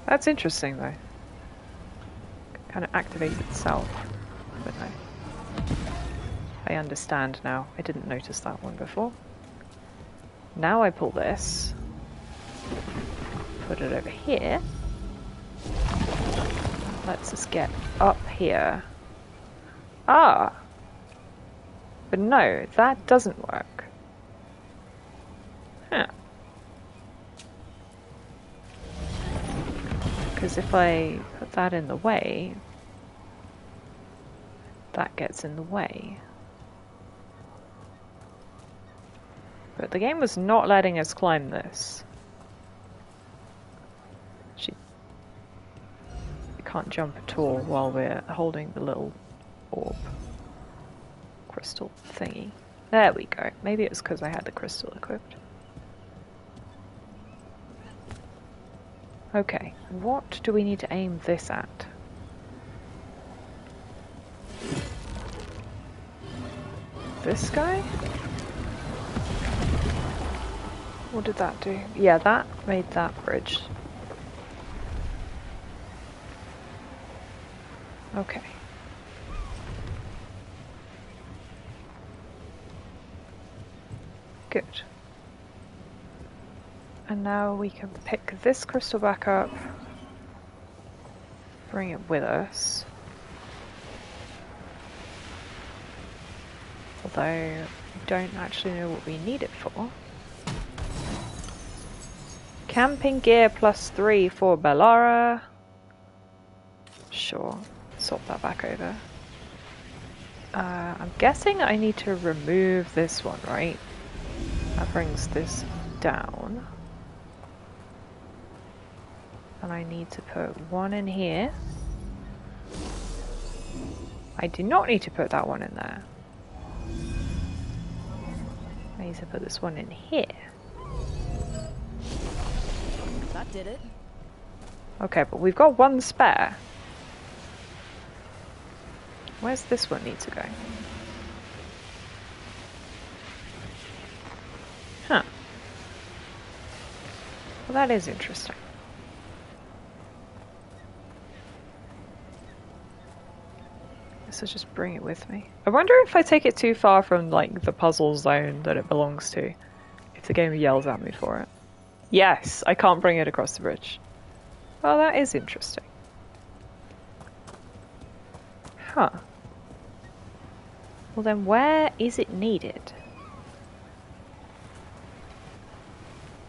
That's interesting though. Kind of activates itself. But no. I understand now. I didn't notice that one before. Now I pull this. Put it over here. Let's just get up here. Ah! But no, that doesn't work. Huh. Because if I put that in the way, that gets in the way. But the game was not letting us climb this. We can't jump at all while we're holding the little orb. Crystal thingy. There we go. Maybe it's because I had the crystal equipped. Okay, what do we need to aim this at? This guy? What did that do? Yeah, that made that bridge. Okay. Good. And now we can pick this crystal back up, bring it with us. Although we don't actually know what we need it for. Camping gear +3 for Bellara. Sure, swap that back over. I'm guessing I need to remove this one, right? That brings this down. And I need to put one in here. I do not need to put that one in there. I need to put this one in here. That did it. Okay, but we've got one spare. Where's this one need to go? Huh. Well, that is interesting. So just bring it with me. I wonder if I take it too far from like the puzzle zone that it belongs to, if the game yells at me for it. Yes, I can't bring it across the bridge. Well, that is interesting. Huh. Well then, where is it needed?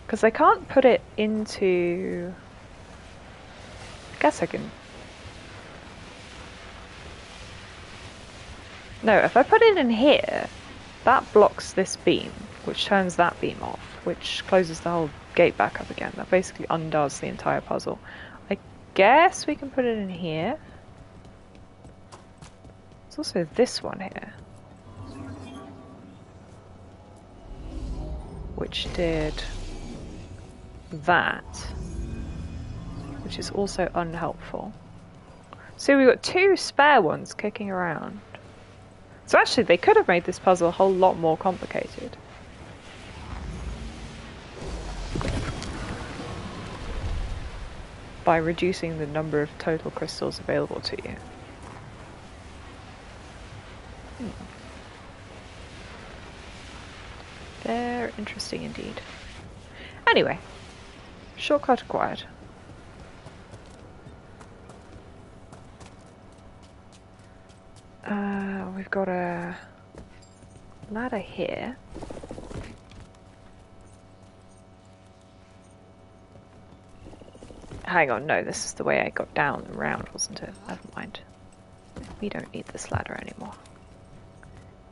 Because I can't put it into... I guess I can... No, if I put it in here, that blocks this beam, which turns that beam off, which closes the whole gate back up again. That basically undoes the entire puzzle. I guess we can put it in here. There's also this one here, which did that, which is also unhelpful. So we've got two spare ones kicking around. So actually they could have made this puzzle a whole lot more complicated. By reducing the number of total crystals available to you. Very interesting indeed. Anyway, shortcut acquired. We've got a ladder here. Hang on, no, this is the way I got down and round, wasn't it? Never mind. We don't need this ladder anymore.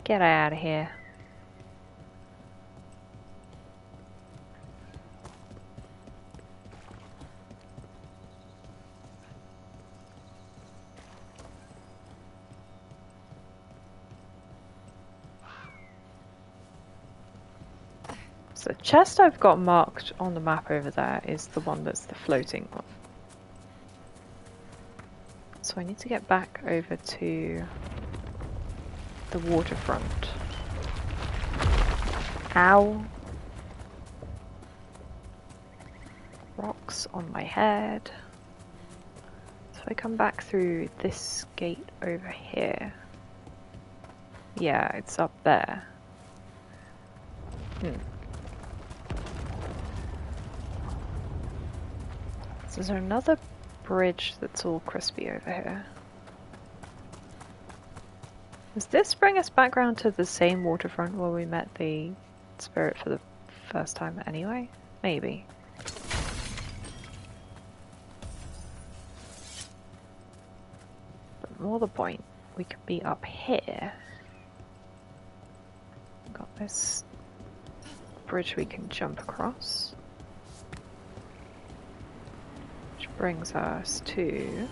Get out of here. So the chest I've got marked on the map over there is the one that's the floating one. So I need to get back over to the waterfront. Ow. Rocks on my head. So I come back through this gate over here. Yeah, it's up there. So is there another bridge that's all crispy over here? Does this bring us back round to the same waterfront where we met the spirit for the first time anyway? Maybe. But more the point, we could be up here. Got this bridge we can jump across. Brings us to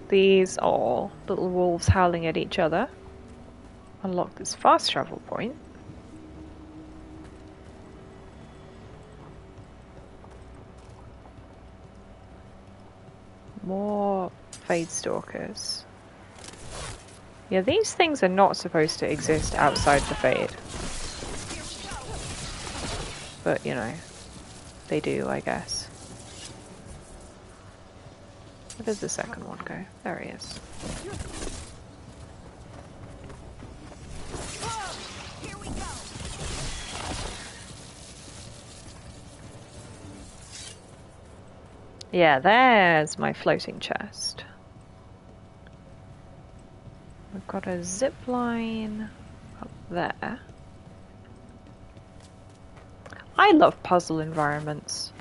these are little wolves howling at each other. Unlock this fast travel point. More Fade Stalkers. Yeah, these things are not supposed to exist outside the Fade. But, you know, they do, I guess. Where did the second one go? There he is. Yeah, there's my floating chest. We've got a zip line up there. I love puzzle environments.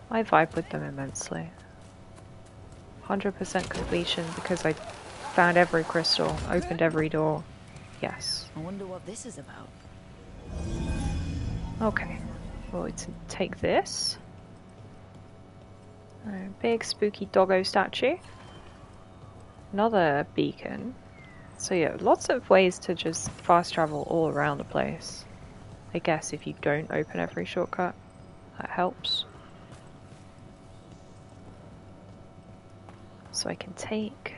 I vibe with them immensely. 100% completion because I found every crystal, opened every door. Yes. I wonder what this is about. Okay. Well, let's take this. A big spooky doggo statue. Another beacon. So yeah, lots of ways to just fast travel all around the place. I guess if you don't open every shortcut, that helps. So I can take...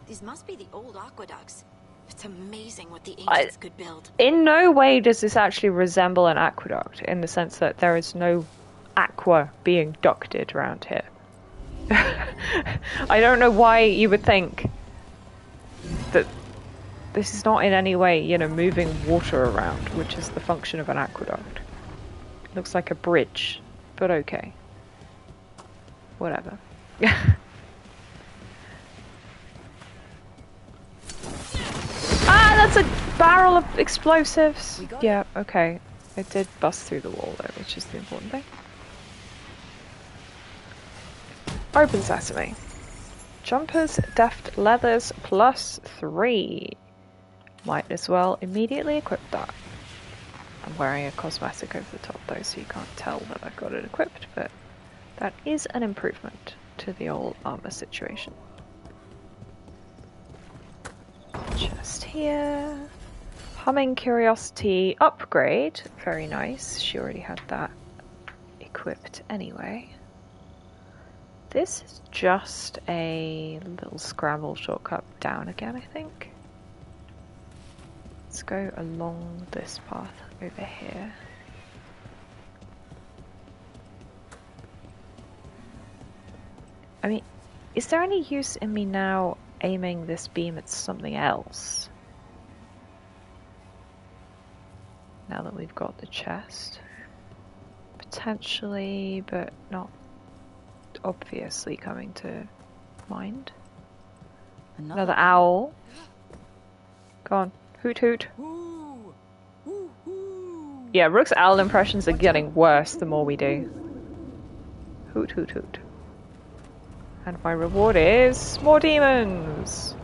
These must be the old aqueducts. It's amazing what the ancients could build. In no way does this actually resemble an aqueduct, in the sense that there is no aqua being ducted around here. I don't know why you would think that this is not in any way, you know, moving water around, which is the function of an aqueduct. Looks like a bridge, but okay. Whatever. Ah, that's a barrel of explosives! Yeah, okay. It did bust through the wall though, which is the important thing. Open sesame. Jumpers, deft leathers, +3. Might as well immediately equip that. I'm wearing a cosmetic over the top though, so you can't tell that I've got it equipped, but that is an improvement to the old armor situation. Chest here. Humming Curiosity upgrade. Very nice. She already had that equipped anyway. This is just a little scramble shortcut down again, I think. Let's go along this path over here. I mean, is there any use in me now aiming this beam at something else? Now that we've got the chest. Potentially, but not obviously coming to mind. Another owl. Go on, hoot hoot. Yeah, Rook's owl impressions are getting worse the more we do. Hoot hoot hoot. And my reward is more demons!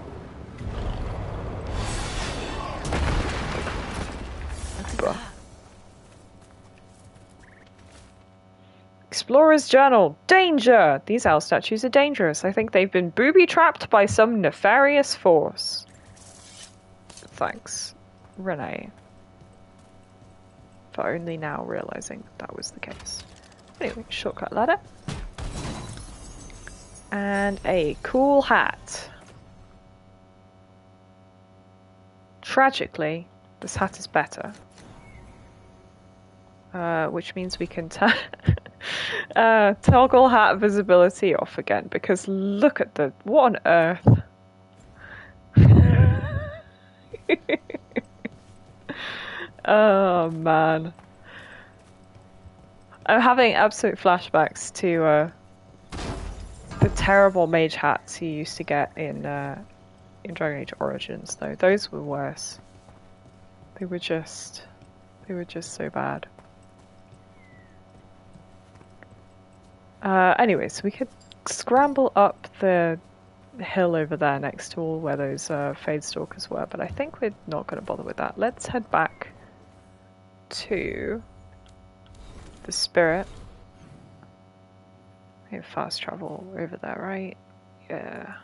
Explorer's Journal. Danger! These owl statues are dangerous. I think they've been booby-trapped by some nefarious force. Thanks, Renee. For only now realizing that was the case. Anyway, shortcut ladder. And a cool hat. Tragically, this hat is better. Which means we can toggle hat visibility off again, because look at the... what on earth? Oh man. I'm having absolute flashbacks to the terrible mage hats you used to get in Dragon Age Origins, though. Those were worse. They were just so bad. Anyways, we could scramble up the hill over there next to all where those Fade Stalkers were, but I think we're not going to bother with that. Let's head back to the Spirit. We have fast travel over there, right? Yeah.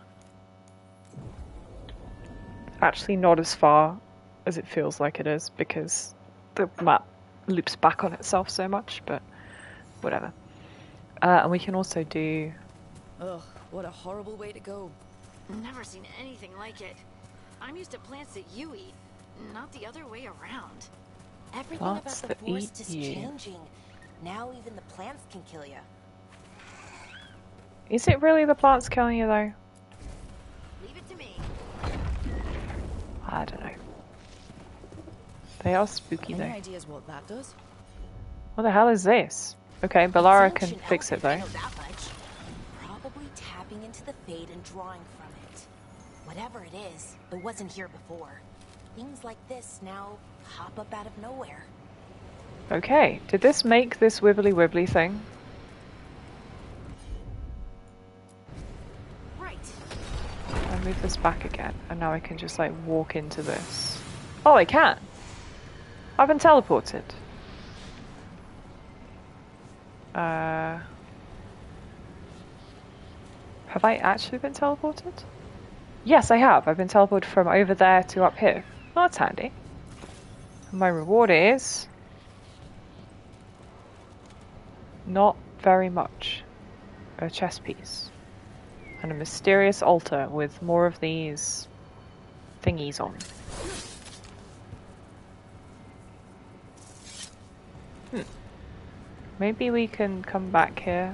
Actually not as far as it feels like it is, because the map loops back on itself so much, but whatever. And we can also do... Ugh, what a horrible way to go. Never seen anything like it. I'm used to plants that you eat, not the other way around. Everything Plants about the that forest eat is you. changing. Now even the plants can kill you. Is it really the plants killing you, though? Leave it to me. I don't know. They are spooky, though. Any ideas what that does? What the hell is this? Okay, Bellara can fix it, though. Probably tapping into the fade and drawing from it. Whatever it is, it wasn't here before. Things like this now pop up out of nowhere. Okay, did this make this wibbly wibbly thing? Right. I'll move this back again, and now I can just like walk into this. Oh, I can! I've been teleported. Have I actually been teleported? Yes, I have. I've been teleported from over there to up here. Well, that's handy. And my reward is... not very much. A chess piece. And a mysterious altar with more of these thingies on. Maybe we can come back here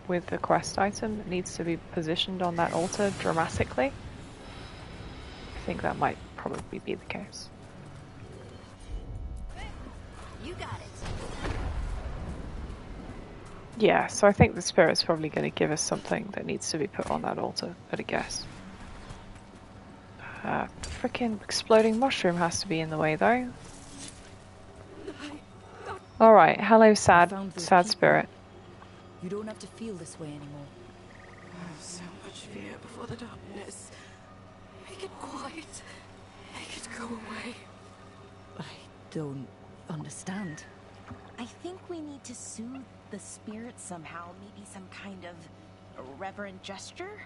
with a quest item that needs to be positioned on that altar dramatically. I think that might probably be the case. You got it. Yeah, so I think the spirit's probably going to give us something that needs to be put on that altar, at a guess. The frickin' exploding mushroom has to be in the way, though. Alright, hello sad spirit. You don't have to feel this way anymore. So much fear before the darkness. Make it quiet. Make it go away. I don't understand. I think we need to soothe the spirit somehow. Maybe some kind of reverent gesture?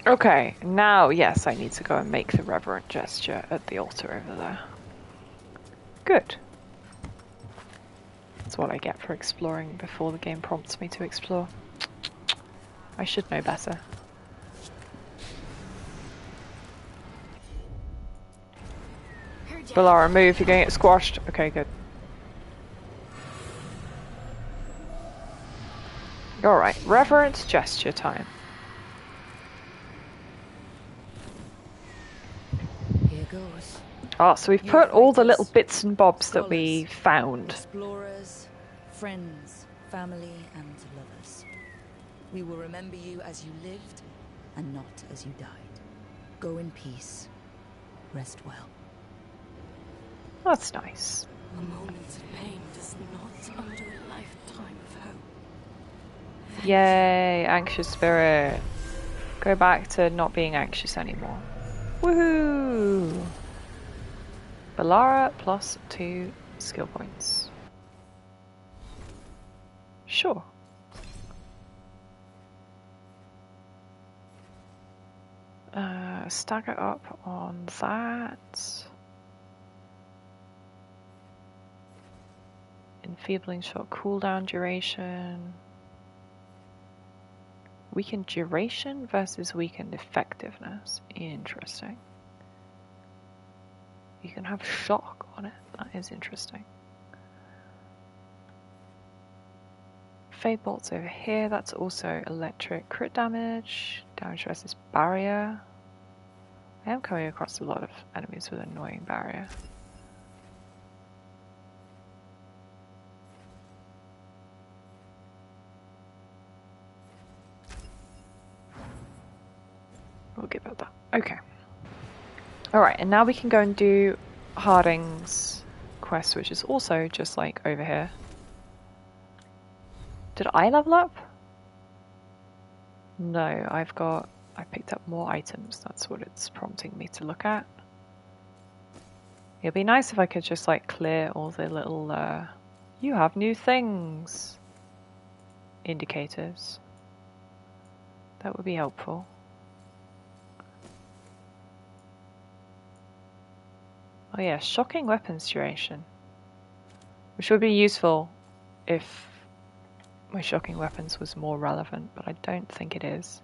Okay, now yes, I need to go and make the reverent gesture at the altar over there. Good. That's what I get for exploring before the game prompts me to explore. I should know better. Bellara, move, you're going to get squashed. Okay, good. Alright, reverent gesture time. Here goes. Ah, so we've put all the little bits and bobs that we found. Explorers, friends, family, and lovers. We will remember you as you lived, and not as you died. Go in peace. Rest well. That's nice. A moment's pain does not undo a lifetime of hope. Yay, anxious spirit. Go back to not being anxious anymore. Woohoo! Bellara plus 2 skill points. Sure. Stagger up on that. Enfeebling shot cooldown duration. Weakened duration versus weakened effectiveness. Interesting. You can have shock on it. That is interesting. Fade bolts over here. That's also electric crit damage. Damage versus barrier. I am coming across a lot of enemies with annoying barrier. We'll give it that. Okay. Alright, and now we can go and do Harding's quest, which is also just like over here. Did I level up? No, I picked up more items. That's what it's prompting me to look at. It'd be nice if I could just like clear all the little, you have new things indicators. That would be helpful. Oh yeah, shocking weapons duration. Which would be useful if my shocking weapons was more relevant, but I don't think it is.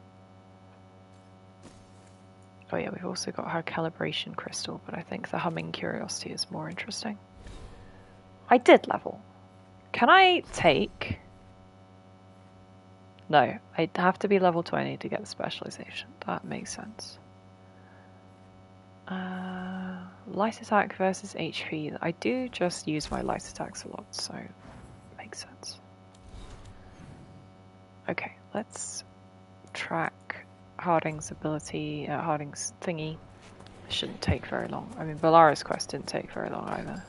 Oh yeah, we've also got her calibration crystal, but I think the humming curiosity is more interesting. I did level. Can I take... No, I'd have to be level 20 to get the specialization. That makes sense. Light attack versus HP. I do just use my light attacks a lot, so makes sense. Okay, let's track Harding's ability, Harding's thingy. Shouldn't take very long. I mean, Bellara's quest didn't take very long either.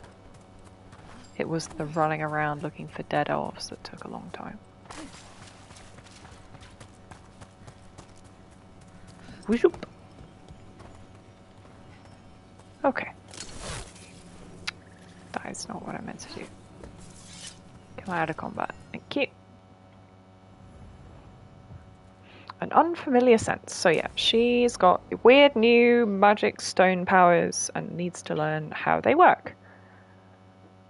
It was the running around looking for dead elves that took a long time. Whoop. Okay. That is not what I meant to do. Come out of combat. Thank you. An unfamiliar sense. So yeah, she's got weird new magic stone powers and needs to learn how they work.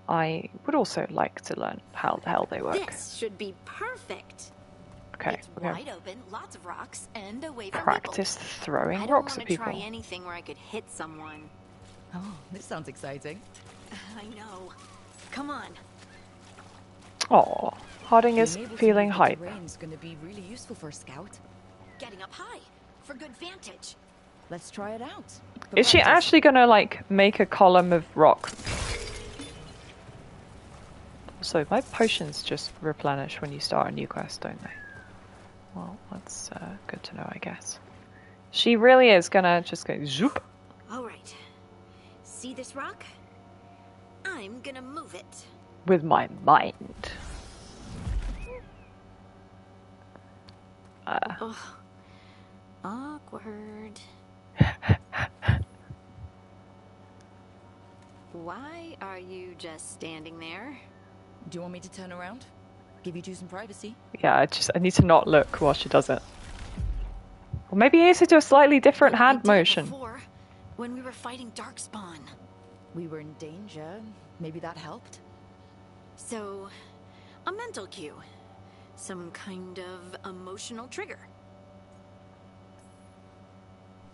I would also like to learn how the hell they work. This should be perfect. Okay, It's we're wide open, lots of rocks, and away from practice people. throwing I don't rocks want at to people. try anything where I could hit someone. Oh, this sounds exciting. I know. Come on. Oh, Harding is Being able to feeling move the hype. terrain's going to be really useful for a scout. Getting up high for good vantage. Let's try it out. Is she actually gonna like make a column of rock? So my potions just replenish when you start a new quest, don't they? Well, that's good to know, I guess. She really is gonna just go zoop. All right. See this rock? I'm gonna move it. With my mind. Ugh. Awkward. Why are you just standing there? Do you want me to turn around? Give you two some privacy? Yeah, I need to not look while she does it. Or maybe he needs to do a slightly different hand motion. Before, when we were fighting Darkspawn. We were in danger. Maybe that helped? So, a mental cue. Some kind of emotional trigger.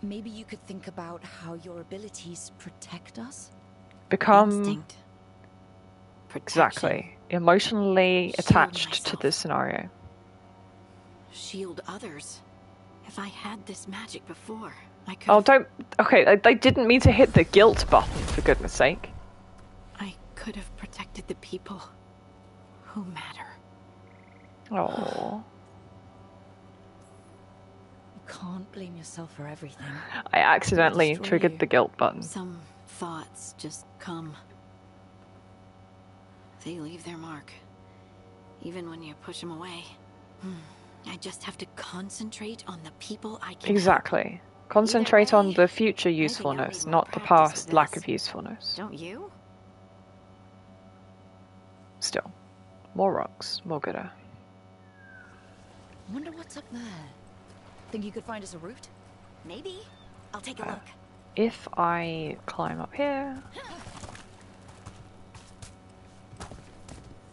Maybe you could think about how your abilities protect us? Become Instinct. exactly emotionally attached to this scenario. Shield others. If I had this magic before, I could. Oh, don't. Okay, I didn't mean to hit the guilt button, for goodness sake. I could have protected the people who matter. Oh. You can't blame yourself for everything. I accidentally triggered the guilt button. Some thoughts just come. They leave their mark. Even when you push them away. I just have to concentrate on the people I can Exactly. help. Concentrate on the future usefulness, not the past lack of usefulness. Don't you? Still. More rocks, more gooder. Wonder what's up there. Think you could find us a route? Maybe. I'll take a look. If I climb up here...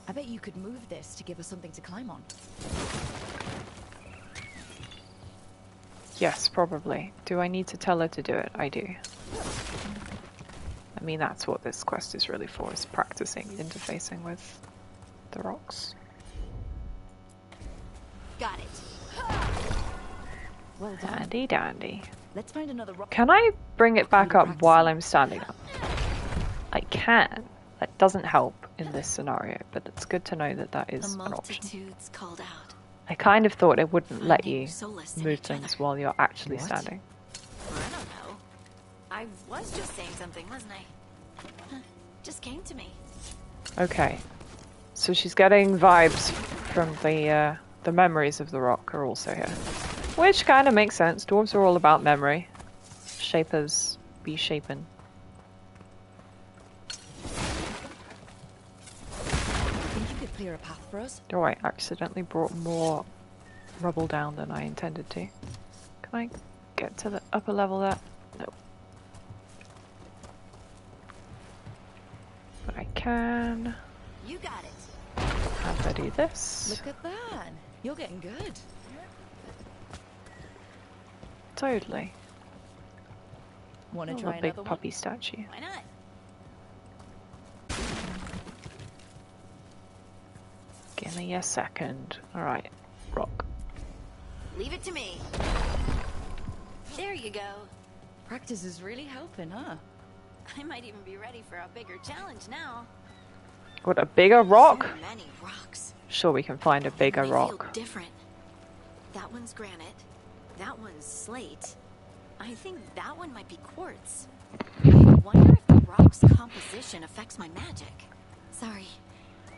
I bet you could move this to give us something to climb on. Yes, probably. Do I need to tell her to do it? I do. I mean, that's what this quest is really for, is practicing interfacing with the rocks. Got it. Well done. Dandy dandy. Let's find another rock. Can I bring it back up while I'm standing up? I can. That doesn't help in this scenario, but it's good to know that that is The an option. multitudes called out. I kind of thought it wouldn't let you solace in move each things while you're actually What? standing. I don't know. I was just saying something, wasn't I? Just came to me. Okay. So she's getting vibes from the memories of the rock are also here. Which kind of makes sense. Dwarves are all about memory. Shapers be shapen. Think you could clear a path for us? Oh, I accidentally brought more rubble down than I intended to. Can I get to the upper level there? No. But I can. You got it. Have I do this? Look at that. You're getting good. Totally. Want to Oh, try a big another puppy statue. Why not? Give me a second. Alright. Rock. Leave it to me. There you go. Practice is really helping, huh? I might even be ready for a bigger challenge now. What, a bigger rock? So many rocks. Sure, we can find a bigger They rock. feel different. That one's granite. That one's slate. I think that one might be quartz. I wonder if the rock's composition affects my magic. Sorry,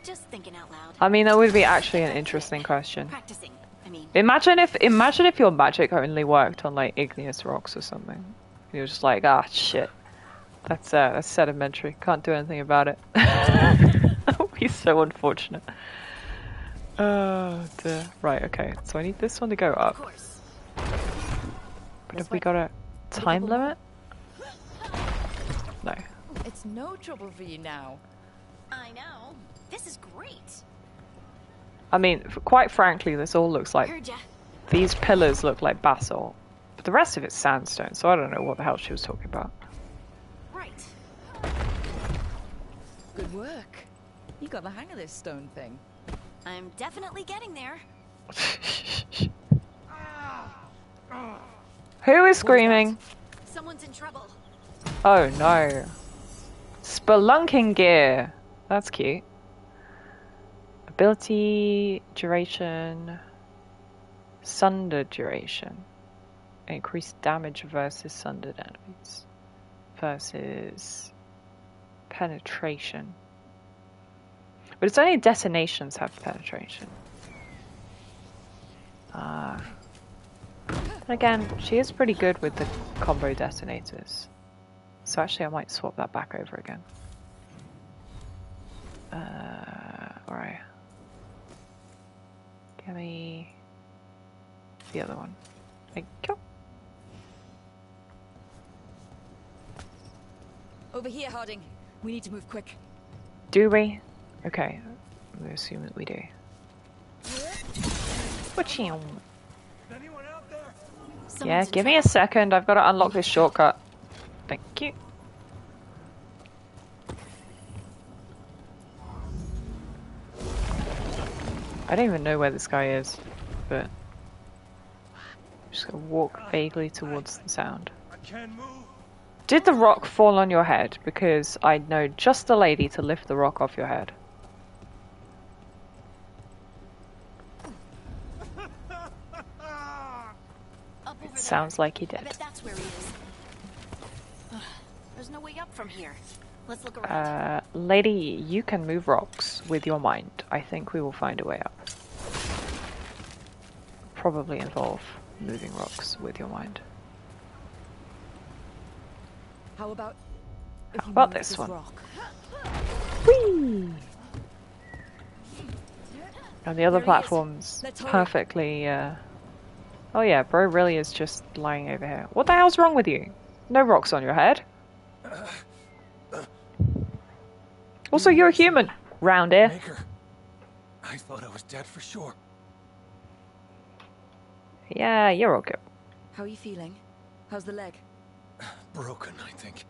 just thinking out loud. I mean, that would be actually an interesting question. Practicing. I mean, Imagine if your magic only worked on like igneous rocks or something. You're just like, ah, shit. That's sedimentary. Can't do anything about it. That would be so unfortunate. Oh dear. Right, okay. So I need this one to go up. But have we got a time limit? No. It's no trouble for you now. I know. This is great. I mean, quite frankly, this all looks like... Heard ya. These pillars look like basalt. But the rest of it's sandstone, so I don't know what the hell she was talking about. Right. Good work. You got the hang of this stone thing. I'm definitely getting there. Who is screaming? Someone's in trouble. Oh no. Spelunking gear. That's cute. Ability, duration, sunder duration. Increased damage versus sundered enemies. Versus penetration. But it's only detonations have penetration. Again, she is pretty good with the combo detonators. So actually I might swap that back over again. Alright. Give me the other one. Thank you. Over here, Harding. We need to move quick. Do we? Okay. I'm gonna assume that we do. Waching. Yeah, give me a second. I've got to unlock this shortcut. Thank you. I don't even know where this guy is, but I'm just gonna walk vaguely towards the sound. Did the rock fall on your head? Because I know just the lady to lift the rock off your head. Sounds like he did. I bet that's where he is. There's no way up from here. Let's look around. Lady, you can move rocks with your mind. I think we will find a way up. Probably involve moving rocks with your mind. How about this one? Rock? Whee! And the other platforms perfectly. Oh yeah, bro really is just lying over here. What the hell's wrong with you? No rocks on your head. Also, you're a human. Round here. Maker. I thought I was dead for sure. Yeah, you're okay. How are you feeling? How's the leg? Broken, I think.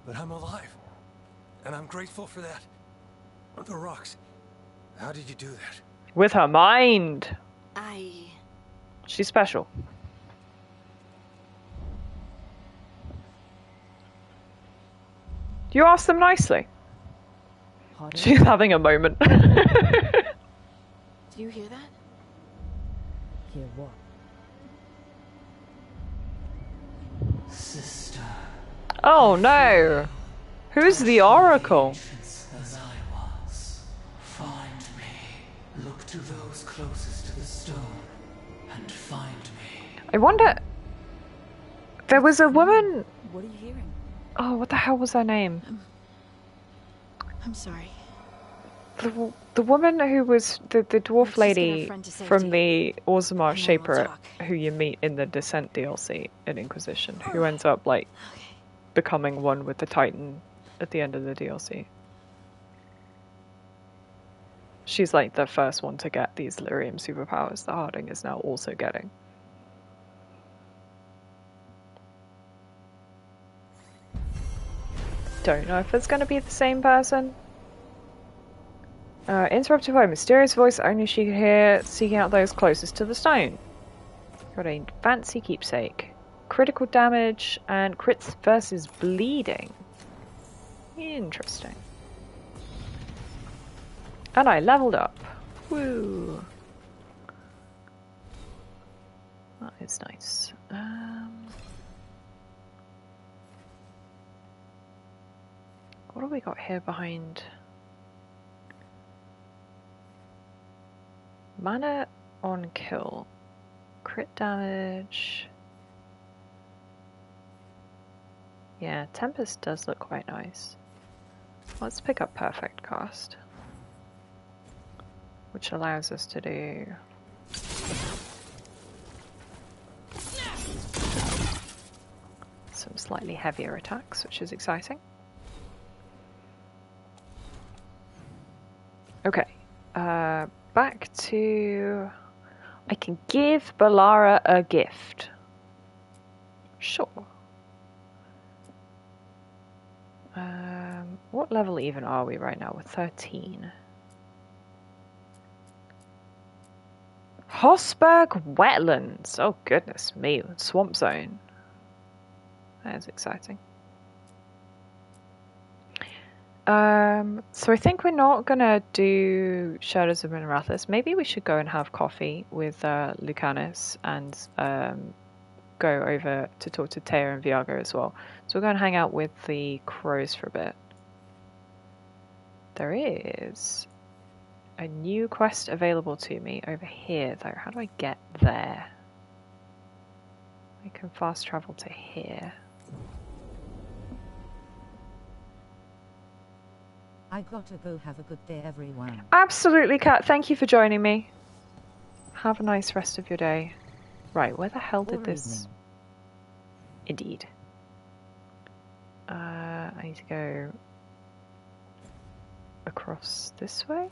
But I'm alive. And I'm grateful for that. The rocks. How did you do that? With her mind. She's special. You asked them nicely. Harding? She's having a moment. Do you hear that? Hear what? Sister. Oh no! Who's the Oracle? As I was. Find me. Look to those closest to the stone and find me. I wonder. There was a woman. What are you hearing? Oh, what the hell was her name? I'm sorry. The woman who was the dwarf lady from the Orzammar Shaper who you meet in the Descent DLC in Inquisition, who ends up like becoming one with the Titan at the end of the DLC. She's like the first one to get these lyrium superpowers that Harding is now also getting. Don't know if it's going to be the same person. Interrupted by a mysterious voice only she could hear, seeking out those closest to the stone. Got a fancy keepsake. Critical damage and crits versus bleeding. Interesting. And I leveled up. Woo! That is nice. What have we got here behind? Mana on kill. Crit damage. Yeah, Tempest does look quite nice. Let's pick up Perfect Cast. which allows us to do some slightly heavier attacks, which is exciting. Okay, back to... I can give Balara a gift. Sure. What level even are we right now? We're 13. Hossberg Wetlands! Oh goodness me, Swamp Zone. That is exciting. So I think we're not gonna do Shadows of Minerathis. Maybe we should go and have coffee with Lucanus and go over to talk to Teo and Viago as well. So we're going to hang out with the crows for a bit. There is a new quest available to me over here though. How do I get there? I can fast travel to here. I gotta go. Have a good day, everyone. Absolutely, Kat. Thank you for joining me. Have a nice rest of your day. Right, where the hell did this... Indeed. I need to go across this way.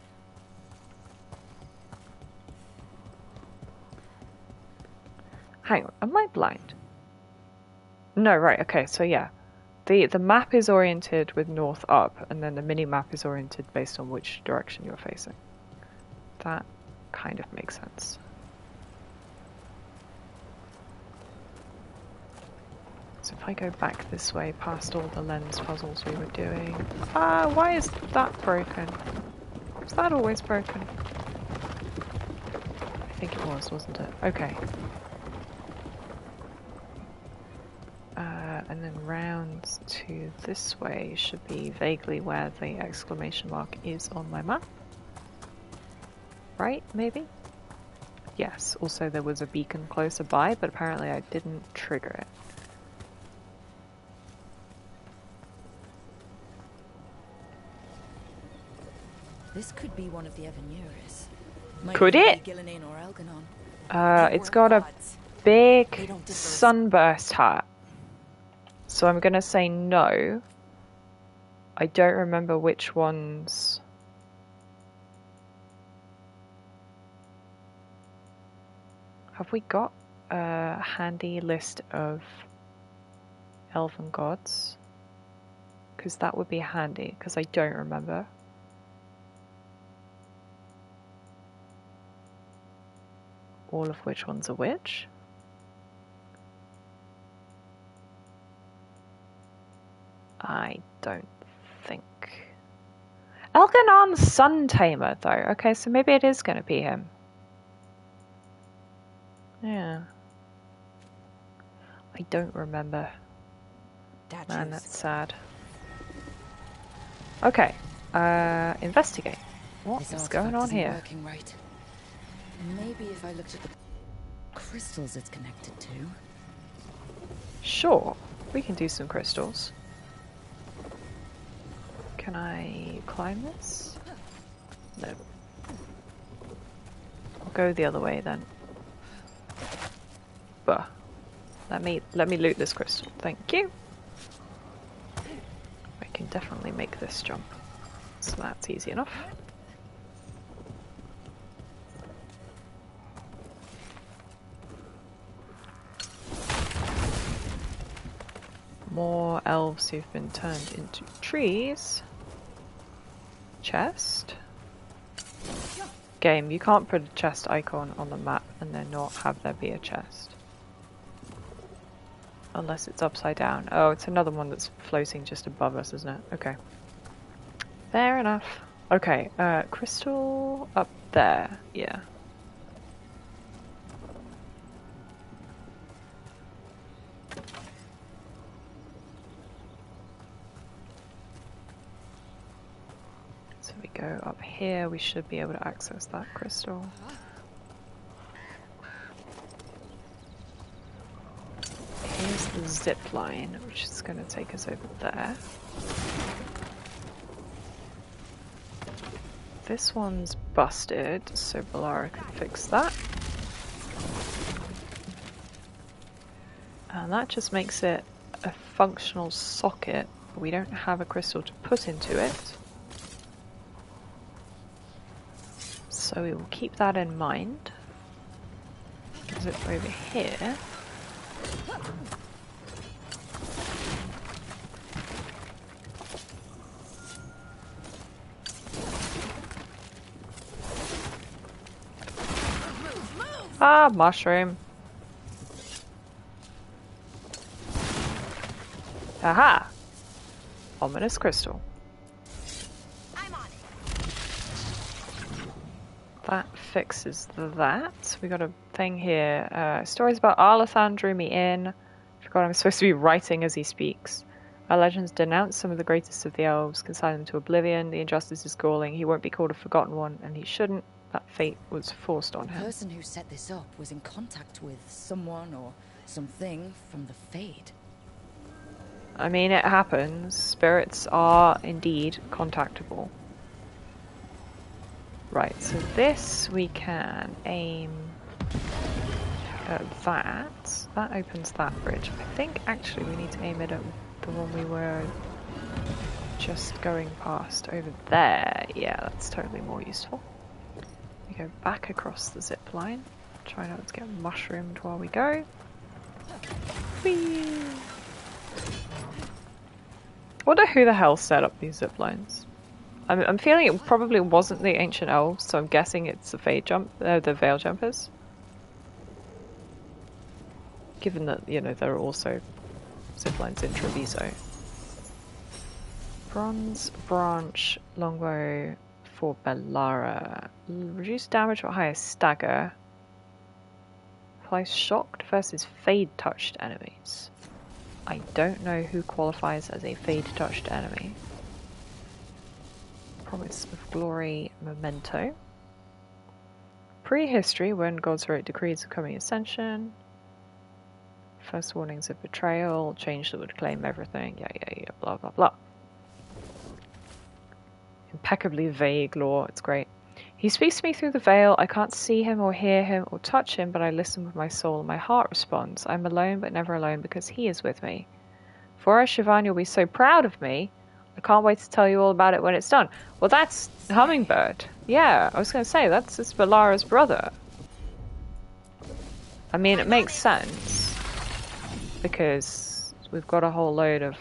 Hang on, am I blind? No, right, okay, so yeah. The map is oriented with north up, and then the mini-map is oriented based on which direction you're facing. That kind of makes sense. So if I go back this way, past all the lens puzzles we were doing... why is that broken? Was that always broken? I think it was, wasn't it? Okay. And then round to this way should be vaguely where the exclamation mark is on my map. Right, maybe? Yes, also there was a beacon closer by, but apparently I didn't trigger it. This could be one of the Evanuris. Could it? Gillinan or Elganon. It's got a big sunburst hat. So I'm gonna say no. I don't remember which ones. Have we got a handy list of elven gods? Because that would be handy, because I don't remember. All of which one's a witch? I don't think. Elganon's Sun Tamer, though. Okay, so maybe it is going to be him. Yeah. I don't remember. Man, that's sad. Okay. Investigate. What is going on here? Working right. Maybe if I looked at the crystals it's connected to. Sure. We can do some crystals. Can I climb this? No. I'll go the other way then. Bah. Let me loot this crystal. Thank you. I can definitely make this jump. So that's easy enough. More elves who've been turned into trees. Chest. Game, you can't put a chest icon on the map and then not have there be a chest. Unless it's upside down. Oh, it's another one that's floating just above us, isn't it? Okay. Fair enough. Okay, crystal up there. Yeah. So we go up here, we should be able to access that crystal. Here's the zip line, which is going to take us over there. this one's busted, so Balara can fix that. And that just makes it a functional socket. We don't have a crystal to put into it. So we will keep that in mind. Zip over here. Ah, mushroom. Aha! Ominous crystal. That fixes that. We got a thing here. Stories about Arlathan drew me in. Forgot I'm supposed to be writing as he speaks. Our legends denounce some of the greatest of the elves, consign them to oblivion. The injustice is galling. He won't be called a forgotten one, and he shouldn't. That fate was forced on him. The person who set this up was in contact with someone or something from the Fade. I mean, it happens. Spirits are indeed contactable. Right, so this we can aim at that. That opens that bridge. I think actually we need to aim it at the one we were just going past over there. Yeah, that's totally more useful. We go back across the zip line. Try not to get mushroomed while we go. Whee! Wonder who the hell set up these zip lines. I'm feeling it probably wasn't the ancient elves, so I'm guessing it's the the veil jumpers. Given that, you know, there are also zip lines in Treviso. Bronze branch longbow for Balara. Reduce damage or higher stagger. Applies shocked versus fade touched enemies. I don't know who qualifies as a fade touched enemy. Promise of Glory Memento. Prehistory, when gods wrote decrees of coming ascension. First warnings of betrayal, change that would claim everything, yeah, blah blah blah. Impeccably vague lore, it's great. He speaks to me through the veil. I can't see him or hear him or touch him, but I listen with my soul and my heart responds. I'm alone but never alone because he is with me. For Siobhan, you'll be so proud of me. I can't wait to tell you all about it when it's done. Well, that's Hummingbird. Yeah, I was going to say, it's Balara's brother. I mean, it makes sense. Because we've got a whole load of,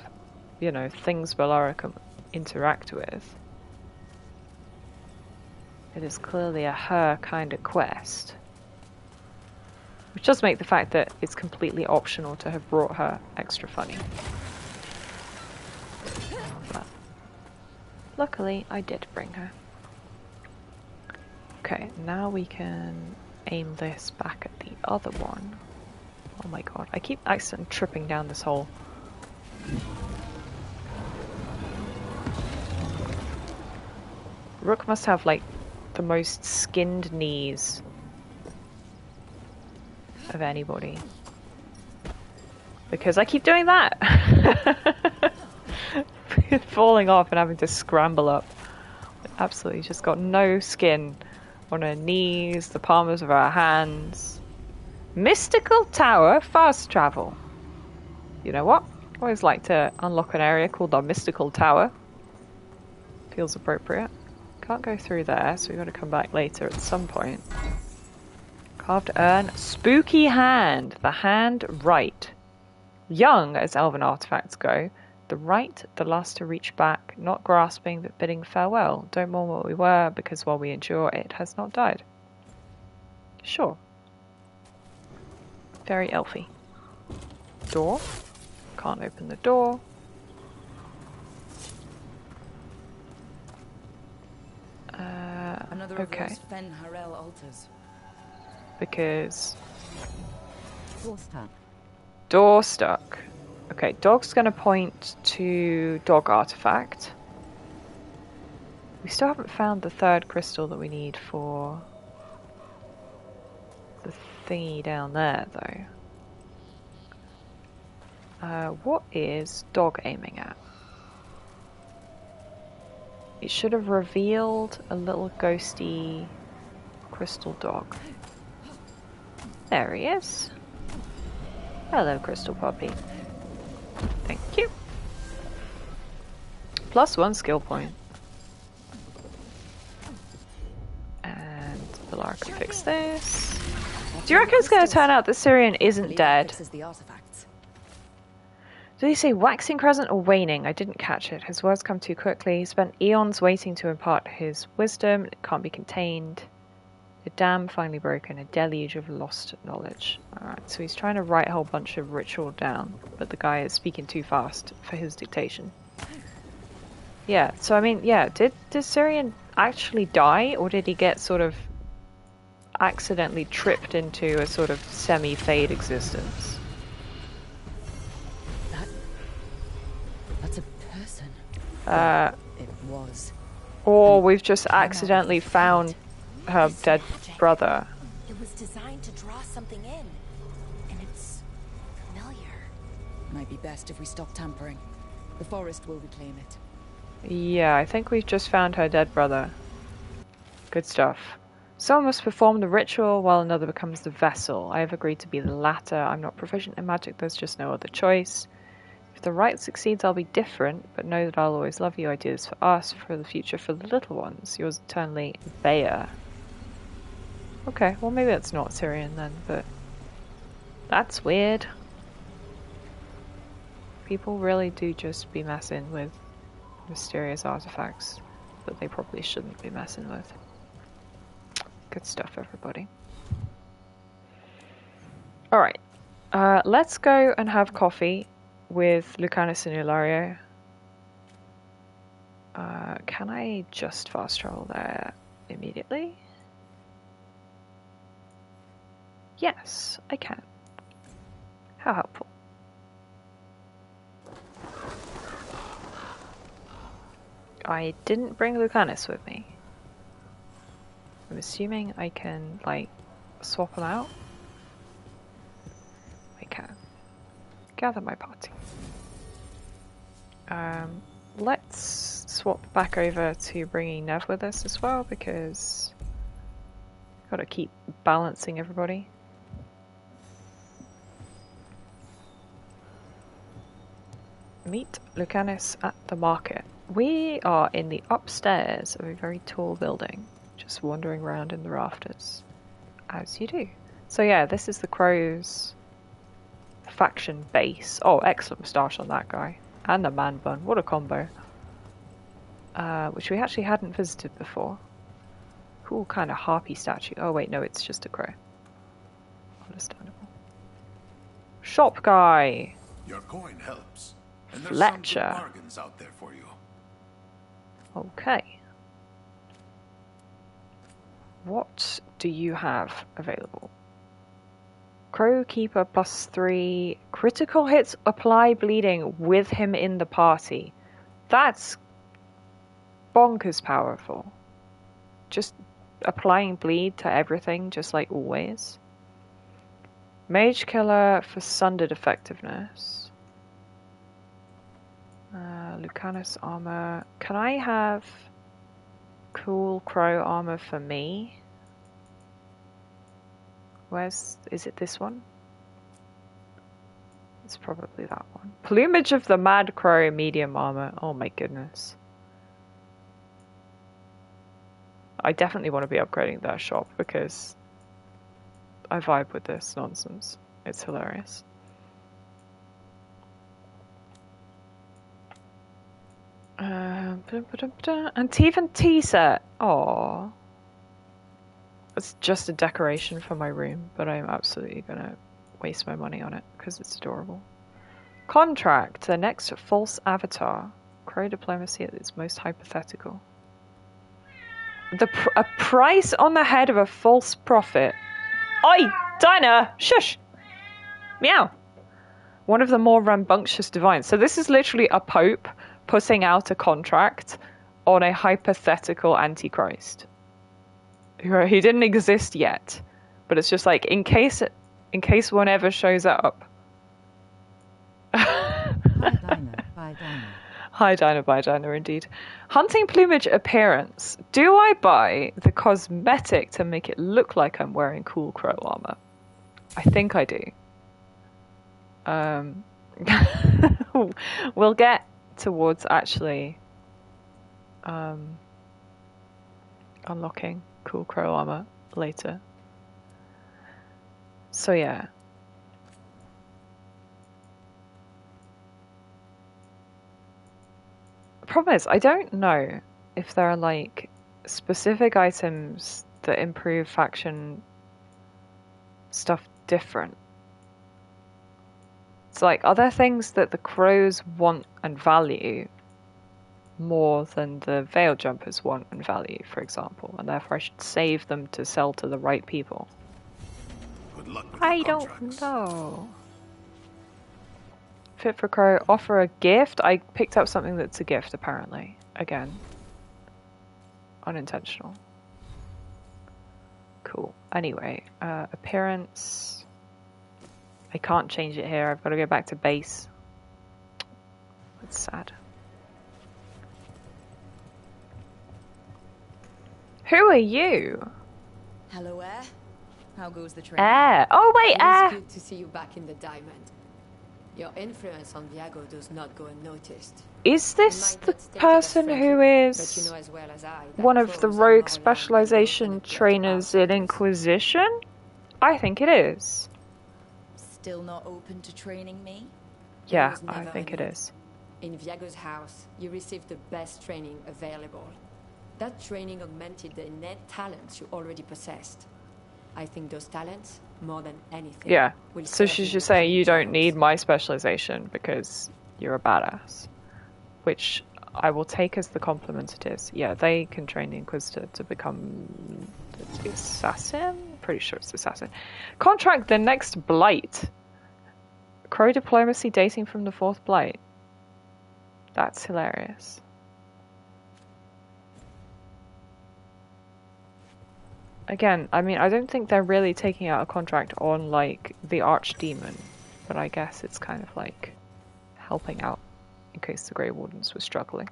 you know, things Balara can interact with. It is clearly a her kind of quest. Which does make the fact that it's completely optional to have brought her extra funny. But luckily, I did bring her. Okay, now we can aim this back at the other one. Oh my god, I keep accidentally tripping down this hole. Rook must have, like, the most skinned knees of anybody. Because I keep doing that! Falling off and having to scramble up. Absolutely just got no skin on her knees, the palms of her hands. Mystical Tower fast travel. You know what? I always like to unlock an area called the Mystical Tower. Feels appropriate. Can't go through there, so we've got to come back later at some point. Carved urn. Spooky hand. The hand right. Young as elven artifacts go. The right, the last to reach back, not grasping but bidding farewell. Don't mourn what we were, because while we endure, it has not died. Sure. Very elfy. Door. Can't open the door. Another okay. of those Fen Harel altars. Because... Door stuck. Door stuck. Okay, dog's gonna point to dog artifact. We still haven't found the third crystal that we need for the thingy down there, though. What is dog aiming at? It should have revealed a little ghosty crystal dog. There he is. Hello, crystal puppy. Thank you. +1 skill point. And Pilar can fix this. Do you reckon it's going to turn out that Syrian isn't dead? Did he say waxing crescent or waning? I didn't catch it. His words come too quickly. He spent eons waiting to impart his wisdom. It can't be contained. A dam finally broken. A deluge of lost knowledge. Alright, so he's trying to write a whole bunch of ritual down, but the guy is speaking too fast for his dictation. Yeah, so I mean, yeah, did Syrian actually die, or did he get sort of accidentally tripped into a sort of semi-fade existence? That's a person. It was. Or we've just accidentally found her dead brother. It was designed to draw something in, and it's familiar. Might be best if we stop tampering. The forest will reclaim it. Yeah, I think we've just found her dead brother. Good stuff. Someone must perform the ritual while another becomes the vessel. I have agreed to be the latter. I'm not proficient in magic, there's just no other choice. If the rite succeeds, I'll be different, but know that I'll always love you. Ideas for us, for the future, for the little ones. Yours eternally, Bea. Okay, well maybe that's not Syrian then, but that's weird. People really do just be messing with mysterious artifacts that they probably shouldn't be messing with. Good stuff, everybody. Alright, let's go and have coffee with Lucanus and Ilario. Can I just fast travel there immediately? Yes, I can. How helpful. I didn't bring Lucanus with me. I'm assuming I can, like, swap them out? I can. Gather my party. Let's swap back over to bringing Nev with us as well, because gotta keep balancing everybody. Meet Lucanus at the market. We are in the upstairs of a very tall building, just wandering around in the rafters, as you do. So yeah, this is the Crow's faction base. Oh, excellent moustache on that guy. And the man bun, what a combo. Which we actually hadn't visited before. Cool kind of harpy statue. Oh wait, no, it's just a crow. Understandable. Shop guy! Your coin helps. And Fletcher. there's some good bargains out there for you. Okay. What do you have available? Crow Keeper +3. Critical hits apply bleeding with him in the party. That's bonkers powerful. Just applying bleed to everything, just like always. Mage Killer for Sundered effectiveness. Lucanus armor. Can I have cool crow armor for me? Is it this one? It's probably that one. Plumage of the Mad Crow medium armor. Oh my goodness. I definitely want to be upgrading that shop because I vibe with this nonsense. It's hilarious. And Teven tea set. Aww. It's just a decoration for my room, but I'm absolutely gonna waste my money on it because it's adorable. Contract. The next false avatar. Crow diplomacy at its most hypothetical. A price on the head of a false prophet. Oi! Dinah! Shush! Meow! One of the more rambunctious divines. So this is literally a pope putting out a contract on a hypothetical antichrist. He didn't exist yet, but it's just like in case one ever shows up. Hi Dinah. Hi, Dinah, bye, Dinah, indeed. Hunting plumage appearance. Do I buy the cosmetic to make it look like I'm wearing cool crow armor? I think I do. We'll get towards actually unlocking cool crow armor later. So yeah. The problem is, I don't know if there are like specific items that improve faction stuff different. It's like, are there things that the crows want and value more than the veil jumpers want and value, for example, and therefore I should save them to sell to the right people? Good luck with I don't know. Fit for crow, offer a gift. I picked up something that's a gift, apparently. Again. Unintentional. Cool. Anyway, appearance. I can't change it here. I've got to go back to base. That's sad. Who are you? Hello, Air. How goes the training? Air. Oh, wait, Air. It's good to see you back in the diamond. Your influence on Viago does not go unnoticed. Is this the person who is one of the rogue specialization trainers in Inquisition? I think it is. Still not open to training me? Yeah, I think it is. In Viago's house, you received the best training available. That training augmented the innate talents you already possessed. I think those talents, more than anything, yeah. So she's just saying you don't need my specialization because you're a badass. Which I will take as the compliment it is. Yeah, they can train the Inquisitor to become the assassin? Pretty sure it's assassin. Contract the next Blight. Crow diplomacy dating from the 4th Blight. That's hilarious. Again, I mean, I don't think they're really taking out a contract on, like, the Archdemon. But I guess it's kind of like helping out in case the Grey Wardens were struggling.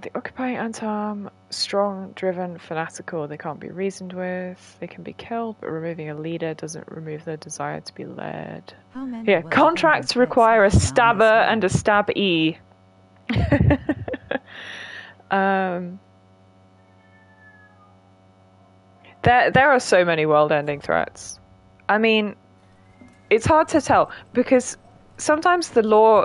The occupying Antam, strong, driven, fanatical, they can't be reasoned with, they can be killed, but removing a leader doesn't remove their desire to be led. Yeah, contracts require a stabber and a stab-e. There are so many world-ending threats. I mean, it's hard to tell, because sometimes the law,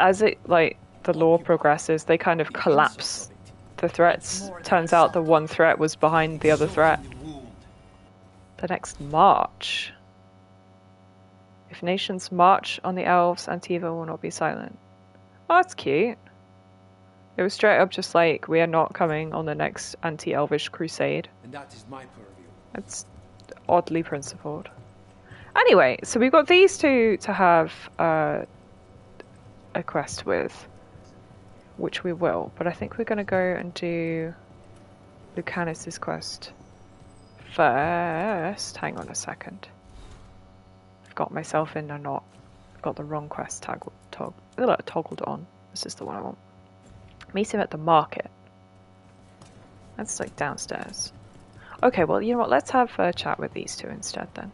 as it, like, the law progresses, they kind of collapse the threats. Turns out the one threat was behind the other threat. The next march. If nations march on the elves, Antiva will not be silent. Oh, that's cute. It was straight up just like, we are not coming on the next anti-elvish crusade. And that is my purview. It's oddly principled. Anyway, so we've got these two to have a quest with, which we will, but I think we're going to go and do Lucanus' quest first. Hang on a second. I've got myself in a knot. I've got the wrong quest toggled on. This is the one I want. Meet him at the market. That's like downstairs. Okay, well, you know what? Let's have a chat with these two instead then.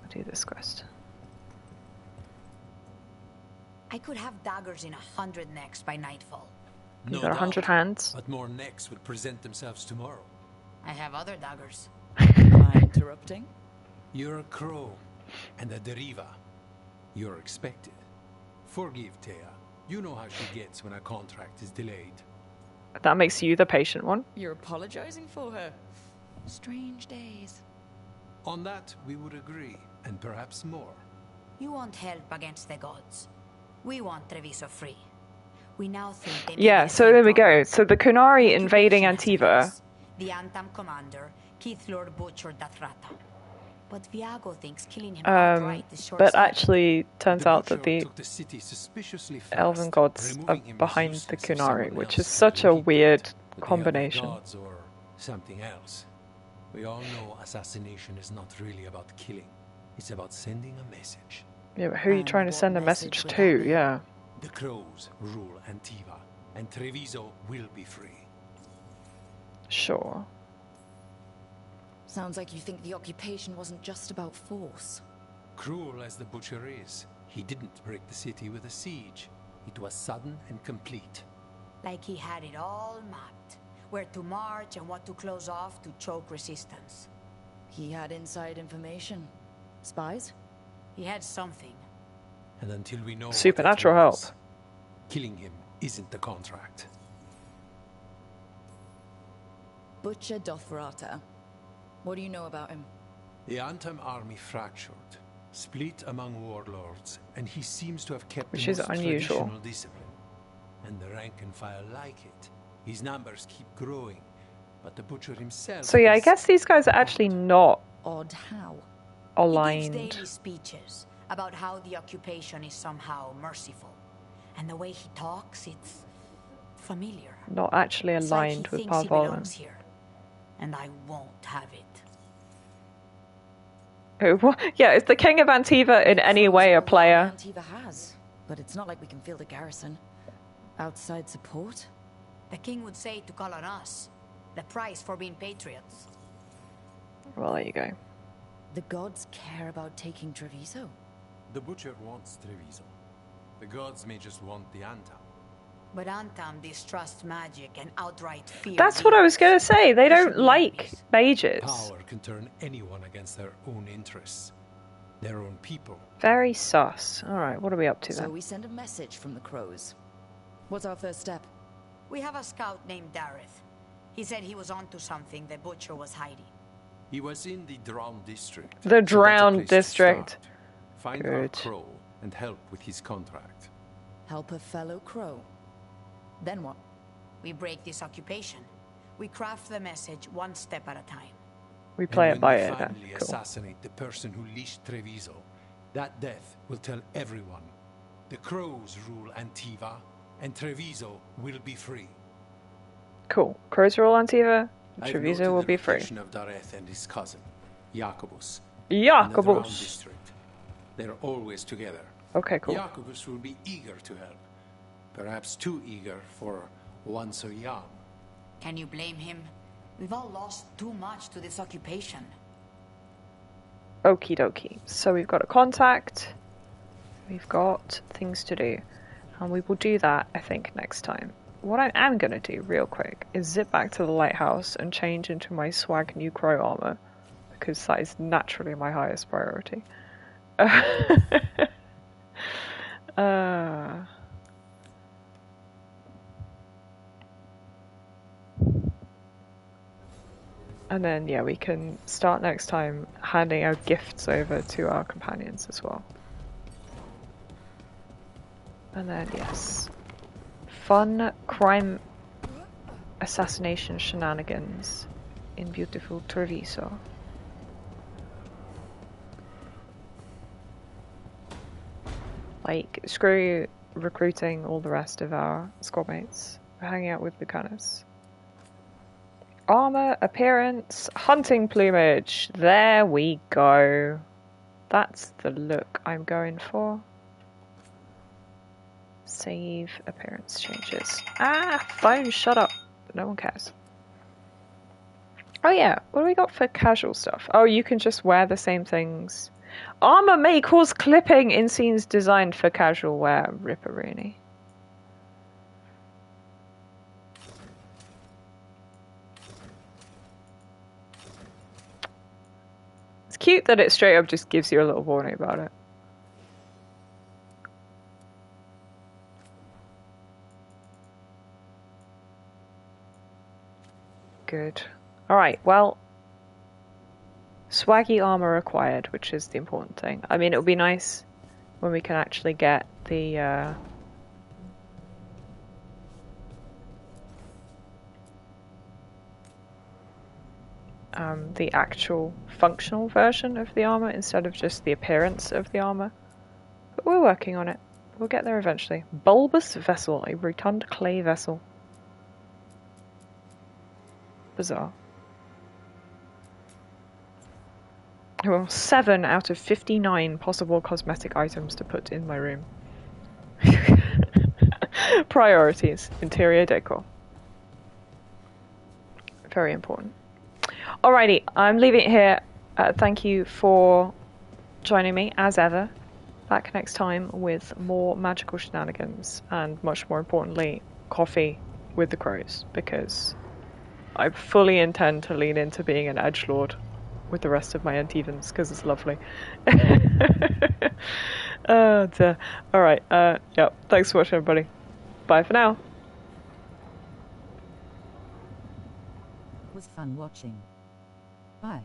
I'll do this quest. I could have daggers in 100 necks by nightfall. You got 100 hands. But more necks would present themselves tomorrow. I have other daggers. Am I interrupting? You're a crow, and a deriva. You're expected. Forgive Thea. You know how she gets when a contract is delayed. That makes you the patient one. You're apologizing for her. Strange days. On that, we would agree, and perhaps more. You want help against the gods. We want Treviso free. We now think they yeah, so there we go. So the Kunari invading Antiva. The Antam commander, Keith Lord butchered Dathrata. But Viago thinks killing him but actually turns out that the elven gods are behind the Kunari, which is such a weird combination. Or something else. We all know assassination is not really about killing. It's about sending a message. Yeah, but who are you trying to send a message to? Yeah. The crows rule Antiva, and Treviso will be free. Sure. Sounds like you think the occupation wasn't just about force. Cruel as the butcher is, he didn't break the city with a siege. It was sudden and complete. Like he had it all mapped. Where to march and what to close off to choke resistance. He had inside information. Spies? He had something. And until we know supernatural help, killing him isn't the contract. Butcher Dothrata. What do you know about him? The Antam army fractured, split among warlords, and he seems to have kept which the is most unusual. traditional discipline. And the rank and file like it. His numbers keep growing, but the butcher himself. So yeah, I guess these guys are actually not odd. How? Aligned. He gives daily speeches about how the occupation is somehow merciful, and the way he talks, it's familiar. Not actually aligned it's like with he thinks he belongs Parvolan. here, and I won't have it. Oh, yeah, is the King of Antiva in any way a player? Antiva has, but it's not like we can field a garrison. Outside support? The king would say to call on us. The price for being patriots. Well, there you go. The gods care about taking Treviso? The butcher wants Treviso. The gods may just want the Antam. But Antam distrusts magic and outright fear. That's what I was going to say. They don't like mages. Power can turn anyone against their own interests. Their own people. Very sus. Alright, what are we up to then? So we send a message from the crows. What's our first step? We have a scout named Dareth. He said he was onto something the butcher was hiding. He was in the Drowned district. The Drowned district. Find our crow and help with his contract. Help a fellow crow. Then what? We break this occupation. We craft the message one step at a time. We play it by it. ear then. Finally Cool. assassinate the person who leashed Treviso. That death will tell everyone. The crows rule Antiva, and Treviso will be free. Cool. Crows are all Antiva. I've Treviso noted will the be free. location of Dareth and his cousin, Jacobus. Jacobus. In the Drowned district. They're always together. Okay, cool. Jacobus will be eager to help. Perhaps too eager for one so young. Can you blame him? We've all lost too much to this occupation. Okie dokie. So we've got a contact. We've got things to do. And we will do that, I think, next time. What I am going to do, real quick, is zip back to the lighthouse and change into my swag new crow armor. Because that is naturally my highest priority. And then, yeah, we can start next time handing our gifts over to our companions as well. And then, yes. Fun crime assassination shenanigans in beautiful Treviso. Like, screw recruiting all the rest of our squad mates. We're hanging out with Lucanus. Armor, appearance, hunting plumage. There we go. That's the look I'm going for. Save appearance changes. Ah, phone, shut up. No one cares. Oh yeah, what do we got for casual stuff? Oh, you can just wear the same things. Armor may cause clipping in scenes designed for casual wear. Ripperoony. It's cute that it straight up just gives you a little warning about it. Good. Alright, well, swaggy armor acquired, which is the important thing. I mean, it would be nice when we can actually get the actual functional version of the armor instead of just the appearance of the armor. But we're working on it. We'll get there eventually. Bulbous vessel, a rotund clay vessel. Bizarre. Well, 7 out of 59 possible cosmetic items to put in my room. Priorities. Interior decor. Very important. Alrighty, I'm leaving it here. Thank you for joining me, as ever. Back next time with more magical shenanigans, and much more importantly, coffee with the crows, because I fully intend to lean into being an edgelord with the rest of my Antevans, because it's lovely. Oh dear. Alright, yep, thanks for watching, everybody. Bye for now. It was fun watching. Bye.